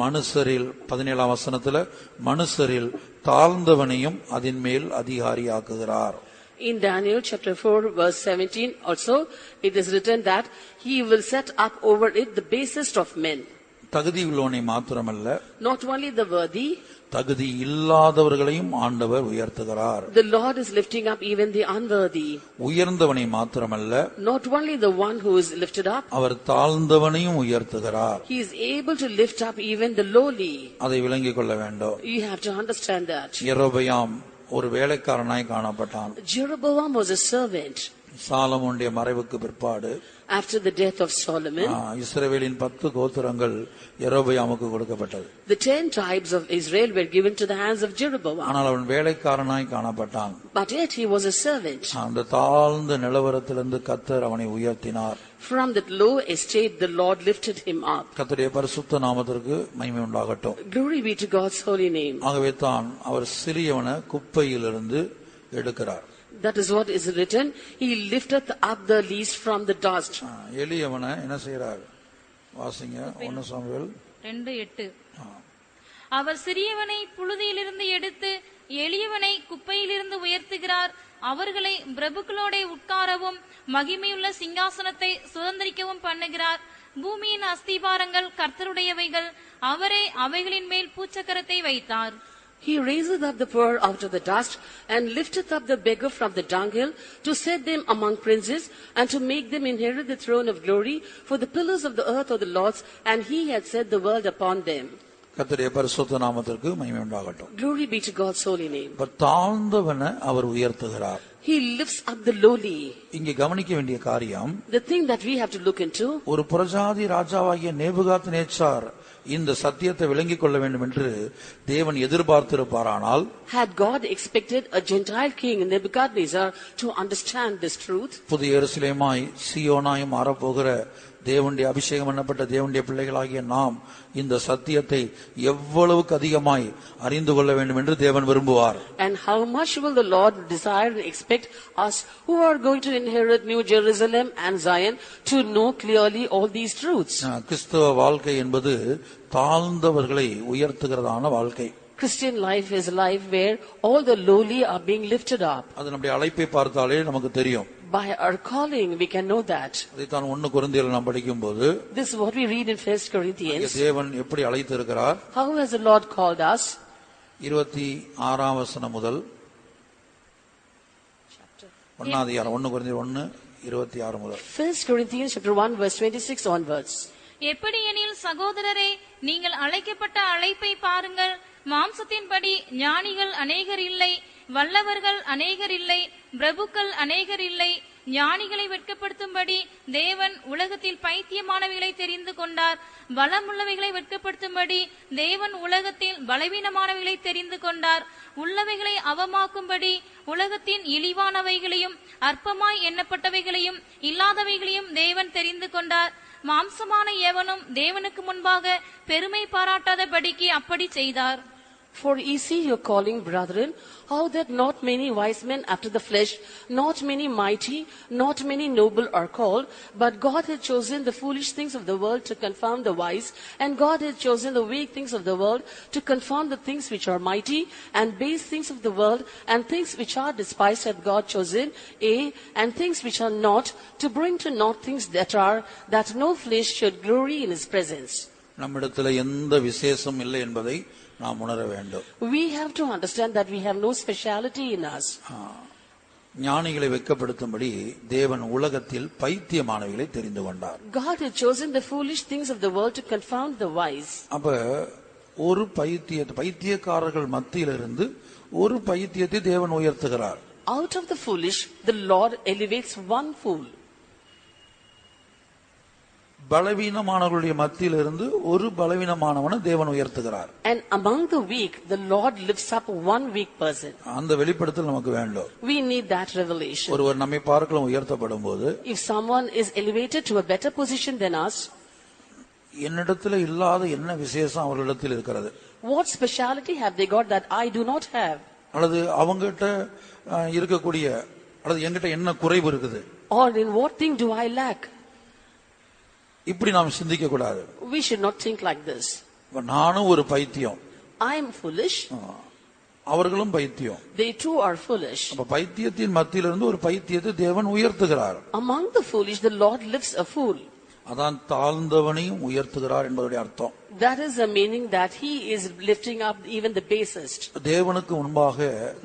மனுஷரில் 17ஆம் வசனத்துல மனுஷரில் தாழ்ந்தவனையும் அதின் மேல் அதிகாரியாக்குகிறார். In Daniel chapter 4 verse 17 also it is written that he will set up over it the basest of men. தகுதி உள்ளவனை மாத்திரமல்ல, Not only the worthy, தகுதி இல்லாதவர்களையும் ஆண்டவர் உயர்த்துகிறார். the Lord is lifting up even the unworthy. உயர்ந்தவனை மாத்திரமல்ல, Not only the one who is lifted up, our தாழ்ந்தவனையும் உயர்த்துகிறார். he is able to lift up even the lowly. அதை விளங்கிக் கொள்ள வேண்டும். You have to understand that. யெரொபெயாம் ஒரு வேலைக்காரனாய் காணப்பட்டான். Jeroboam was a servant. சாலமோனுடைய மறைவுக்கு பிற்பாடு After the death of Solomon, இஸ்ரவேலின் 10 கோத்திரங்கள் யெரொபெயாமுக்கு கொடுக்கப்பட்டது. the 10 tribes of Israel were given to the hands of Jeroboam. ஆனால் அவன் வேலைக்காரனாய் காணப்பட்டான். But yet he was a servant. அந்த தாழ்ந்த நிலவரத்திலிருந்து கர்த்தர் அவனை உயர்த்தினார். From that low estate the Lord lifted him up. கர்த்தருடைய பரிசுத்த நாமத்திற்கு மகிமை உண்டாகட்டும். Glory be to God's holy name. ஆகவே தான் அவர் சிறியவனை குப்பையிலிருந்து எடுக்கிறார். That is what is written. He lifteth up the least from the dust. எளியவனை என்ன செய்யறார்? வாசிங்க 1 சாமுவேல் 2:8. அவர் சிறியவனை புழுதியிலிருந்து எடுத்து எளியவனை குப்பையிலிருந்து உயர்த்துகிறார். அவர்களை பிரபுக்களோட உட்காரவும் மகிமையுள்ள சிங்காசனத்தை சுதந்திரிக்கவும் பண்ணுகிறார். பூமியின் அஸ்திபாரங்கள் கர்த்தருடையவைகள், அவரே அவைகளின் மேல் பூச்சக்கரத்தை வைத்தார். He raiseth up the poor out of the dust, and lifteth up the beggar from the dunghill, to set them among princes, and to make them inherit the throne of glory. For the pillars of the earth are the Lord's, and he hath set the world upon them. கர்த்தருடைய பரிசுத்த நாமத்திற்கு மகிமை உண்டாகட்டும். Glory be to God's holy name. தாழ்ந்தவனை our உயர்த்துகிறார். He lifts up the lowly. இங்கே கவனிக்க வேண்டிய காரியம், The thing that we have to look into, ஒரு புறஜாதி ராஜாவாகிய நேபுகாத்நேச்சார் இந்த சத்தியத்தை விளங்கிக் கொள்ள வேண்டும் என்று தேவன் எதிர்பார்த்திருப்பாரானால், had God expected a Gentile king Nebuchadnezzar to understand this truth, புதிய எருசலேமாய் சீயோனாய் மாறப்போகிற தேவனுடைய அபிஷேகம் பண்ணப்பட்ட தேவனுடைய பிள்ளைகளாகிய நாம் இந்த சத்தியத்தை எவ்வளவுக்கு அதிகமாய் அறிந்து கொள்ள வேண்டும் என்று தேவன் விரும்புவார். And how much will the Lord desire and expect us who are going to inherit New Jerusalem and Zion to know clearly all these truths. கிறிஸ்தவ வாழ்க்கை என்பது தாழ்ந்தவர்களை உயர்த்துகிறதான வாழ்க்கை. Christian life is a life where all the lowly are being lifted up. அது நம்முடைய அழைப்பை பார்த்தாலே நமக்கு தெரியும். By our calling we can know that. அதைத்தான் 1 கொரிந்தியரில் நாம் படிக்கும்போது, This is what we read in 1 Corinthians. தேவன் எப்படி அழைத்திருக்கிறார்? How has the Lord called us? 26ஆம் வசனம் முதல் 1 அதிகாரம் 1 கொரிந்தியர் 1:26 முதல் 1 Corinthians chapter 1 verse 26 onwards. எப்படியெனில் சகோதரரே, நீங்கள் அழைக்கப்பட்ட அழைப்பை பாருங்கள். மாம்சத்தின்படி ஞானிகள் அநேகர் இல்லை, வல்லவர்கள் அநேகர் இல்லை, பிரபுக்கள் அநேகர் இல்லை. ஞானிகளை வெட்கப்படுத்தும்படி தேவன் உலகத்தில் பைத்தியமானவைகளை தெரிந்து கொண்டார். பலமுள்ளவைகளை வெட்கப்படுத்தும்படி தேவன் உலகத்தில் பலவீனமானவைகளை தெரிந்து கொண்டார். உள்ளவைகளை அவமாக்கும்படி உலகத்தின் இழிவானவைகளையும் அற்பமாய் எண்ணப்பட்டவைகளையும் இல்லாதவைகளையும் தேவன் தெரிந்து கொண்டார். மாம்சமான எவனும் தேவனுக்கு முன்பாக பெருமை பாராட்டாதபடிக்கு அப்படி செய்தார். For ye see your calling, brethren, how that not many wise men after the flesh, not many mighty, not many noble are called, but God hath chosen the foolish things of the world to confound the wise, and God hath chosen the weak things of the world to confound the things which are mighty, and base things of the world, and things which are despised hath God chosen, and things which are not, to bring to naught things that are, that no flesh should glory in his presence. நம்மிடத்தில் எந்த விசேஷம் இல்லை என்பதை நாம் உணர வேண்டும். We have to understand that we have no speciality in us. ஞானிகளை வெட்கப்படுத்தும்படி தேவன் உலகத்தில் பைத்தியமானவைகளை தெரிந்து கொண்டார். God had chosen the foolish things of the world to confound the wise. அப்ப ஒரு பைத்தியக்காரர்கள் மத்தியிலிருந்து ஒரு பைத்தியத்தை தேவன் உயர்த்துகிறார். Out of the foolish, the Lord elevates one fool. பலவீனமானவர்களுடைய மத்தியிலிருந்து ஒரு பலவீனமானவனை தேவன் உயர்த்துகிறார். And among the weak, the Lord lifts up one weak person. அந்த வெளிப்படுத்தல் நமக்கு வேண்டும். We need that revelation. ஒருவர் நம்மை பார்க்கலாம் உயர்த்தப்படும் போது, if someone is elevated to a better position than us, என்னிடத்தில் இல்லாத என்ன விசேஷம் அவர்களிடத்தில் இருக்கிறது? What speciality have they got that I do not have? அல்லது அவங்ககிட்ட இருக்கக்கூடிய அல்லது என்கிட்ட என்ன குறைவு இருக்குது? Or in what thing do I lack? இப்படி நாம் சிந்திக்க கூடாது. We should not think like this. நானும் ஒரு பைத்தியம். I am foolish. அவர்களும் பைத்தியம். They too are foolish. அப்ப பைத்தியத்தின் மத்தியிலிருந்து ஒரு பைத்தியத்தை தேவன் உயர்த்துகிறார். Among the foolish, the Lord lifts a fool. அதான் தாழ்ந்தவனையும் உயர்த்துகிறார் என்பதுடைய அர்த்தம். That is the meaning, that he is lifting up even the basest. தேவனுக்கு முன்பாக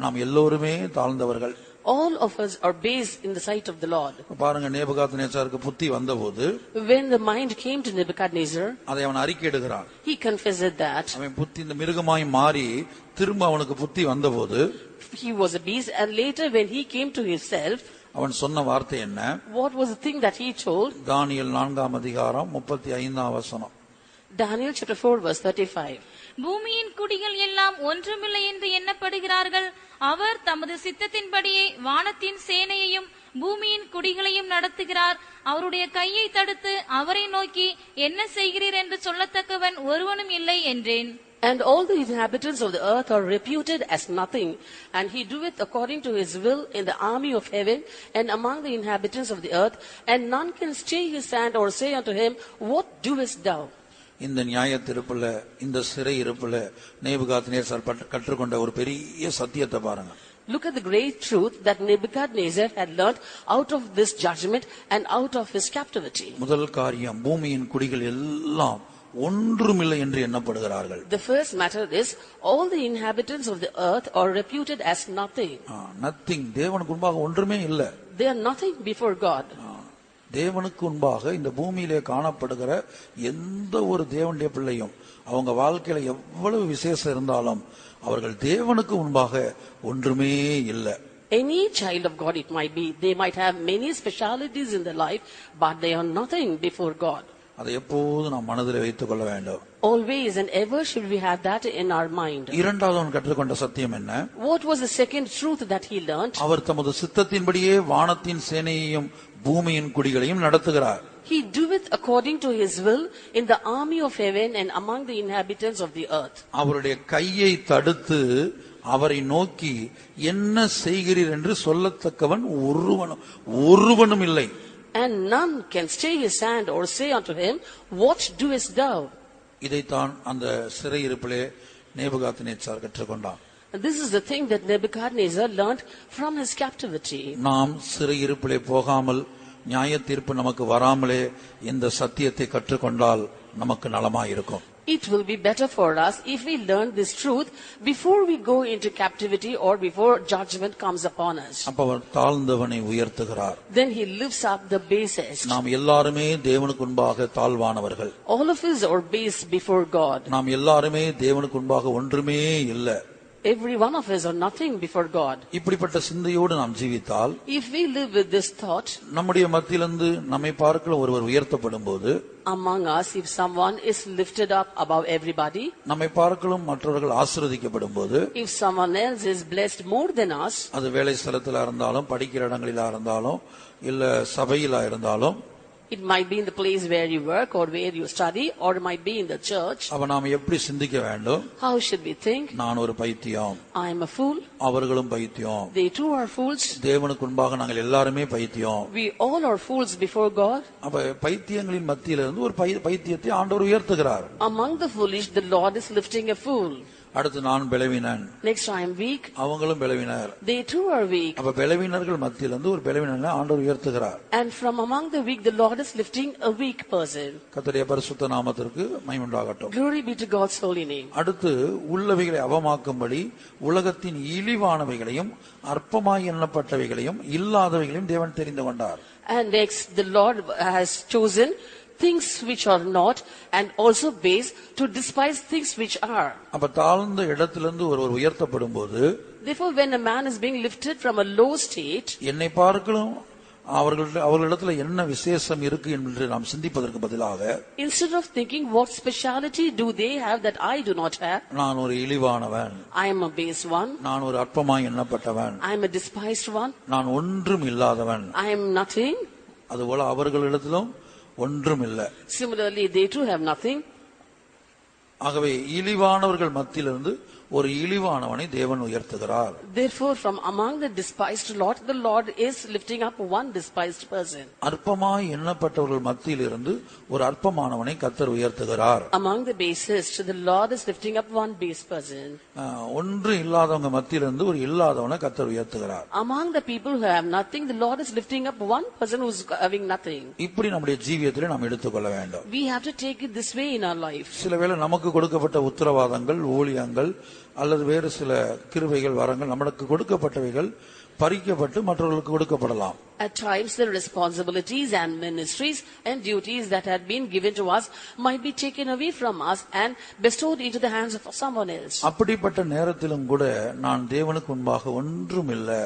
நாம் எல்லோருமே தாழ்ந்தவர்கள். All of us are base in the sight of the Lord. பாருங்க, நேபுகாத்நேச்சாருக்கு புத்தி வந்தபோது, when the mind came to Nebuchadnezzar, அதை அவன் அறிக்கையிடுகிறான். he confessed that அவன் புத்தி இந்த மிருகமாய் மாறி திரும்ப அவனுக்கு புத்தி வந்தபோது, he was a beast, and later when he came to himself, அவன் சொன்ன வார்த்தை என்ன? What was the thing that he told? தானியேல் 4ஆம் அதிகாரம் 35ஆம் வசனம். Daniel chapter 4 verse 35. பூமியின் குடிகள் எல்லாம் ஒன்றுமில்லை என்று எண்ணப்படுகிறார்கள். அவர் தமது சித்தத்தின்படியே வானத்தின் சேனையையும் பூமியின் குடிகளையும் நடத்துகிறார். அவருடைய கையை தடுத்து அவரை நோக்கி என்ன செய்கிறீர் என்று சொல்லத்தக்கவன் ஒருவனும் இல்லை என்றேன். And all the inhabitants of the earth are reputed as nothing, and he doeth according to his will in the army of heaven and among the inhabitants of the earth, and none can stay his hand or say unto him, What doest thou? இந்த நியாய தீர்ப்புல, இந்த சிறை இருப்புல நேபுகாத்நேசர் கற்றுக்கொண்ட ஒரு பெரிய சத்தியத்தை பாருங்க. Look at the great truth that Nebuchadnezzar had learnt out of this judgment and out of his captivity. முதல் காரியம், பூமியின் குடிகள் எல்லாம் ஒன்றுமில்லை என்று எண்ணப்படுகிறார்கள். The first matter is, all the inhabitants of the earth are reputed as nothing. Nothing. தேவனுக்கு முன்பாக ஒன்றுமே இல்லை. They are nothing before God. தேவனுக்கு முன்பாக இந்த பூமியிலே காணப்படுகிற எந்த ஒரு தேவனுடைய பிள்ளையும் அவங்க வாழ்க்கையில எவ்வளவு விசேஷம் இருந்தாலும் அவர்கள் தேவனுக்கு முன்பாக ஒன்றுமே இல்லை. Any child of God it might be, they might have many specialities in their life, but they are nothing before God. அதை எப்போதும் நாம் மனதில் வைத்துக் கொள்ள வேண்டும். Always and ever should we have that in our mind. இரண்டாவது அவன் கற்றுக்கொண்ட சத்தியம் என்ன? What was the second truth that he learnt? அவர் தமது சித்தத்தின்படியே வானத்தின் சேனையையும் பூமியின் குடிகளையும் நடத்துகிறார். He doeth according to his will in the army of heaven and among the inhabitants of the earth. அவருடைய கையை தடுத்து அவரை நோக்கி என்ன செய்கிறீர் என்று சொல்லத்தக்கவன் ஒருவனும் இல்லை. And none can stay his hand or say unto him, What doest thou? இதைத்தான் அந்த சிறை இருப்பிலே Nebuchadnezzar கற்றுக்கொண்டான். And this is the thing that Nebuchadnezzar learnt from his captivity. நாம் சிறை இருப்பிலே போகாமல், நியாய தீர்ப்பு நமக்கு வராமலே இந்த சத்தியத்தை கற்றுக்கொண்டால் நமக்கு நலமாயிருக்கும். It will be better for us if we learn this truth before we go into captivity or before judgment comes upon us. அப்ப அவர் தாழ்ந்தவனை உயர்த்துகிறார். Then he lifts up the basest. நாம் எல்லாருமே தேவனுக்கு முன்பாக தாழ்வானவர்கள். All of us are base before God. நாம் எல்லாருமே தேவனுக்கு முன்பாக ஒன்றுமே இல்லை. Every one of us are nothing before God. இப்படிப்பட்ட சிந்தையோடு நாம் ஜீவித்தால், if we live with this thought, நம்முடைய மத்தியிலிருந்து நம்மை பார்க்க ஒருவர் உயர்த்தப்படும் போது, among us if someone is lifted up above everybody, நம்மை பார்க்கலும் மற்றவர்கள் ஆசீர்வதிக்கப்படும் போது, if someone else is blessed more than us, அது வேலை ஸ்தலத்தில இருந்தாலும், படிக்கிற இடங்களிலா இருந்தாலும், இல்ல சபையிலா இருந்தாலும், it might be in the place where you work or where you study, or it might be in the church. அவ நாம் எப்படி சிந்திக்க வேண்டும்? How should we think? நான் ஒரு பைத்தியம், I am a fool, அவர்களும் பைத்தியம், they too are fools, தேவனுக்கு முன்பாக நாங்கள் எல்லாருமே பைத்தியம். we all are fools before God. அப்ப பைத்தியங்களின் மத்தியிலிருந்து ஒரு பைத்தியத்தை ஆண்டவர் உயர்த்துகிறார். Among the foolish the Lord is lifting a fool. அடுத்து நான் பலவீனன், Next I am weak, அவங்களும் பலவீனர். they too are weak. அப்ப பலவீனர்கள் மத்தியிலிருந்து ஒரு பலவீனனை ஆண்டவர் உயர்த்துகிறார். And from among the weak the Lord is lifting a weak person. கர்த்தருடைய பரிசுத்த நாமத்திற்கு மகிமை உண்டாகட்டும். Glory be to God's holy name. அடுத்து உள்ளவைகளை அவமாக்கும்படி உலகத்தின் இழிவானவைகளையும் அற்பமாய் எண்ணப்பட்டவைகளையும் இல்லாதவைகளையும் தேவன் தெரிந்து கொண்டார். And next the Lord has chosen things which are not and also base to despise things which are. அப்ப தாழ்ந்த இடத்திலிருந்து ஒருவர் உயர்த்தப்படும் போது, Therefore when a man is being lifted from a low state, என்னை பார்க்கலும் அவர்களிடத்துல என்ன விசேஷம் இருக்கு என்று நாம் சிந்திப்பதற்கு பதிலாக, instead of thinking what speciality do they have that I do not have, நான் ஒரு இழிவானவன், I am a base one, நான் ஒரு அற்பமாய் எண்ணப்பட்டவன், I am a despised one, நான் ஒன்றும் இல்லாதவன், I am nothing, அதுபோல அவர்களிடத்திலும் ஒன்றும் இல்லை. similarly they too have nothing. ஆகவே இழிவானவர்கள் மத்தியிலிருந்து ஒரு இழிவானவனை தேவன் உயர்த்துகிறார். Therefore from among the despised lot the Lord is lifting up one despised person. அற்பமாய் எண்ணப்பட்டவர்கள் மத்தியிலிருந்து ஒரு அற்பமானவனை கர்த்தர் உயர்த்துகிறார். Among the basest the Lord is lifting up one base person. ஒன்று இல்லாதவங்க மத்தியிலிருந்து ஒரு இல்லாதவனை கர்த்தர் உயர்த்துகிறார். Among the people who have nothing the Lord is lifting up one person who is having nothing. இப்படி நம்முடைய ஜீவியத்திலே நாம் எடுத்துக்கொள்ள வேண்டும். We have to take it this way in our life. சிலவேளை நமக்கு கொடுக்கப்பட்ட உத்தரவாதங்கள், ஊழியங்கள் அல்லது வேறு சில கிருபைகள், வரங்கள் நமக்கு கொடுக்கப்பட்டவைகள் பறிக்கப்பட்டு மற்றவர்களுக்கு கொடுக்கப்படலாம். At times the responsibilities and ministries and duties that had been given to us might be taken away from us and bestowed into the hands of someone else. அப்படிப்பட்ட நேரத்திலும் கூட நான் தேவனுக்கு முன்பாக ஒன்றும் இல்லை.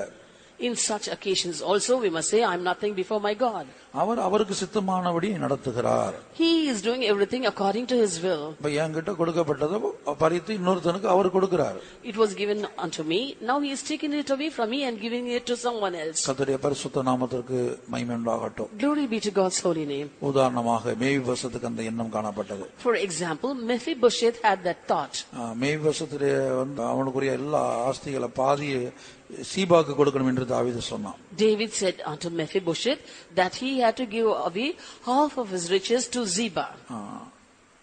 In such occasions also we must say, I am nothing before my God. அவர் அவருக்கு சித்தமானபடி நடத்துகிறார். He is doing everything according to his will. இப்ப என்கிட்ட கொடுக்கப்பட்டதை பறித்து இன்னொருத்தனுக்கு அவர் கொடுக்கிறார். It was given unto me, now he is taking it away from me and giving it to someone else. கர்த்தருடைய பரிசுத்த நாமத்திற்கு மகிமை உண்டாகட்டும். Glory be to God's holy name. உதாரணமாக மேவிபோசத்துக்கு அந்த எண்ணம் காணப்பட்டது. For example, Mephibosheth had that thought. மேவிபோசத்திலே அவனுக்குரிய எல்லா ஆஸ்திகளை பாதியை சீபாக்கு கொடுக்கணும் என்று தாவீது சொன்னான். David said unto Mephibosheth that he had to give away half of his riches to Ziba.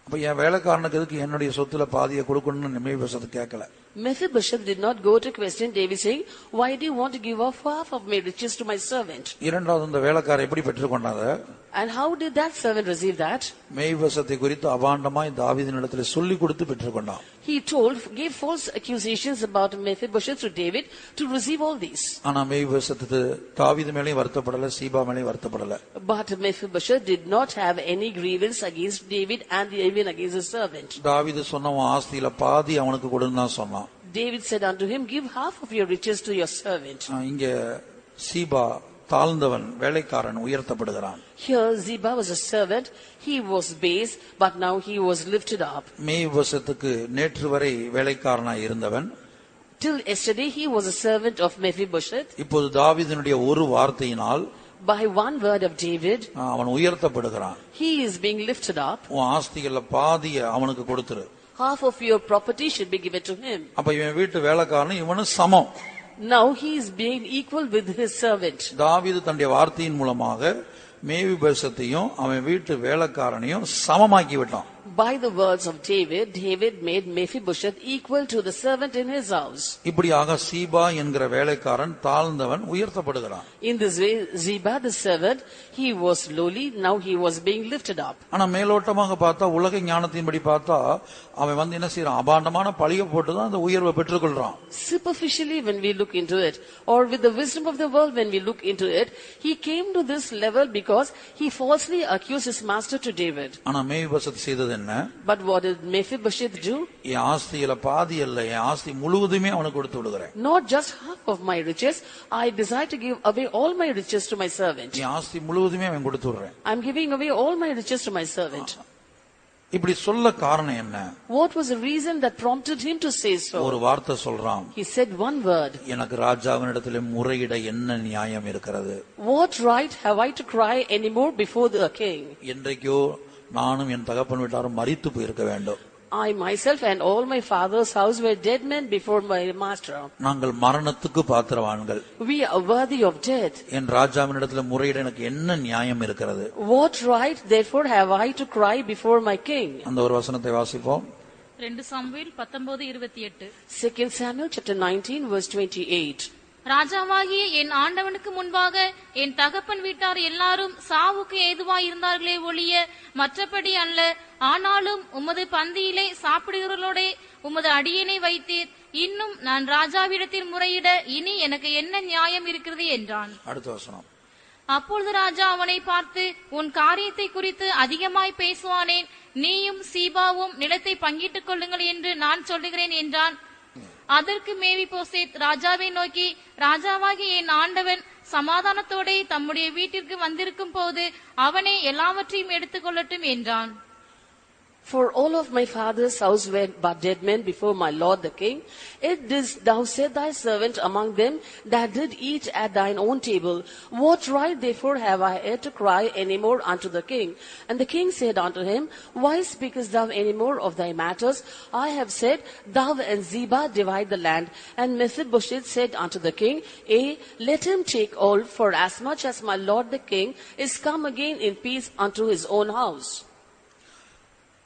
அப்ப என் வேலைக்காரனுக்கு எதுக்கு என்னுடைய சொத்துல பாதியை கொடுக்கணும்னு மேவிபோசத் கேட்கல. Mephibosheth did not go to question David saying, why do you want to give off half of my riches to my servant? இரண்டாவது இந்த வேலைக்காரன் எப்படி பெற்றுக்கொண்டாத? And how did that servant receive that? மேவிபோசத்தை குறித்து அபாண்டமாய் தாவீதினிடத்திலே சொல்லி கொடுத்து பெற்றுக்கொண்டான். He gave false accusations about Mephibosheth to David to receive all these. ஆனா மேவிபோசத்து தாவீது மேலயும் வருத்தப்படல, சீபா மேலயும் வருத்தப்படல. But Mephibosheth did not have any grievance against David and even against his servant. தாவீது சொன்ன ஆஸ்தியில பாதி அவனுக்கு கொடுன்னு தான் சொன்னான். David said unto him, give half of your riches to your servant. இங்க சீபா தாழ்ந்தவன், வேலைக்காரன் உயர்த்தப்படுகிறான். Here Ziba was a servant, he was base, but now he was lifted up. மேவிபோசத்துக்கு நேற்று வரை வேலைக்காரனாய் இருந்தவன், Till yesterday he was a servant of Mephibosheth. இப்போது தாவீதினுடைய ஒரு வார்த்தையினால் By one word of David, அவன் உயர்த்தப்படுகிறான். he is being lifted up. உன் ஆஸ்திகள்ல பாதியை அவனுக்கு கொடுத்துரு. Half of your property should be given to him. அப்ப இவன் வீட்டு வேலைக்காரன் இவனு சமம். Now he is being equal with his servant. தாவீது தன்னுடைய வார்த்தையின் மூலமாக மேவிபோசத்தையும் அவன் வீட்டு வேலைக்காரனையும் சமமாக்கி விட்டான். By the words of David, David made Mephibosheth equal to the servant in his house. இப்படியாக சீபா என்கிற வேலைக்காரன் தாழ்ந்தவன் உயர்த்தப்படுகிறான். In this way, Ziba the servant, he was lowly, now he was being lifted up. ஆனா மேலோட்டமாக பார்த்தா, உலக ஞானத்தின்படி பார்த்தா, அவன் என்ன செய்யறான்? அபாண்டமான பழிய போட்டுதான் அந்த உயர்வை பெற்றுக்கொள்றான். Superficially when we look into it, or with the wisdom of the world when we look into it, he came to this level because he falsely accused his master to David. ஆனா மேவிபோசத் செய்தது என்ன? But what did Mephibosheth do? என் ஆஸ்தியில பாதி அல்ல, என் ஆஸ்தி முழுவதுமே அவனுக்கு கொடுத்து விடுகிறேன். Not just half of my riches, I desire to give away all my riches to my servant. என் ஆஸ்தி முழுவதுமே அவன் கொடுத்து விடுறேன். I'm giving away all my riches to my servant. இப்படி சொல்ல காரணம் என்ன? What was the reason that prompted him to say so? ஒரு வார்த்தை சொல்றான். He said one word. எனக்கு ராஜாவினிடத்திலே முறையிட என்ன நியாயம் இருக்கிறது? What right have I to cry anymore before the king? என்றைக்கோ நானும் என் தகப்பன் வீட்டாரும் மரித்து போயிருக்க வேண்டும். I myself and all my father's house were dead men before my master. நாங்கள் மரணத்துக்கு பாத்திரவான்கள். We are worthy of death. என் ராஜாவினிடத்திலே முறையிட எனக்கு என்ன நியாயம் இருக்கிறது? What right therefore have I to cry before my king? அந்த ஒரு வசனத்தை வாசிப்போம். 2 சாமுவேல் 19:28. 2 Samuel chapter 19 verse 28. ராஜாவாகிய என் ஆண்டவனுக்கு முன்பாக என் தகப்பன் வீட்டார் எல்லாரும் சாவுக்கு ஏதுவாய் இருந்தார்களே ஒழிய மற்றபடி அல்ல. ஆனாலும் உமது பந்தியிலே சாப்பிடுகிறவர்களோட உமது அடியேனை வைத்தீர். இன்னும் நான் ராஜாவிடத்தில் முறையிட இனி எனக்கு என்ன நியாயம் இருக்கிறது என்றான். அடுத்த வசனம். அப்பொழுது ராஜா அவனை பார்த்து, உன் காரியத்தை குறித்து அதிகமாய் பேசுவானேன். நீயும் சீபாவும் நிலத்தை பங்கிட்டுக் கொள்ளுங்கள் என்று நான் சொல்லுகிறேன் என்றான். அதற்கு மேவிபோசேத் ராஜாவை நோக்கி, ராஜாவாகி என் ஆண்டவன் சமாதானத்தோட தம்முடைய வீட்டிற்கு வந்திருக்கும் போது அவனே எல்லாவற்றையும் எடுத்துக்கொள்ளட்டும் என்றான். For all of my father's house were but dead men before my lord the king. It didst thou set thy servant among them that did eat at thine own table. What right therefore have I yet to cry any more unto the king? And the king said unto him, why speakest thou any more of thy matters? I have said, thou and Ziba divide the land. And Mephibosheth said unto the king, let him take all, for as much as my lord the king is come again in peace unto his own house.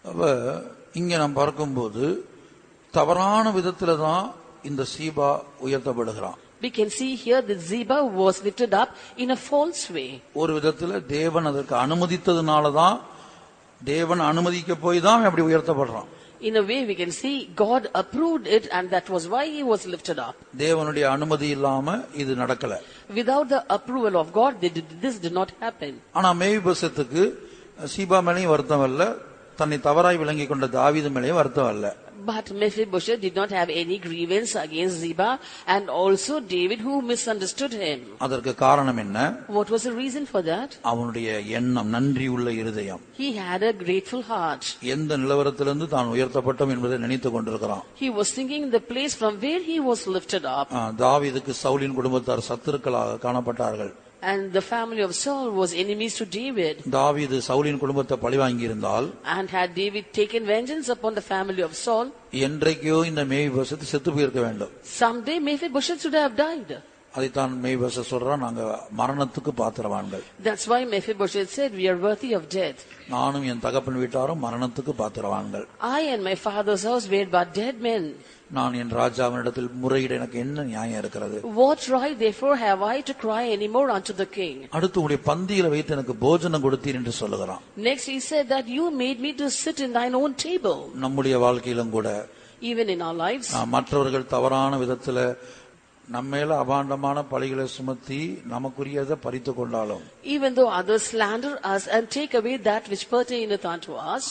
அப்ப இங்க நாம் பார்க்கும்போது தவறான விதத்துல தான் இந்த சீபா உயர்த்தப்படுகிறான். We can see here that Ziba was lifted up in a false way. ஒரு விதத்துல தேவன் அதற்கு அனுமதித்ததுனால தான், தேவன் அனுமதிக்க போய் தான் அப்படி உயர்த்தப்படுறான். In a way we can see God approved it and that was why he was lifted up. தேவனுடைய அனுமதி இல்லாம இது நடக்கல. Without the approval of God this did not happen. ஆனா மேவிபோசத்துக்கு சீபா மேலேயும் வருத்தம் அல்ல, தன்னை தவறாய் விளங்கிக் கொண்ட தாவீது மேலேயும் வருத்தம் அல்ல. But Mephibosheth did not have any grievance against Ziba, and also David who misunderstood him. அதற்கு காரணம் என்ன? What was the reason for that? அவனுடைய எண்ணம், நன்றி உள்ள இருதயம். He had a grateful heart. எந்த நிலவரத்திலிருந்து தான் உயர்த்தப்பட்டோம் என்பதை நினைத்துக் கொண்டிருக்கிறான். He was thinking the place from where he was lifted up. தாவீதுக்கு சவுலின் குடும்பத்தார் சத்துருக்களாக காணப்பட்டார்கள். And the family of Saul was enemies to David. தாவீது சவுலின் குடும்பத்தை பழிவாங்கி இருந்தால், And had David taken vengeance upon the family of Saul, என்றைக்கோ இந்த மேய்போசேத் செத்து போயிருக்க வேண்டும். someday Mephibosheth should have died. அதைத்தான் மேய்போசேத் சொல்றான், நாங்க மரணத்துக்கு பாத்திரவான்கள். That's why Mephibosheth said, we are worthy of death. நானும் என் தகப்பன் வீட்டாரும் மரணத்துக்கு பாத்திரவான்கள். I and my father's house were but dead men. நான் என் ராஜாவினிடத்தில் முறையிட எனக்கு என்ன நியாயம் இருக்கிறது? What right therefore have I to cry any more unto the king? அடுத்து உடைய பந்தியில வைத்து எனக்கு போஜனம் கொடுத்தீர் என்று சொல்லுகிறான். Next he said that you made me to sit in thine own table. நம்முடைய வாழ்க்கையிலும் கூட Even in our lives, மற்றவர்கள் தவறான விதத்துல நம்மேல அபாண்டமான பழிகளை சுமத்தி நமக்குரியதை பறித்து கொண்டாலும், even though others slander us and take away that which pertaineth unto us,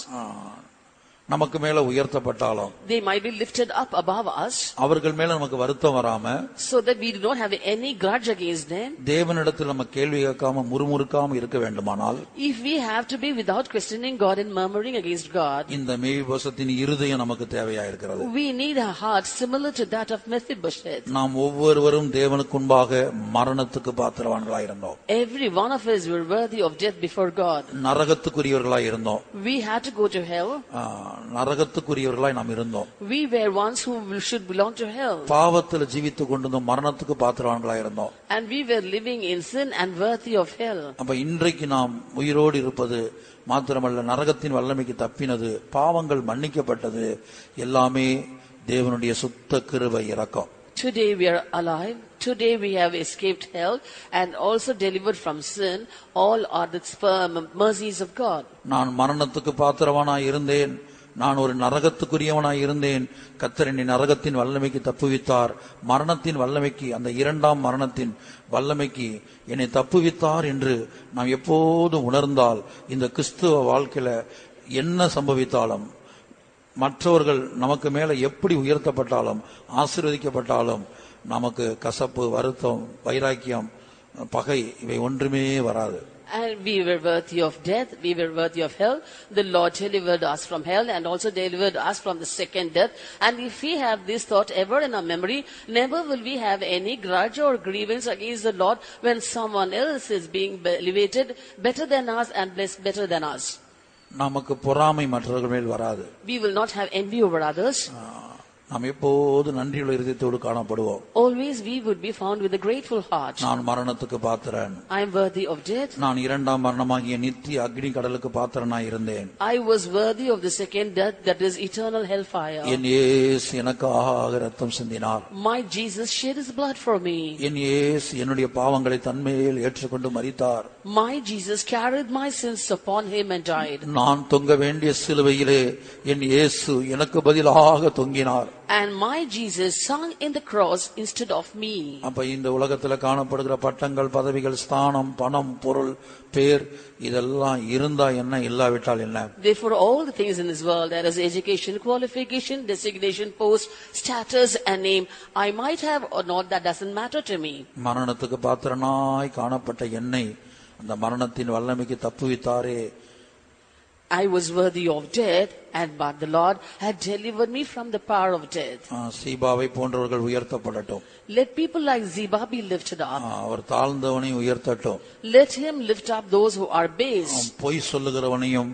நமக்கு மேல உயர்த்தப்பட்டாலும், they might be lifted up above us, அவர்கள் மேல நமக்கு வருத்தம் வராம, so that we do not have any grudge against them. தேவனிடத்தில் நம்ம கேள்வி கேட்காம முறுமுறுக்காம இருக்க வேண்டுமானால், If we have to be without questioning God and murmuring against God, இந்த மேய்போசத்தின் இருதயம் நமக்கு தேவையா இருக்கிறது. we need a heart similar to that of Mephibosheth. நாம் ஒவ்வொருவரும் தேவனுக்கு முன்பாக மரணத்துக்கு பாத்திரவான்களாய் இருந்தோம். Every one of us were worthy of death before God. நரகத்துக்குரியவர்களாய் இருந்தோம். We had to go to hell. நரகத்துக்குரியவர்களாய் நாம் இருந்தோம். We were ones who should belong to hell. பாவத்தில் ஜீவித்துக் கொண்டிருந்தோம், மரணத்துக்கு பாத்திரவான்களாய் இருந்தோம். And we were living in sin and worthy of hell. அப்ப இன்றைக்கு நாம் உயிரோடு இருப்பது மாத்திரமல்ல, நரகத்தின் வல்லமைக்கு தப்பினது, பாவங்கள் மன்னிக்கப்பட்டது, எல்லாமே தேவனுடைய சுத்த கிருபை இரக்கம். Today we are alive. Today we have escaped hell and also delivered from sin. All are the mercies of God. நான் மரணத்துக்கு பாத்திரவானாய் இருந்தேன், நான் ஒரு நரகத்துக்குரியவனாய் இருந்தேன், கர்த்தர் என்னை நரகத்தின் வல்லமைக்கு தப்புவித்தார், மரணத்தின் வல்லமைக்கு, அந்த இரண்டாம் மரணத்தின் வல்லமைக்கு என்னை தப்புவித்தார் என்று நாம் எப்போதும் உணர்ந்தால், இந்த கிறிஸ்துவ வாழ்க்கையில என்ன சம்பவித்தாலும், மற்றவர்கள் நமக்கு மேல எப்படி உயர்த்தப்பட்டாலும் ஆசீர்வதிக்கப்பட்டாலும், நமக்கு கசப்பு, வருத்தம், வைராக்கியம், பகை இவை ஒன்றுமே வராது. And we were worthy of death, we were worthy of hell. The Lord delivered us from hell and also delivered us from the second death. And if we have this thought ever in our memory, never will we have any grudge or grievance against the Lord when someone else is being elevated better than us and blessed better than us. நமக்கு பொறாமை மற்றவர்கள் மேல் வராது. We will not have envy over others. நாம் எப்போது நன்றியுள்ள இருதயத்தோடு காணப்படுவோம். Always we would be found with a grateful heart. நான் மரணத்துக்கு பாத்திரன், I am worthy of death. நான் இரண்டாம் மரணமாகிய நித்திய அக்னி கடலுக்கு பாத்திரனாய் இருந்தேன். I was worthy of the second death, that is eternal hellfire. என் இயேசு எனக்காக இரத்தம் சிந்தினார். My Jesus shed his blood for me. என் இயேசு என்னுடைய பாவங்களை தன்மேல் ஏற்றுக்கொண்டு மரித்தார். My Jesus carried my sins upon him and died. நான் தொங்க வேண்டிய சிலுவையிலே என் இயேசு எனக்கு பதிலாக தொங்கினார். And my Jesus sung in the cross instead of me. அப்ப இந்த உலகத்துல காணப்படுகிற பட்டங்கள், பதவிகள், ஸ்தானம், பணம், பொருள், பேர், இதெல்லாம் இருந்தா என்ன, இல்லாவிட்டால் என்ன? Therefore all the things in this world, there is education, qualification, designation, post, status and name, I might have or not, that doesn't matter to me. மரணத்துக்கு பாத்திரனாய் காணப்பட்ட என்னை அந்த மரணத்தின் வல்லமைக்கு தப்புவித்தாரே. I was worthy of death, and but the Lord had delivered me from the power of death. சீபாவை போன்றவர்கள் உயர்த்தப்படட்டும். Let people like Ziba be lifted up. Our தாழ்ந்தவனை உயர்த்தட்டும். Let him lift up those who are base. பொய் சொல்லுகிறவனையும்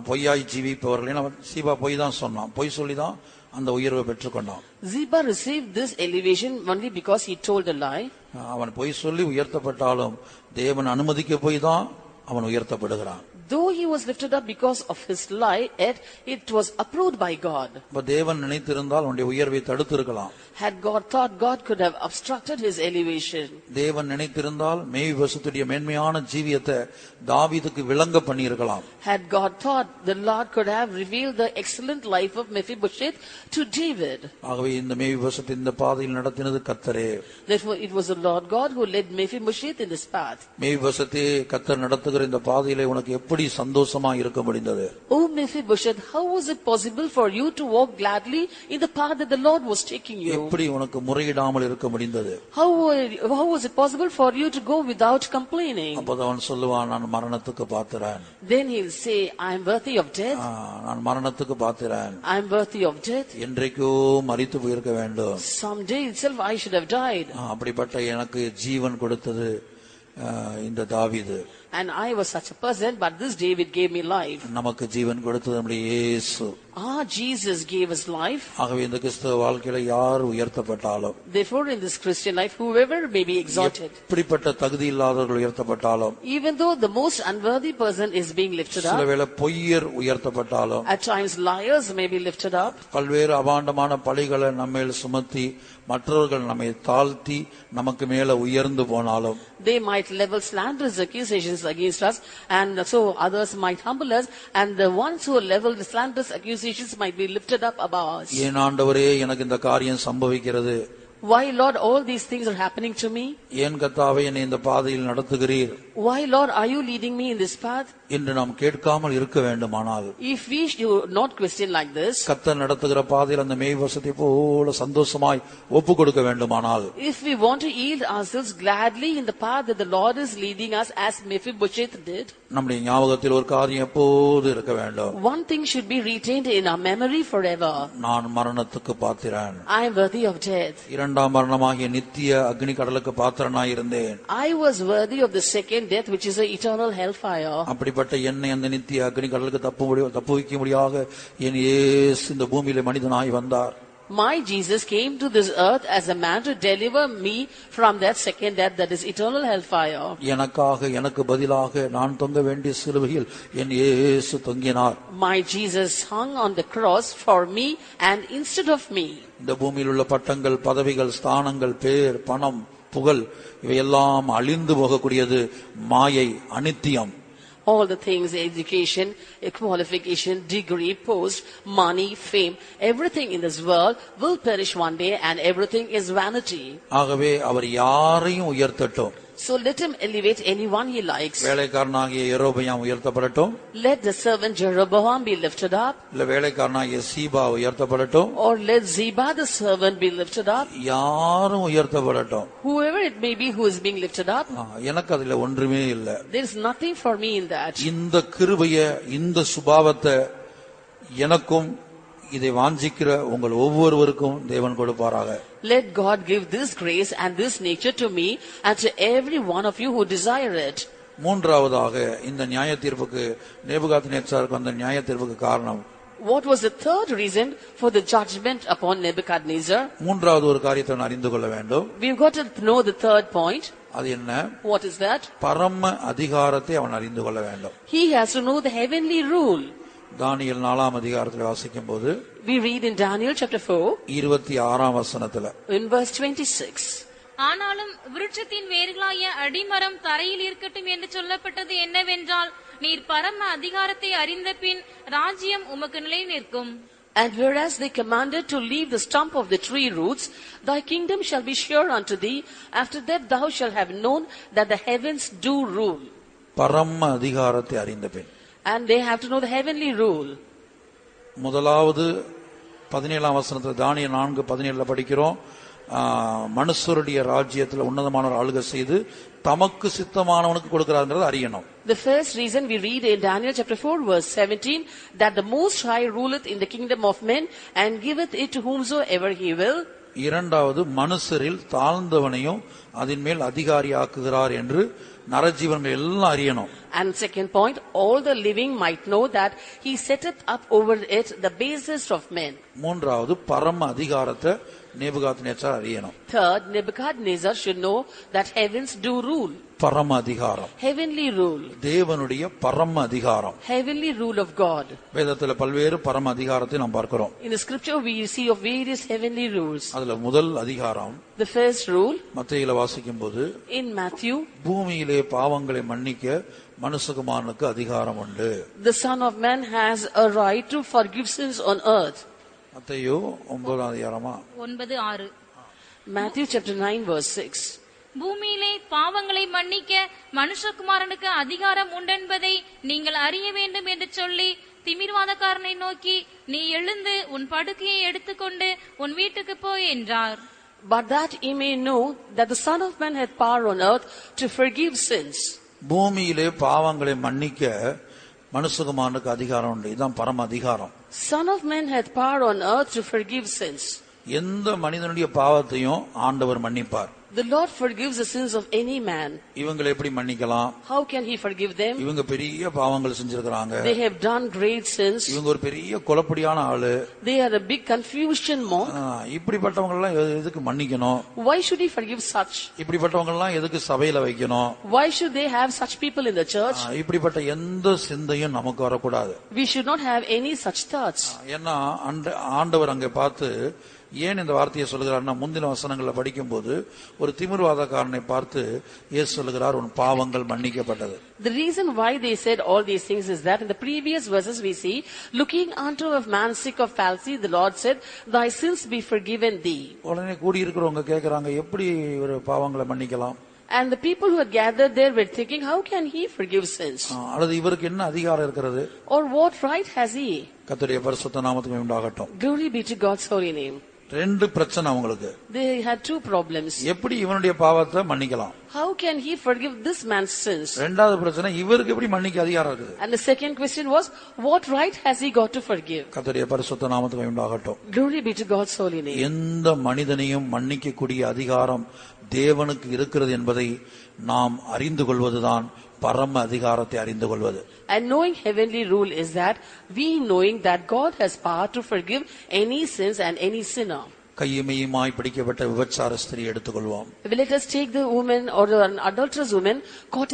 பொய்யாய் ஜீவிப்பவர்களையும், சீபா பொய் தான் சொன்னான், பொய் சொல்லிதான் அந்த உயர்வை பெற்றுக்கொண்டான். Ziba received this elevation only because he told a lie. அவன் பொய் சொல்லி உயர்த்தப்பட்டாலும் தேவன் அனுமதிக்க போய் தான் அவன் உயர்த்தப்படுகிறான். Though he was lifted up because of his lie, yet it was approved by God. தேவன் நினைத்திருந்தால் அவனுடைய உயர்வை தடுத்திருக்கலாம். Had God thought, God could have obstructed his elevation. தேவன் நினைத்திருந்தால் மேய்போசத்துடைய மேன்மையான ஜீவியத்தை தாவீதுக்கு விளங்க பண்ணியிருக்கலாம். Had God thought, the Lord could have revealed the excellent life of Mephibosheth to David. ஆகவே இந்த மேய்போசத்தை இந்த பாதையில் நடத்தினது கர்த்தரே. Therefore it was the Lord God who led Mephibosheth in this path. மேய்போசத்தே, கர்த்தர் நடத்துகிற இந்த பாதையிலே உனக்கு எப்படி எப்படி சந்தோஷமா இருக்க முடிந்தது? O Mephibosheth, how was it possible for you to walk gladly in the path that the Lord was taking you? எப்படி உனக்கு முறையிடாமல் இருக்க முடிந்தது? How was it possible for you to go without complaining? அப்போது அவன் சொல்லுவான், நான் மரணத்துக்கு பாத்திரன். Then he'll say, I am worthy of death. நான் மரணத்துக்கு பாத்திரன். I am worthy of death. என்றைக்கோ மரித்து போயிருக்க வேண்டும். Someday itself I should have died. அப்படிப்பட்ட எனக்கு ஜீவன் கொடுத்தது இந்த தாவீது. And I was such a person, but this David gave me life. நமக்கு ஜீவன் கொடுத்தது நம்முடைய இயேசு. Jesus gave us life. ஆகவே இந்த கிறிஸ்தவ வாழ்க்கையில யார் உயர்த்தப்பட்டாலும், Therefore in this Christian life, whoever may be exalted, இப்படிப்பட்ட தகுதி இல்லாதவர்கள் உயர்த்தப்பட்டாலும், even though the most unworthy person is being lifted up, சிலவேளை பொய்யர் உயர்த்தப்பட்டாலும், at times liars may be lifted up, பல்வேறு அபாண்டமான பழிகளை நம்மேல் சுமத்தி மற்றவர்கள் நம்மை தாழ்த்தி நமக்கு மேல உயர்ந்து போனாலும், they might level slanderous accusations against us, and so others might humble us, and the ones who level the slanderous accusations might be lifted up above us. ஏன் ஆண்டவரே எனக்கு இந்த காரியம் சம்பவிக்கிறது? Why, Lord, all these things are happening to me? ஏன் கர்த்தாவே என்னை இந்த பாதையில் நடத்துகிறீர்? Why, Lord, are you leading me in this path? என்று நாம் கேட்காமல் இருக்க வேண்டுமானால், If we should not question like this, கர்த்தர் நடத்துகிற பாதையில் அந்த மேய்வசத்தை போல சந்தோஷமாய் ஒப்பு கொடுக்க வேண்டுமானால், if we want to yield ourselves gladly in the path that the Lord is leading us, as Mephibosheth did, நம்முடைய ஞாபகத்தில் ஒரு காரியம் எப்போது இருக்க வேண்டும். one thing should be retained in our memory forever. நான் மரணத்துக்கு பாத்திரன். I am worthy of death. இரண்டாம் மரணமாகிய நித்திய அக்னி கடலுக்கு பாத்திரனாய் இருந்தேன். I was worthy of the second death, which is the eternal hellfire. அப்படிப்பட்ட என்னை அந்த நித்திய அக்னி கடலுக்கு தப்பு வைக்க முடியாத என் இயேசு இந்த பூமியில மனிதனாய் வந்தார். My Jesus came to this earth as a man to deliver me from that second death, that is eternal hellfire. எனக்காக எனக்கு பதிலாக நான் தொங்க வேண்டிய சிலுவையில் என் இயேசு தொங்கினார். My Jesus hung on the cross for me and instead of me. இந்த பூமியில் உள்ள பட்டங்கள், பதவிகள், ஸ்தானங்கள், பேர், பணம், புகழ் இவையெல்லாம் அழிந்து போகக்கூடியது, மாயை, அனித்தியம். All the things, education, qualification, degree, post, money, fame, everything in this world will perish one day, and everything is vanity. ஆகவே அவர் யாரையும் உயர்த்தட்டும். So let him elevate anyone he likes. வேலைக்காரனாகிய Jeroboam உயர்த்தப்படட்டும். Let the servant Jeroboam be lifted up. இல்ல வேலைக்காரனாகிய சீபா உயர்த்தப்படட்டும். Or let Ziba the servant be lifted up. யாரும் உயர்த்தப்படட்டும். Whoever it may be who is being lifted up. எனக்கு அதுல ஒன்றுமே இல்லை. There is nothing for me in that. இந்த கிருபையை, இந்த சுபாவத்தை எனக்கும் இதை வாஞ்சிக்கிற உங்கள் ஒவ்வொருவருக்கும் தேவன் கொடுப்பாராக. Let God give this grace and this nature to me and to every one of you who desire it. மூன்றாவதாக இந்த நியாய தீர்ப்புக்கு, நேபுகாத்நேச்சாருக்கு வந்த நியாய தீர்ப்புக்கு காரணம், What was the third reason for the judgment upon Nebuchadnezzar? மூன்றாவது ஒரு காரியத்தை நான் அறிந்து கொள்ள வேண்டும். We've got to know the third point. அது என்ன? What is that? பரம அதிகாரத்தை அவன் அறிந்து கொள்ள வேண்டும். He has to know the heavenly rule. தானியேல் 4ஆம் அதிகாரத்தில் வாசிக்கும் போது, We read in Daniel chapter 4, 26ஆம் வசனத்துல, in verse 26. ஆனாலும் விருட்சத்தின் வேர்களாய அடிமரம் தரையில் இருக்கட்டும் என்று சொல்லப்பட்டது என்னவென்றால், நீர் பரம அதிகாரத்தை அறிந்த பின் ராஜ்யம் உமக்கு நிலை நிற்கும். And whereas they commanded to leave the stump of the tree roots, thy kingdom shall be sure unto thee. After that thou shalt have known that the heavens do rule. பரம அதிகாரத்தை அறிந்த பின். And they have to know the heavenly rule. முதலாவது 17ஆம் வசனத்துல தானியேல் 4:17 படிக்கிறோம். மனுஷருடைய ராஜ்யத்துல உன்னதமானவர் ஆளுகை செய்து தமக்கு சித்தமானவனுக்கு கொடுக்கிறார்ங்கறத அறியணும். The first reason we read in Daniel chapter 4 verse 17, that the Most High ruleth in the kingdom of men and giveth it to whomsoever he will. இரண்டாவது, மனுஷரில் தாழ்ந்தவனையும் அதன் மேல் அதிகாரியாக்குகிறார் என்று நரஜீவன்கள் எல்லாம் அறியணும். And second point, all the living might know that he setteth up over it the basest of men. மூன்றாவது, பரம அதிகாரத்தை நேபுகாத்நேச்சார் அறியணும். Third, Nebuchadnezzar should know that heavens do rule. பரம அதிகாரம், Heavenly rule. தேவனுடைய பரம அதிகாரம். Heavenly rule of God. வேதத்துல பல்வேறு பரம அதிகாரத்தை நாம் பார்க்கிறோம். In the scripture we see of various heavenly rules. அதுல முதல் அதிகாரம், The first rule, மத்தேயுல வாசிக்கும் போது, in Matthew, பூமியிலே பாவங்களை மன்னிக்க மனுஷகுமாரனுக்கு அதிகாரம் உண்டு. the Son of Man has a right to forgive sins on earth. மத்தேயு 9ஆம் அதிகாரமா 9:6. Matthew chapter 9 verse 6. பூமியிலே பாவங்களை மன்னிக்க மனுஷகுமாரனுக்கு அதிகாரம் உண்டென்பதை நீங்கள் அறிய வேண்டும் என்று சொல்லி திமிர்வாதக்காரனை நோக்கி, நீ எழுந்து உன் படுக்கையை எடுத்துக்கொண்டு உன் வீட்டுக்கு போய் என்றார். But that ye may know that the Son of Man hath power on earth to forgive sins. பூமியிலே பாவங்களை மன்னிக்க மனுஷகுமாரனுக்கு அதிகாரம் உண்டு. இதுதான் பரம அதிகாரம். Son of Man hath power on earth to forgive sins. எந்த மனிதனுடைய பாவத்தையும் ஆண்டவர் மன்னிப்பார். The Lord forgives the sins of any man. இவங்களை எப்படி மன்னிக்கலாம்? How can he forgive them? இவங்க பெரிய பாவங்கள் செஞ்சிருக்காங்க. They have done great sins. இவங்க ஒரு பெரிய குழப்படியான ஆளு. They are a big confusion monk. இப்படிப்பட்டவங்க எல்லாம் எதுக்கு மன்னிக்கணும்? Why should he forgive such? இப்படிப்பட்டவங்க எல்லாம் எதுக்கு சபையில வைக்கணும்? Why should they have such people in the church? இப்படிப்பட்ட எந்த சிந்தையும் நமக்கு வரக்கூடாது. We should not have any such thoughts. ஏன்னா ஆண்டவர் அங்கே பார்த்து ஏன் இந்த வார்த்தையை சொல்லுகிறார்னா, முந்தின வசனங்களை படிக்கும் போது ஒரு திமிர்வாதக்காரனை பார்த்து இயேசு சொல்லுகிறார், உன் பாவங்கள் மன்னிக்கப்பட்டது. The reason why they said all these things is that in the previous verses we see, looking unto a man sick of palsy, the Lord said, thy sins be forgiven thee. உடனே கூடி இருக்கிறவங்க கேட்கிறாங்க, எப்படி ஒரு பாவங்களை மன்னிக்கலாம்? And the people who had gathered there were thinking, how can he forgive sins? அல்லது இவருக்கு என்ன அதிகாரம் இருக்கிறது? Or what right has he? கர்த்தருடைய பரிசுத்த நாமத்துக்கு உண்டாகட்டும். Glory be to God's holy name. ரெண்டு பிரச்சனை அவங்களுக்கு. They had two problems. எப்படி இவனுடைய பாவத்தை மன்னிக்கலாம்? How can he forgive this man's sins? ரெண்டாவது பிரச்சனை, இவருக்கு எப்படி மன்னிக்க அதிகாரம் இருக்குது? And the second question was, what right has he got to forgive? கர்த்தருடைய பரிசுத்த நாமத்துக்கு உண்டாகட்டும். Glory be to God's holy name. எந்த மனிதனையும் மன்னிக்கக்கூடிய அதிகாரம் தேவனுக்கு இருக்கிறது என்பதை நாம் அறிந்து கொள்வதுதான் பரம அதிகாரத்தை அறிந்து கொள்வது. And knowing heavenly rule is that we knowing that God has power to forgive any sins and any sinner. கையுமையுமாய் பிடிக்கப்பட்ட விபச்சார ஸ்திரீ எடுத்துக்கொள்வோம். Let us take the woman or an adulterous woman caught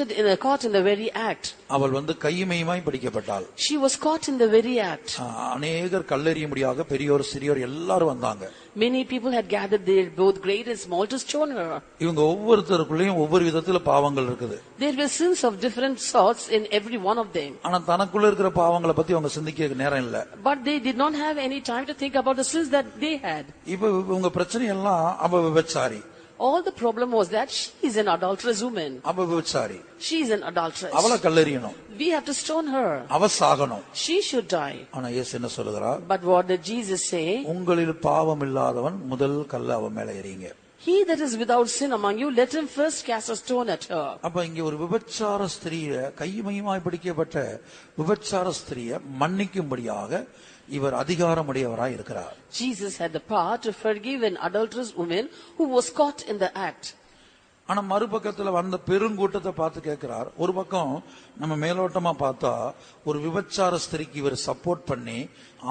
in the very act. அவள் கையுமையுமாய் பிடிக்கப்பட்டாள். She was caught in the very act. அநேகர் கல்லெறியும்படியாக பெரியோர் சிறியோர் எல்லாரும் வந்தாங்க. Many people had gathered there, both great and small, to stone her. இவங்க ஒவ்வொருத்தருக்குள்ளேயும் ஒவ்வொரு விதத்துல பாவங்கள் இருக்குது. There were sins of different sorts in every one of them. ஆனா தனக்குள்ள இருக்கிற பாவங்களை பத்தி அவங்க சிந்திக்க நேரம் இல்ல. But they did not have any time to think about the sins that they had. இப்ப உங்க பிரச்சனை எல்லாம் அவ விபச்சாரி. All the problem was that she is an adulterous woman. அவ விபச்சாரி. She is an adulteress. அவளை கல்லெறியணும். We have to stone her. அவ சாகணும். She should die. ஆனா இயேசு என்ன சொல்லுகிறார்? But what did Jesus say? உங்களில் பாவம் இல்லாதவன் முதல் கல்லை அவ மேல எறியுங்க. He that is without sin among you, let him first cast a stone at her. அப்ப இங்க ஒரு விபச்சார ஸ்திரீயை, கையுமையுமாய் பிடிக்கப்பட்ட விபச்சார ஸ்திரீயை மன்னிக்கும்படியாக இவர் அதிகாரமுடையவராய் இருக்கிறார். Jesus had the power to forgive an adulterous woman who was caught in the act. ஆனா மறுபக்கத்துல வந்த பெருங்கூட்டத்தை பார்த்து கேட்கிறார். ஒரு பக்கம் நம்ம மேலோட்டமா பார்த்தா ஒரு விபச்சார ஸ்திரீக்கு இவர் சப்போர்ட் பண்ணி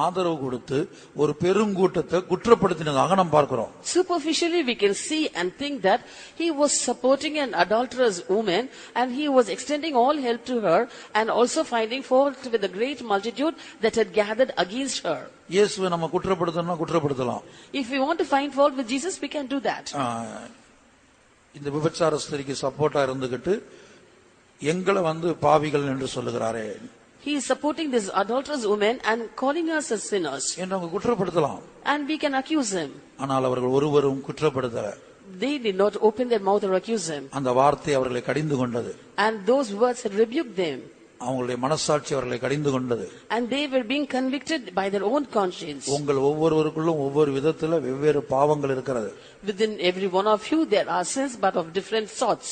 ஆதரவு கொடுத்து ஒரு பெருங்கூட்டத்தை குற்றப்படுத்தினதாக நாம் பார்க்கிறோம். Superficially we can see and think that he was supporting an adulterous woman and he was extending all help to her and also finding fault with the great multitude that had gathered against her. இயேசுவை நம்ம குற்றப்படுத்தணும்னா குற்றப்படுத்தலாம். If we want to find fault with Jesus, we can do that. இந்த விபச்சார ஸ்திரீக்கு சப்போர்ட்டா இருந்துகிட்டு எங்களை பாவிகள் என்று சொல்லுகிறாரே. He is supporting this adulterous woman and calling us as sinners. என்று அவங்க குற்றப்படுத்தலாம். And we can accuse him. ஆனால் அவர்கள் ஒருவரும் குற்றப்படுத்தல. They did not open their mouth or accuse him. அந்த வார்த்தை அவர்களை கடிந்து கொண்டது. And those words had rebuked them. அவங்களுடைய மனசாட்சி அவர்களை கடிந்து கொண்டது. And they were being convicted by their own conscience. உங்கள் ஒவ்வொருவருக்குள்ளும் ஒவ்வொரு விதத்துல வெவ்வேறு பாவங்கள் இருக்கிறது. Within every one of you there are sins, but of different sorts.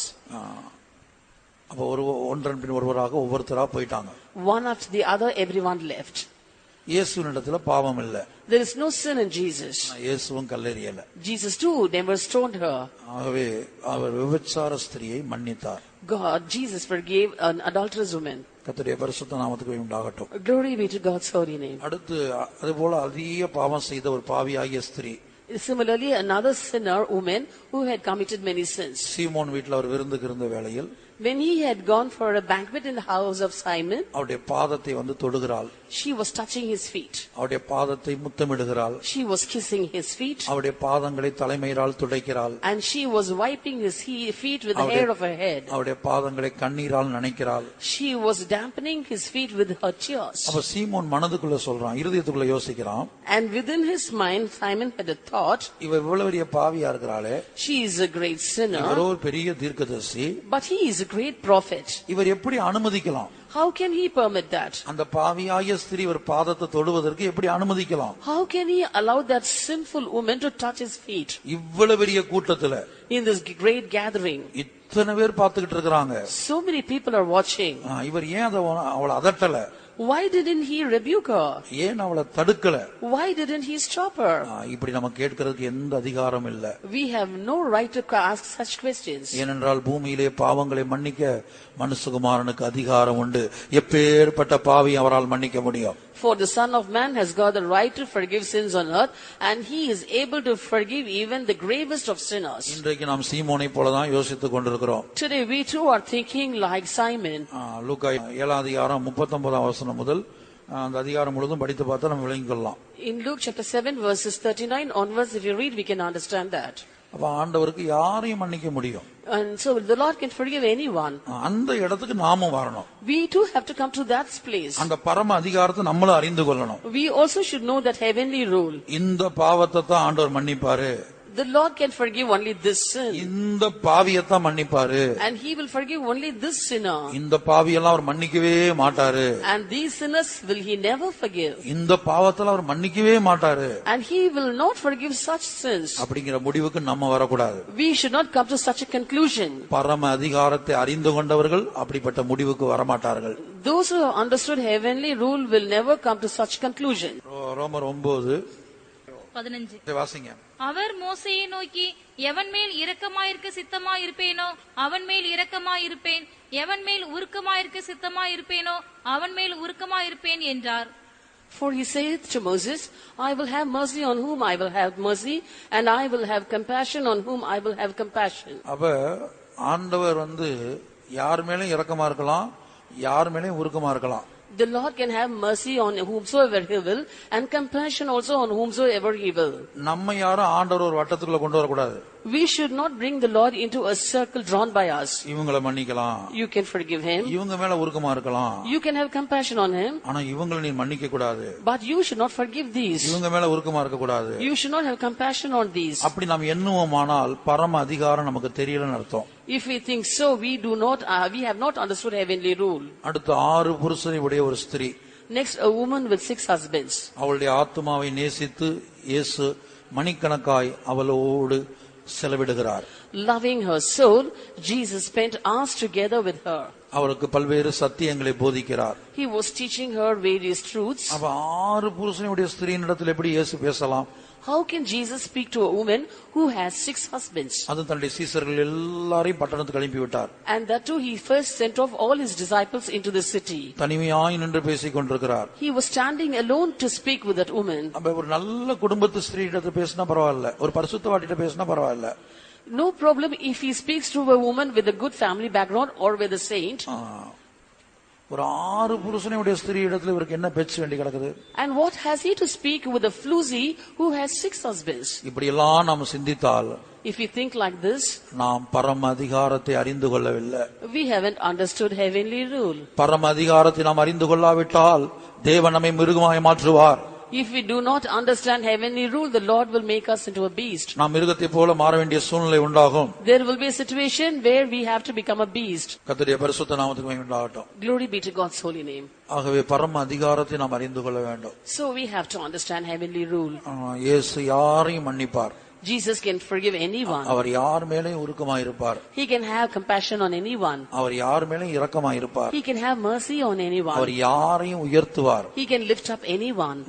அப்ப ஒன்றன் பின் ஒருவராக ஒவ்வொருத்தரா போயிட்டாங்க. One after the other, everyone left. இயேசுவினிடத்துல பாவம் இல்ல. There is no sin in Jesus. இயேசுவும் கல்லெறியல. Jesus too never stoned her. ஆகவே அவர் விபச்சார ஸ்திரியை மன்னித்தார். Jesus forgave an adulterous woman. கர்த்தருடைய பரிசுத்த நாமத்துக்கு உண்டாகட்டும். Glory be to God's holy name. அடுத்து அதுபோல அதிக பாவம் செய்த ஒரு பாவியாகிய ஸ்திரீ. Similarly, another sinner woman who had committed many sins. சீமோன் வீட்டில் அவர் விருந்துக்கு இருந்த வேளையில் When he had gone for a banquet in the house of Simon, அவருடைய பாதத்தை வந்து தொடுகிறாள். she was touching his feet. அவருடைய பாதத்தை முத்தமிடுகிறாள். She was kissing his feet. அவருடைய பாதங்களை தலைமயிரால் துடைக்கிறாள். And she was wiping his feet with the hair of her head. அவருடைய பாதங்களை கண்ணீரால் நனைக்கிறாள். She was dampening his feet with her tears. அப்ப சீமோன் மனதுக்குள்ள சொல்றான், இருதயத்துக்குள்ள யோசிக்கிறான். And within his mind, Simon had a thought. இவ இவ்வளவு பெரிய பாவியா இருக்கிறாளே, She is a great sinner. இவரோ ஒரு பெரிய தீர்க்கதரிசி. But he is a great prophet. இவர் எப்படி அனுமதிக்கலாம்? How can he permit that? அந்த பாவியாகிய ஸ்திரீ ஒரு பாதத்தை தொடுவதற்கு எப்படி அனுமதிக்கலாம்? How can he allow that sinful woman to touch his feet? இவ்வளவு பெரிய கூட்டத்துல, In this great gathering, இத்தனை பேர் பார்த்துக்கிட்டு இருக்கிறாங்க. so many people are watching. இவர் ஏன் அவளை அதட்டல? Why didn't he rebuke her? ஏன் அவளை தடுக்கல? Why didn't he stop her? இப்படி நம்ம கேட்கிறதுக்கு எந்த அதிகாரம் இல்ல. We have no right to ask such questions. ஏனென்றால் பூமியிலே பாவங்களை மன்னிக்க மனுஷகுமாரனுக்கு அதிகாரம் உண்டு. எப்பேற்பட்ட பாவி அவரால் மன்னிக்க முடியும்? For the Son of Man has got the right to forgive sins on earth, and he is able to forgive even the gravest of sinners. இன்றைக்கு நாம் சீமோனை போலதான் யோசித்துக் கொண்டிருக்கிறோம். Today we too are thinking like Simon. லூக்கா 7 அதிகாரம் 39 வசனம் முதல் அந்த அதிகாரம் முழுதும் படித்து பார்த்தா நம்ம விளங்கிக் கொள்ளலாம். In Luke chapter 7 verses 39 onwards, if you read, we can understand that. அப்ப ஆண்டவருக்கு யாரையும் மன்னிக்க முடியும். And so the Lord can forgive anyone. அந்த இடத்துக்கு நாமும் வரணும். We too have to come to that place. அந்த பரம அதிகாரத்தை நம்மளும் அறிந்து கொள்ளணும். We also should know that heavenly rule. இந்த பாவத்தை தான் ஆண்டவர் மன்னிப்பாரு. The Lord can forgive only this sin. இந்த பாவியத்தான் மன்னிப்பாரு. And he will forgive only this sinner. இந்த பாவியெல்லாம் அவர் மன்னிக்கவே மாட்டாரு. And these sinners will he never forgive. இந்த பாவத்தெல்லாம் அவர் மன்னிக்கவே மாட்டாரு. And he will not forgive such sins. அப்படிங்கிற முடிவுக்கு நம்ம வரக்கூடாது. We should not come to such a conclusion. பரம அதிகாரத்தை அறிந்து கொண்டவர்கள் அப்படிப்பட்ட முடிவுக்கு வரமாட்டார்கள். Those who have understood heavenly rule will never come to such conclusion. ரோமர் 9:15 வாசிங்க. அவர் மோசேயை நோக்கி, எவன் மேல் இரக்கமாயிருக்க சித்தமாயிருப்பேனோ அவன் மேல் இரக்கமாயிருப்பேன், எவன் மேல் உருக்கமாயிருக்க சித்தமாயிருப்பேனோ அவன் மேல் உருக்கமாயிருப்பேன் என்றார். For he saith to Moses, I will have mercy on whom I will have mercy, and I will have compassion on whom I will have compassion. அப்ப ஆண்டவர் யார் மேலும் இரக்கமா இருக்கலாம், யார் மேலும் உருக்கமா இருக்கலாம். The Lord can have mercy on whomsoever he will, and compassion also on whomsoever he will. நம்ம யாரும் ஆண்டவர் ஒரு வட்டத்துக்குள்ள கொண்டு வரக்கூடாது. We should not bring the Lord into a circle drawn by us. இவங்களை மன்னிக்கலாம், You can forgive him, இவங்க மேல உருக்கமா இருக்கலாம், you can have compassion on him, ஆனா இவங்களை நீ மன்னிக்க கூடாது. but you should not forgive these. இவங்க மேல உருக்கமா இருக்க கூடாது. You should not have compassion on these. அப்படி நாம் எண்ணுவோமானால் பரம அதிகாரம் நமக்கு தெரியலன்னு அர்த்தம். If we think so, we have not understood heavenly rule. அடுத்து 6 புருஷனை உடைய ஒரு ஸ்திரீ. Next, a woman with 6 husbands. அவளுடைய ஆத்துமாவை நேசித்து இயேசு மணிக்கணக்காய் அவளோடு செலவிடுகிறார். Loving her soul, Jesus spent hours together with her. அவருக்கு பல்வேறு சத்தியங்களை போதிக்கிறார். He was teaching her various truths. அப்ப 6 புருஷனுடைய ஸ்திரீனிடத்தில் எப்படி இயேசு பேசலாம்? How can Jesus speak to a woman who has 6 husbands? அது தன்னுடைய சீசர்கள் எல்லாரையும் பட்டணத்துக்கு அனுப்பி விட்டார். And that too he first sent off all his disciples into the city. தனிமையாய் நின்று பேசிக் கொண்டிருக்கிறார். He was standing alone to speak with that woman. அப்ப ஒரு நல்ல குடும்பத்து ஸ்திரீகிட்ட பேசினா பரவாயில்ல, ஒரு பரிசுத்தவாட்டிட்ட பேசினா பரவாயில்ல. No problem if he speaks to a woman with a good family background or with a saint. ஒரு 6 புருஷனுடைய ஸ்திரீயிடத்துல இவருக்கு என்ன பேச்சு வேண்டி கிடக்குது? And what has he to speak with a floozy who has 6 husbands? இப்படி எல்லாம் நாம் சிந்தித்தால், if we think like this, நாம் பரம அதிகாரத்தை அறிந்து கொள்ளவில்லை. we haven't understood heavenly rule. பரம அதிகாரத்தை நாம் அறிந்து கொள்ளாவிட்டால் தேவன் நம்மை மிருகமாய் மாற்றுவார். If we do not understand heavenly rule, the Lord will make us into a beast. நாம் மிருகத்தை போல மாற வேண்டிய சூழ்நிலை உண்டாகும். There will be a situation where we have to become a beast. கர்த்தருடைய பரிசுத்த நாமத்துக்கு மகிமை உண்டாகட்டும். Glory be to God's holy name. ஆகவே பரம அதிகாரத்தை நாம் அறிந்து கொள்ள வேண்டும். So we have to understand heavenly rule. இயேசு யாரையும் மன்னிப்பார். Jesus can forgive anyone. அவர் யார் மேலேயும் உருக்கமாய் இருப்பார். He can have compassion on anyone. அவர் யார் மேலேயும் இரக்கமாய் இருப்பார். He can have mercy on anyone. அவர் யாரையும் உயர்த்துவார். He can lift up anyone.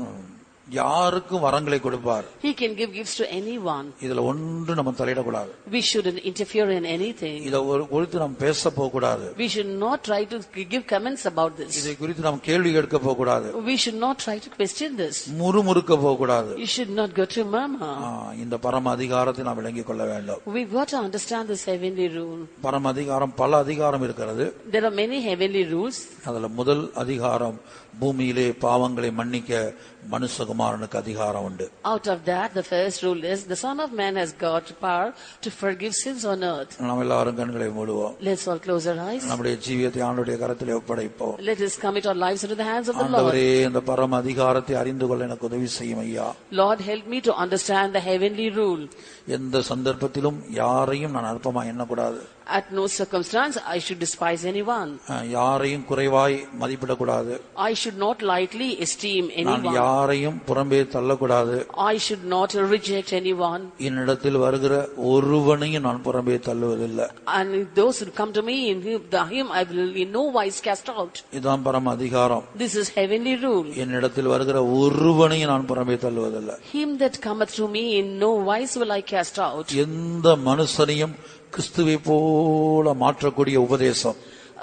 யாருக்கும் வரங்களை கொடுப்பார். He can give gifts to anyone. இதுல ஒன்று நம்ம தலையிடக்கூடாது. We shouldn't interfere in anything. இத குறித்து நாம் பேச போக கூடாது. We should not try to give comments about this. இதை குறித்து நாம் கேள்வி கேட்க போக கூடாது. We should not try to question this. முறுமுறுக்க போக கூடாது. You should not go to murmur. இந்த பரம அதிகாரத்தை நாம் விளங்கிக் கொள்ள வேண்டும். We got to understand this heavenly rule. பரம அதிகாரம் பல அதிகாரம் இருக்கிறது. There are many heavenly rules. அதுல முதல் அதிகாரம் பூமியிலே பாவங்களை மன்னிக்க மனுஷகுமாரனுக்கு அதிகாரம் உண்டு. Out of that, the first rule is the Son of Man has got power to forgive sins on earth. நாம் எல்லாரும் கண்களை மூடுவோம். Let's all close our eyes. நம்முடைய ஜீவியத்தை ஆண்டவருடைய கரத்திலே ஒப்படைப்போம். Let us commit our lives into the hands of the Lord. ஆண்டவரே, இந்த பரம அதிகாரத்தை அறிந்து கொள்ள எனக்கு உதவி செய்யும் ஐயா. Lord, help me to understand the heavenly rule. எந்த சந்தர்ப்பத்திலும் யாரையும் நான் அற்பமா எண்ணக்கூடாது. At no circumstance I should despise anyone. யாரையும் குறைவாய் மதிப்பிடக்கூடாது. I should not lightly esteem நான் anyone. யாரையும் புறம்பே தள்ளக்கூடாது. I should not reject anyone. என்னிடத்தில் வருகிற ஒருவனையும் நான் புறம்பே தள்ளுவதில்லை. And those who come to me, in him I will in no wise cast out. இதுதான் பரம அதிகாரம். This is heavenly rule. என்னிடத்தில் வருகிற ஒருவனையும் நான் புறம்பே தள்ளுவதில்லை. Him that cometh to me, in no wise will I cast out. எந்த மனுஷனையும் கிறிஸ்துவை போல மாற்றக்கூடிய உபதேசம்.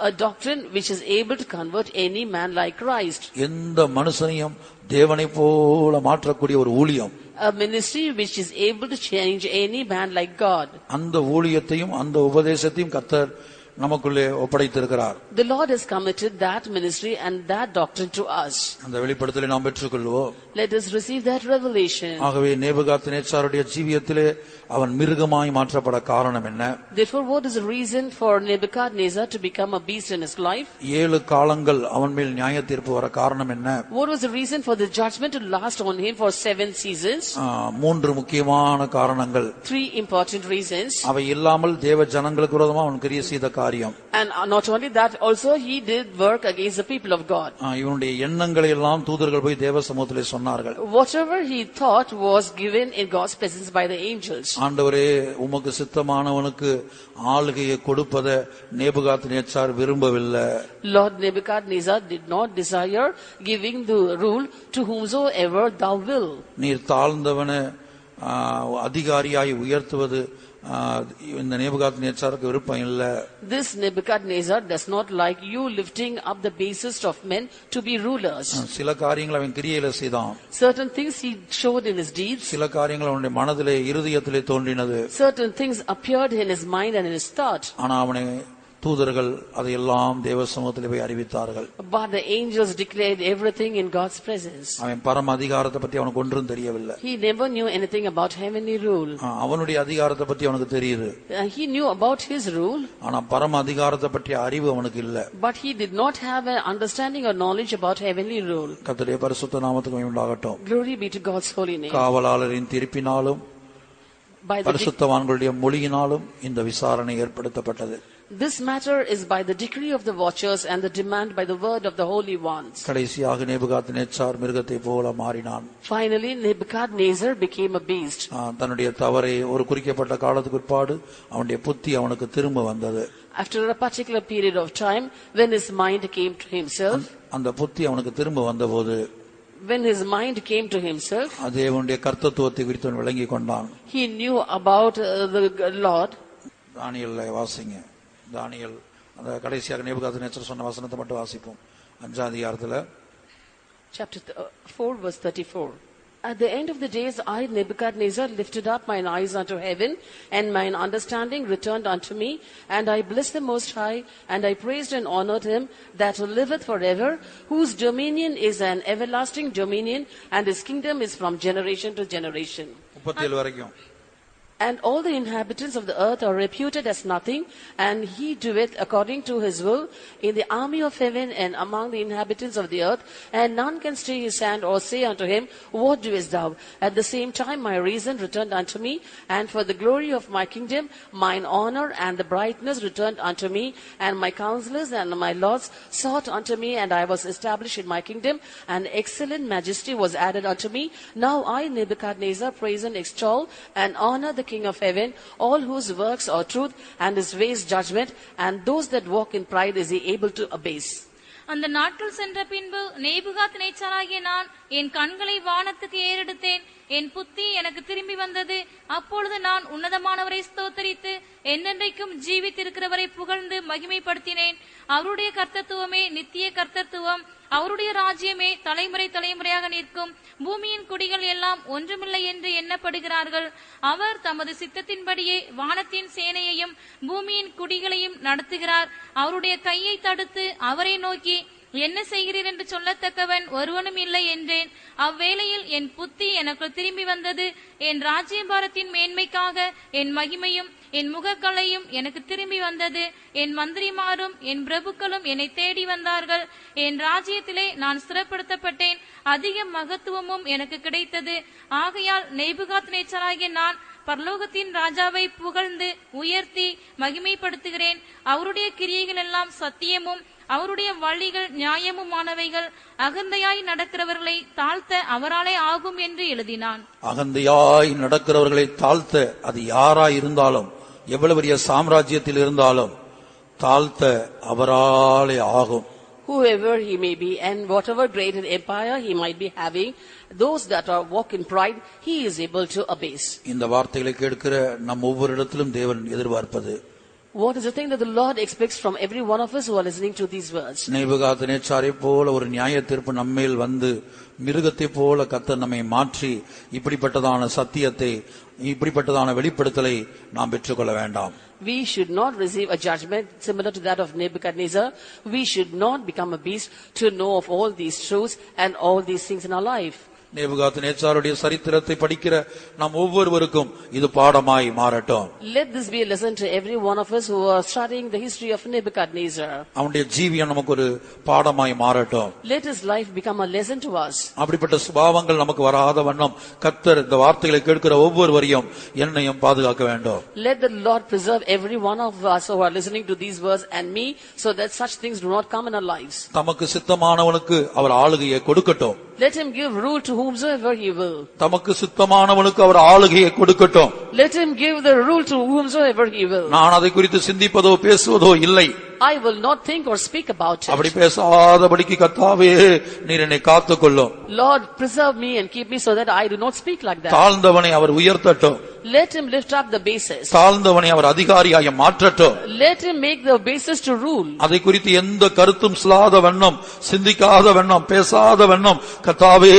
A doctrine which is able to convert any man like Christ. எந்த மனுஷனையும் தேவனை போல மாற்றக்கூடிய ஒரு ஊழியம். A ministry which is able to change any man like God. அந்த ஊழியத்தையும் அந்த உபதேசத்தையும் கர்த்தர் நமக்குள்ளே ஒப்படைத்திருக்கிறார். The Lord has committed that ministry and that doctrine to us. அந்த வெளிப்படுத்தலை நாம் பெற்றுக்கொள்வோம். Let us receive that revelation. ஆகவே நேபுகாத்நேச்சாருடைய ஜீவியத்திலே அவன் மிருகமாய் மாற்றப்பட காரணம் என்ன? Therefore, what is the reason for Nebuchadnezzar to become a beast in his life? 7 காலங்கள் அவன் மேல் நியாய தீர்ப்பு வர காரணம் என்ன? What was the reason for the judgment to last on him for 7 seasons? 3 முக்கியமான காரணங்கள். 3 important reasons. அவை இல்லாமல் தேவ ஜனங்களுக்கு விரோதமா அவன் கிரியை செய்த காரியம். And not only that, also he did work against the people of God. இவனுடைய எண்ணங்களை எல்லாம் தூதர்கள் போய் தேவ சமூகத்திலே சொன்னார்கள். Whatever he thought was given in God's presence by the angels. ஆண்டவரே, உமக்கு சித்தமானவனுக்கு ஆளுகையை கொடுப்பதை நேபுகாத்நேச்சார் விரும்பவில்லை. Lord, Nebuchadnezzar did not desire giving the rule to whomsoever thou will. நீர் தாழ்ந்தவனை அதிகாரியாய் உயர்த்துவது இந்த நேபுகாத்நேச்சாருக்கு விருப்பம் இல்ல. This Nebuchadnezzar does not like you lifting up the basest of men to be rulers. சில காரியங்களை அவன் கிரியையில செய்தான். Certain things he showed in his deeds. சில காரியங்கள் அவனுடைய மனதிலே இருதயத்திலே தோன்றினது. Certain things appeared in his mind and in his thought. ஆனா அவனை தூதர்கள் அதையெல்லாம் தேவ சமூகத்திலே போய் அறிவித்தார்கள். But the angels declared everything in God's presence. அவன் பரம அதிகாரத்தை பத்தி அவனுக்கு ஒன்றும் தெரியவில்லை. He never knew anything about heavenly rule. அவனுடைய அதிகாரத்தை பத்தி அவனுக்கு தெரியுது. He knew about his rule. ஆனா பரம அதிகாரத்தை பற்றிய அறிவு அவனுக்கு இல்ல. But he did not have an understanding or knowledge about heavenly rule. கர்த்தருடைய பரிசுத்த நாமத்துக்கு மகிமை உண்டாகட்டும். Glory be to God's holy name. காவலாளரின் தீர்ப்பினாலும் பரிசுத்தவான்களுடைய மொழியினாலும் இந்த விசாரணை ஏற்படுத்தப்பட்டது. This matter is by the decree of the watchers and the demand by the word of the holy ones. கடைசியாக நேபுகாத்நேச்சார் மிருகத்தை போல மாறினான். Finally, Nebuchadnezzar became a beast. தன்னுடைய தவறை ஒரு குறிக்கப்பட்ட காலத்துக்கு பிற்பாடு அவனுடைய புத்தி அவனுக்கு திரும்ப வந்தது. After a particular period of time, when his mind came to himself, அந்த புத்தி அவனுக்கு திரும்ப வந்தபோது, when his mind came to himself, தேவனுடைய கர்த்தத்துவத்தை குறித்து விளங்கிக் கொண்டான். he knew about the Lord. தானியேலை வாசிங்க. தானியேல் அந்த கடைசியாக நேபுகாத்நேச்சார் சொன்ன வசனத்தை மட்டும் வாசிப்போம். 5ஆம் அதிகாரத்துல Chapter 4 verse 34. At the end of the days, I, Nebuchadnezzar, lifted up mine eyes unto heaven, and mine understanding returned unto me, and I blessed the Most High, and I praised and honored him that liveth forever, whose dominion is an everlasting dominion, and his kingdom is from generation to generation. 37 வரைக்கும். And all the inhabitants of the earth are reputed as nothing, and he doeth according to his will in the army of heaven and among the inhabitants of the earth, and none can stay his hand or say unto him, What doest thou? At the same time my reason returned unto me, and for the glory of my kingdom mine honor and the brightness returned unto me, and my counselors and my lords sought unto me, and I was established in my kingdom, and excellent majesty was added unto me. Now I, Nebuchadnezzar, praise and extol and honor the King of heaven, all whose works are truth, and his ways judgment, and those that walk in pride is he able to abase. அந்த நாட்கள் சென்ற பின்பு நேபுகாத் நேச்சாராகிய நான் என் கண்களை வானத்துக்கு ஏறெடுத்தேன். என் புத்தி எனக்கு திரும்பி வந்தது. அப்பொழுது நான் உன்னதமானவரை ஸ்தோத்தரித்து என்னென்றைக்கும் ஜீவித்திருக்கிறவரை புகழ்ந்து மகிமைப்படுத்தினேன். அவருடைய கர்த்தத்துவமே நித்திய கர்த்தத்துவம், அவருடைய ராஜ்யமே தலைமுறை தலைமுறையாக நிற்கும். பூமியின் குடிகள் எல்லாம் ஒன்றுமில்லை என்று எண்ணப்படுகிறார்கள். அவர் தமது சித்தத்தின்படியே வானத்தின் சேனையையும் பூமியின் குடிகளையும் நடத்துகிறார். அவருடைய கையை தடுத்து அவரை நோக்கி என்ன செய்கிறீர் என்று சொல்லத்தக்கவன் ஒருவனும் இல்லை என்றேன். அவ்வேளையில் என் புத்தி எனக்கு திரும்பி வந்தது. என் ராஜ்யபாரத்தின் மேன்மைக்காக என் மகிமையும் என் முகக்கலையும் எனக்கு திரும்பி வந்தது. என் மந்திரிமாரும் என் பிரபுக்களும் என்னை தேடி வந்தார்கள். என் ராஜ்யத்திலே நான் ஸ்திரப்படுத்தப்பட்டேன். அதிக மகத்துவமும் எனக்கு கிடைத்தது. ஆகையால் நேபுகாத் நேச்சராகிய நான் பரலோகத்தின் ராஜாவை புகழ்ந்து உயர்த்தி மகிமைப்படுத்துகிறேன். அவருடைய கிரியைகள் எல்லாம் சத்தியமும் அவருடைய வழிகள் நியாயமுமானவைகள். அகந்தையாய் நடக்கிறவர்களை தாழ்த்த அவராலே ஆகும் என்று எழுதினான். அகந்தையாய் நடக்கிறவர்களை தாழ்த்த, அது யாராய் இருந்தாலும், எவ்வளவு பெரிய சாம்ராஜ்யத்தில் இருந்தாலும் தாழ்த்த அவராலே ஆகும். Whoever he may be and whatever great an empire he might be having, those that are walk in pride, he is able to abase. இந்த வார்த்தைகளை கேட்கிற நம் ஒவ்வொரு இடத்திலும் தேவன் எதிர்பார்ப்பது, what is the thing that the Lord expects from every one of us who are listening to these words? நேபுகாத் நேச்சாரை போல ஒரு நியாய தீர்ப்பு நம்மேல் வந்து மிருகத்தை போல கர்த்தர் நம்மை மாற்றி இப்படிப்பட்டதான சத்தியத்தை, இப்படிப்பட்டதான வெளிப்படுத்தலை நாம் பெற்றுக்கொள்ள வேண்டாம். We should not receive a judgment similar to that of Nebuchadnezzar. We should not become a beast to know of all these truths and all these things in our life. நேபுகாத் நேச்சாருடைய சரித்திரத்தை படிக்கிற நாம் ஒவ்வொருவருக்கும் இது பாடமாய் மாறட்டும். Let this be a lesson to every one of us who are studying the history of Nebuchadnezzar. அவனுடைய ஜீவியம் நமக்கு ஒரு பாடமாய் மாறட்டும். Let his life become a lesson to us. அப்படிப்பட்ட சுபாவங்கள் நமக்கு வராத வண்ணம் கர்த்தர் இந்த வார்த்தைகளை கேட்கிற ஒவ்வொருவரையும் என்னையும் பாதுகாக்க வேண்டும். Let the Lord preserve every one of us who are listening to these words and me, so that such things do not come in our lives. தமக்கு சித்தமானவனுக்கு அவர் ஆளுகையை கொடுக்கட்டும். Let him give rule to whomsoever he will. தமக்கு சித்தமானவனுக்கு அவர் ஆளுகையை கொடுக்கட்டும். Let him give the rule to whomsoever he will. நான் அதை குறித்து சிந்திப்பதோ பேசுவதோ இல்லை. I will not think or speak about it. அப்படி பேசாதபடிக்கு கர்த்தாவே நீர் என்னை காத்துக்கொள்ளும். Lord, preserve me and keep me so that I do not speak like that. தாழ்ந்தவனை our உயர்த்தட்டும். Let him lift up the basis. தாழ்ந்தவனை our அதிகாரியாய் மாற்றட்டும். Let him make the basis to rule. அதை குறித்து எந்த கருத்தும் சொல்லாத வண்ணம், சிந்திக்காத வண்ணம், பேசாத வண்ணம் கர்த்தாவே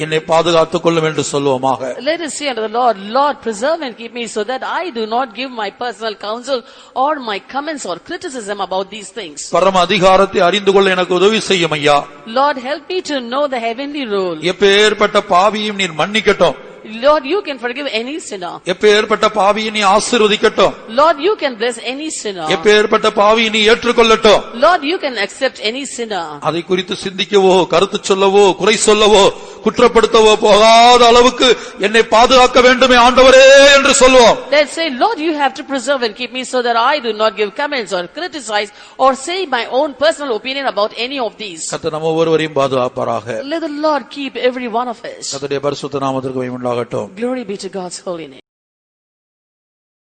என்னை பாதுகாத்துக் கொள்ளும் என்று சொல்லுவோமாக. Let us say unto the Lord, Lord, preserve and keep me so that I do not give my personal counsel or my comments or criticism about these things. பரம அதிகாரத்தை அறிந்து கொள்ள எனக்கு உதவி செய்யும் ஐயா. Lord, help me to know the heavenly rule. எப்பேற்பட்ட பாவியும் நீர் மன்னிக்கட்டும். Lord, you can forgive any sinner. எப்பேற்பட்ட பாவியை நீ ஆசீர்வதிக்கட்டும். Lord, you can bless any sinner. எப்பேற்பட்ட பாவியை நீ ஏற்றுக்கொள்ளட்டும். Lord, you can accept any sinner. அதை குறித்து சிந்திக்கவோ, கருத்து சொல்லவோ, குறை சொல்லவோ, குற்றப்படுத்தவோ போகாத அளவுக்கு என்னை பாதுகாக்க வேண்டுமே ஆண்டவரே என்று சொல்வோம். Let's say, Lord, you have to preserve and keep me so that I do not give comments or criticize or say my own personal opinion about any of these. கர்த்தர் நம்ம ஒவ்வொருவரையும் பாதுகாப்பாராக. Let the Lord keep every one of us. கர்த்தருடைய பரிசுத்த நாமத்திற்கு மகிமை உண்டாகட்டும். Glory be to God's holy name.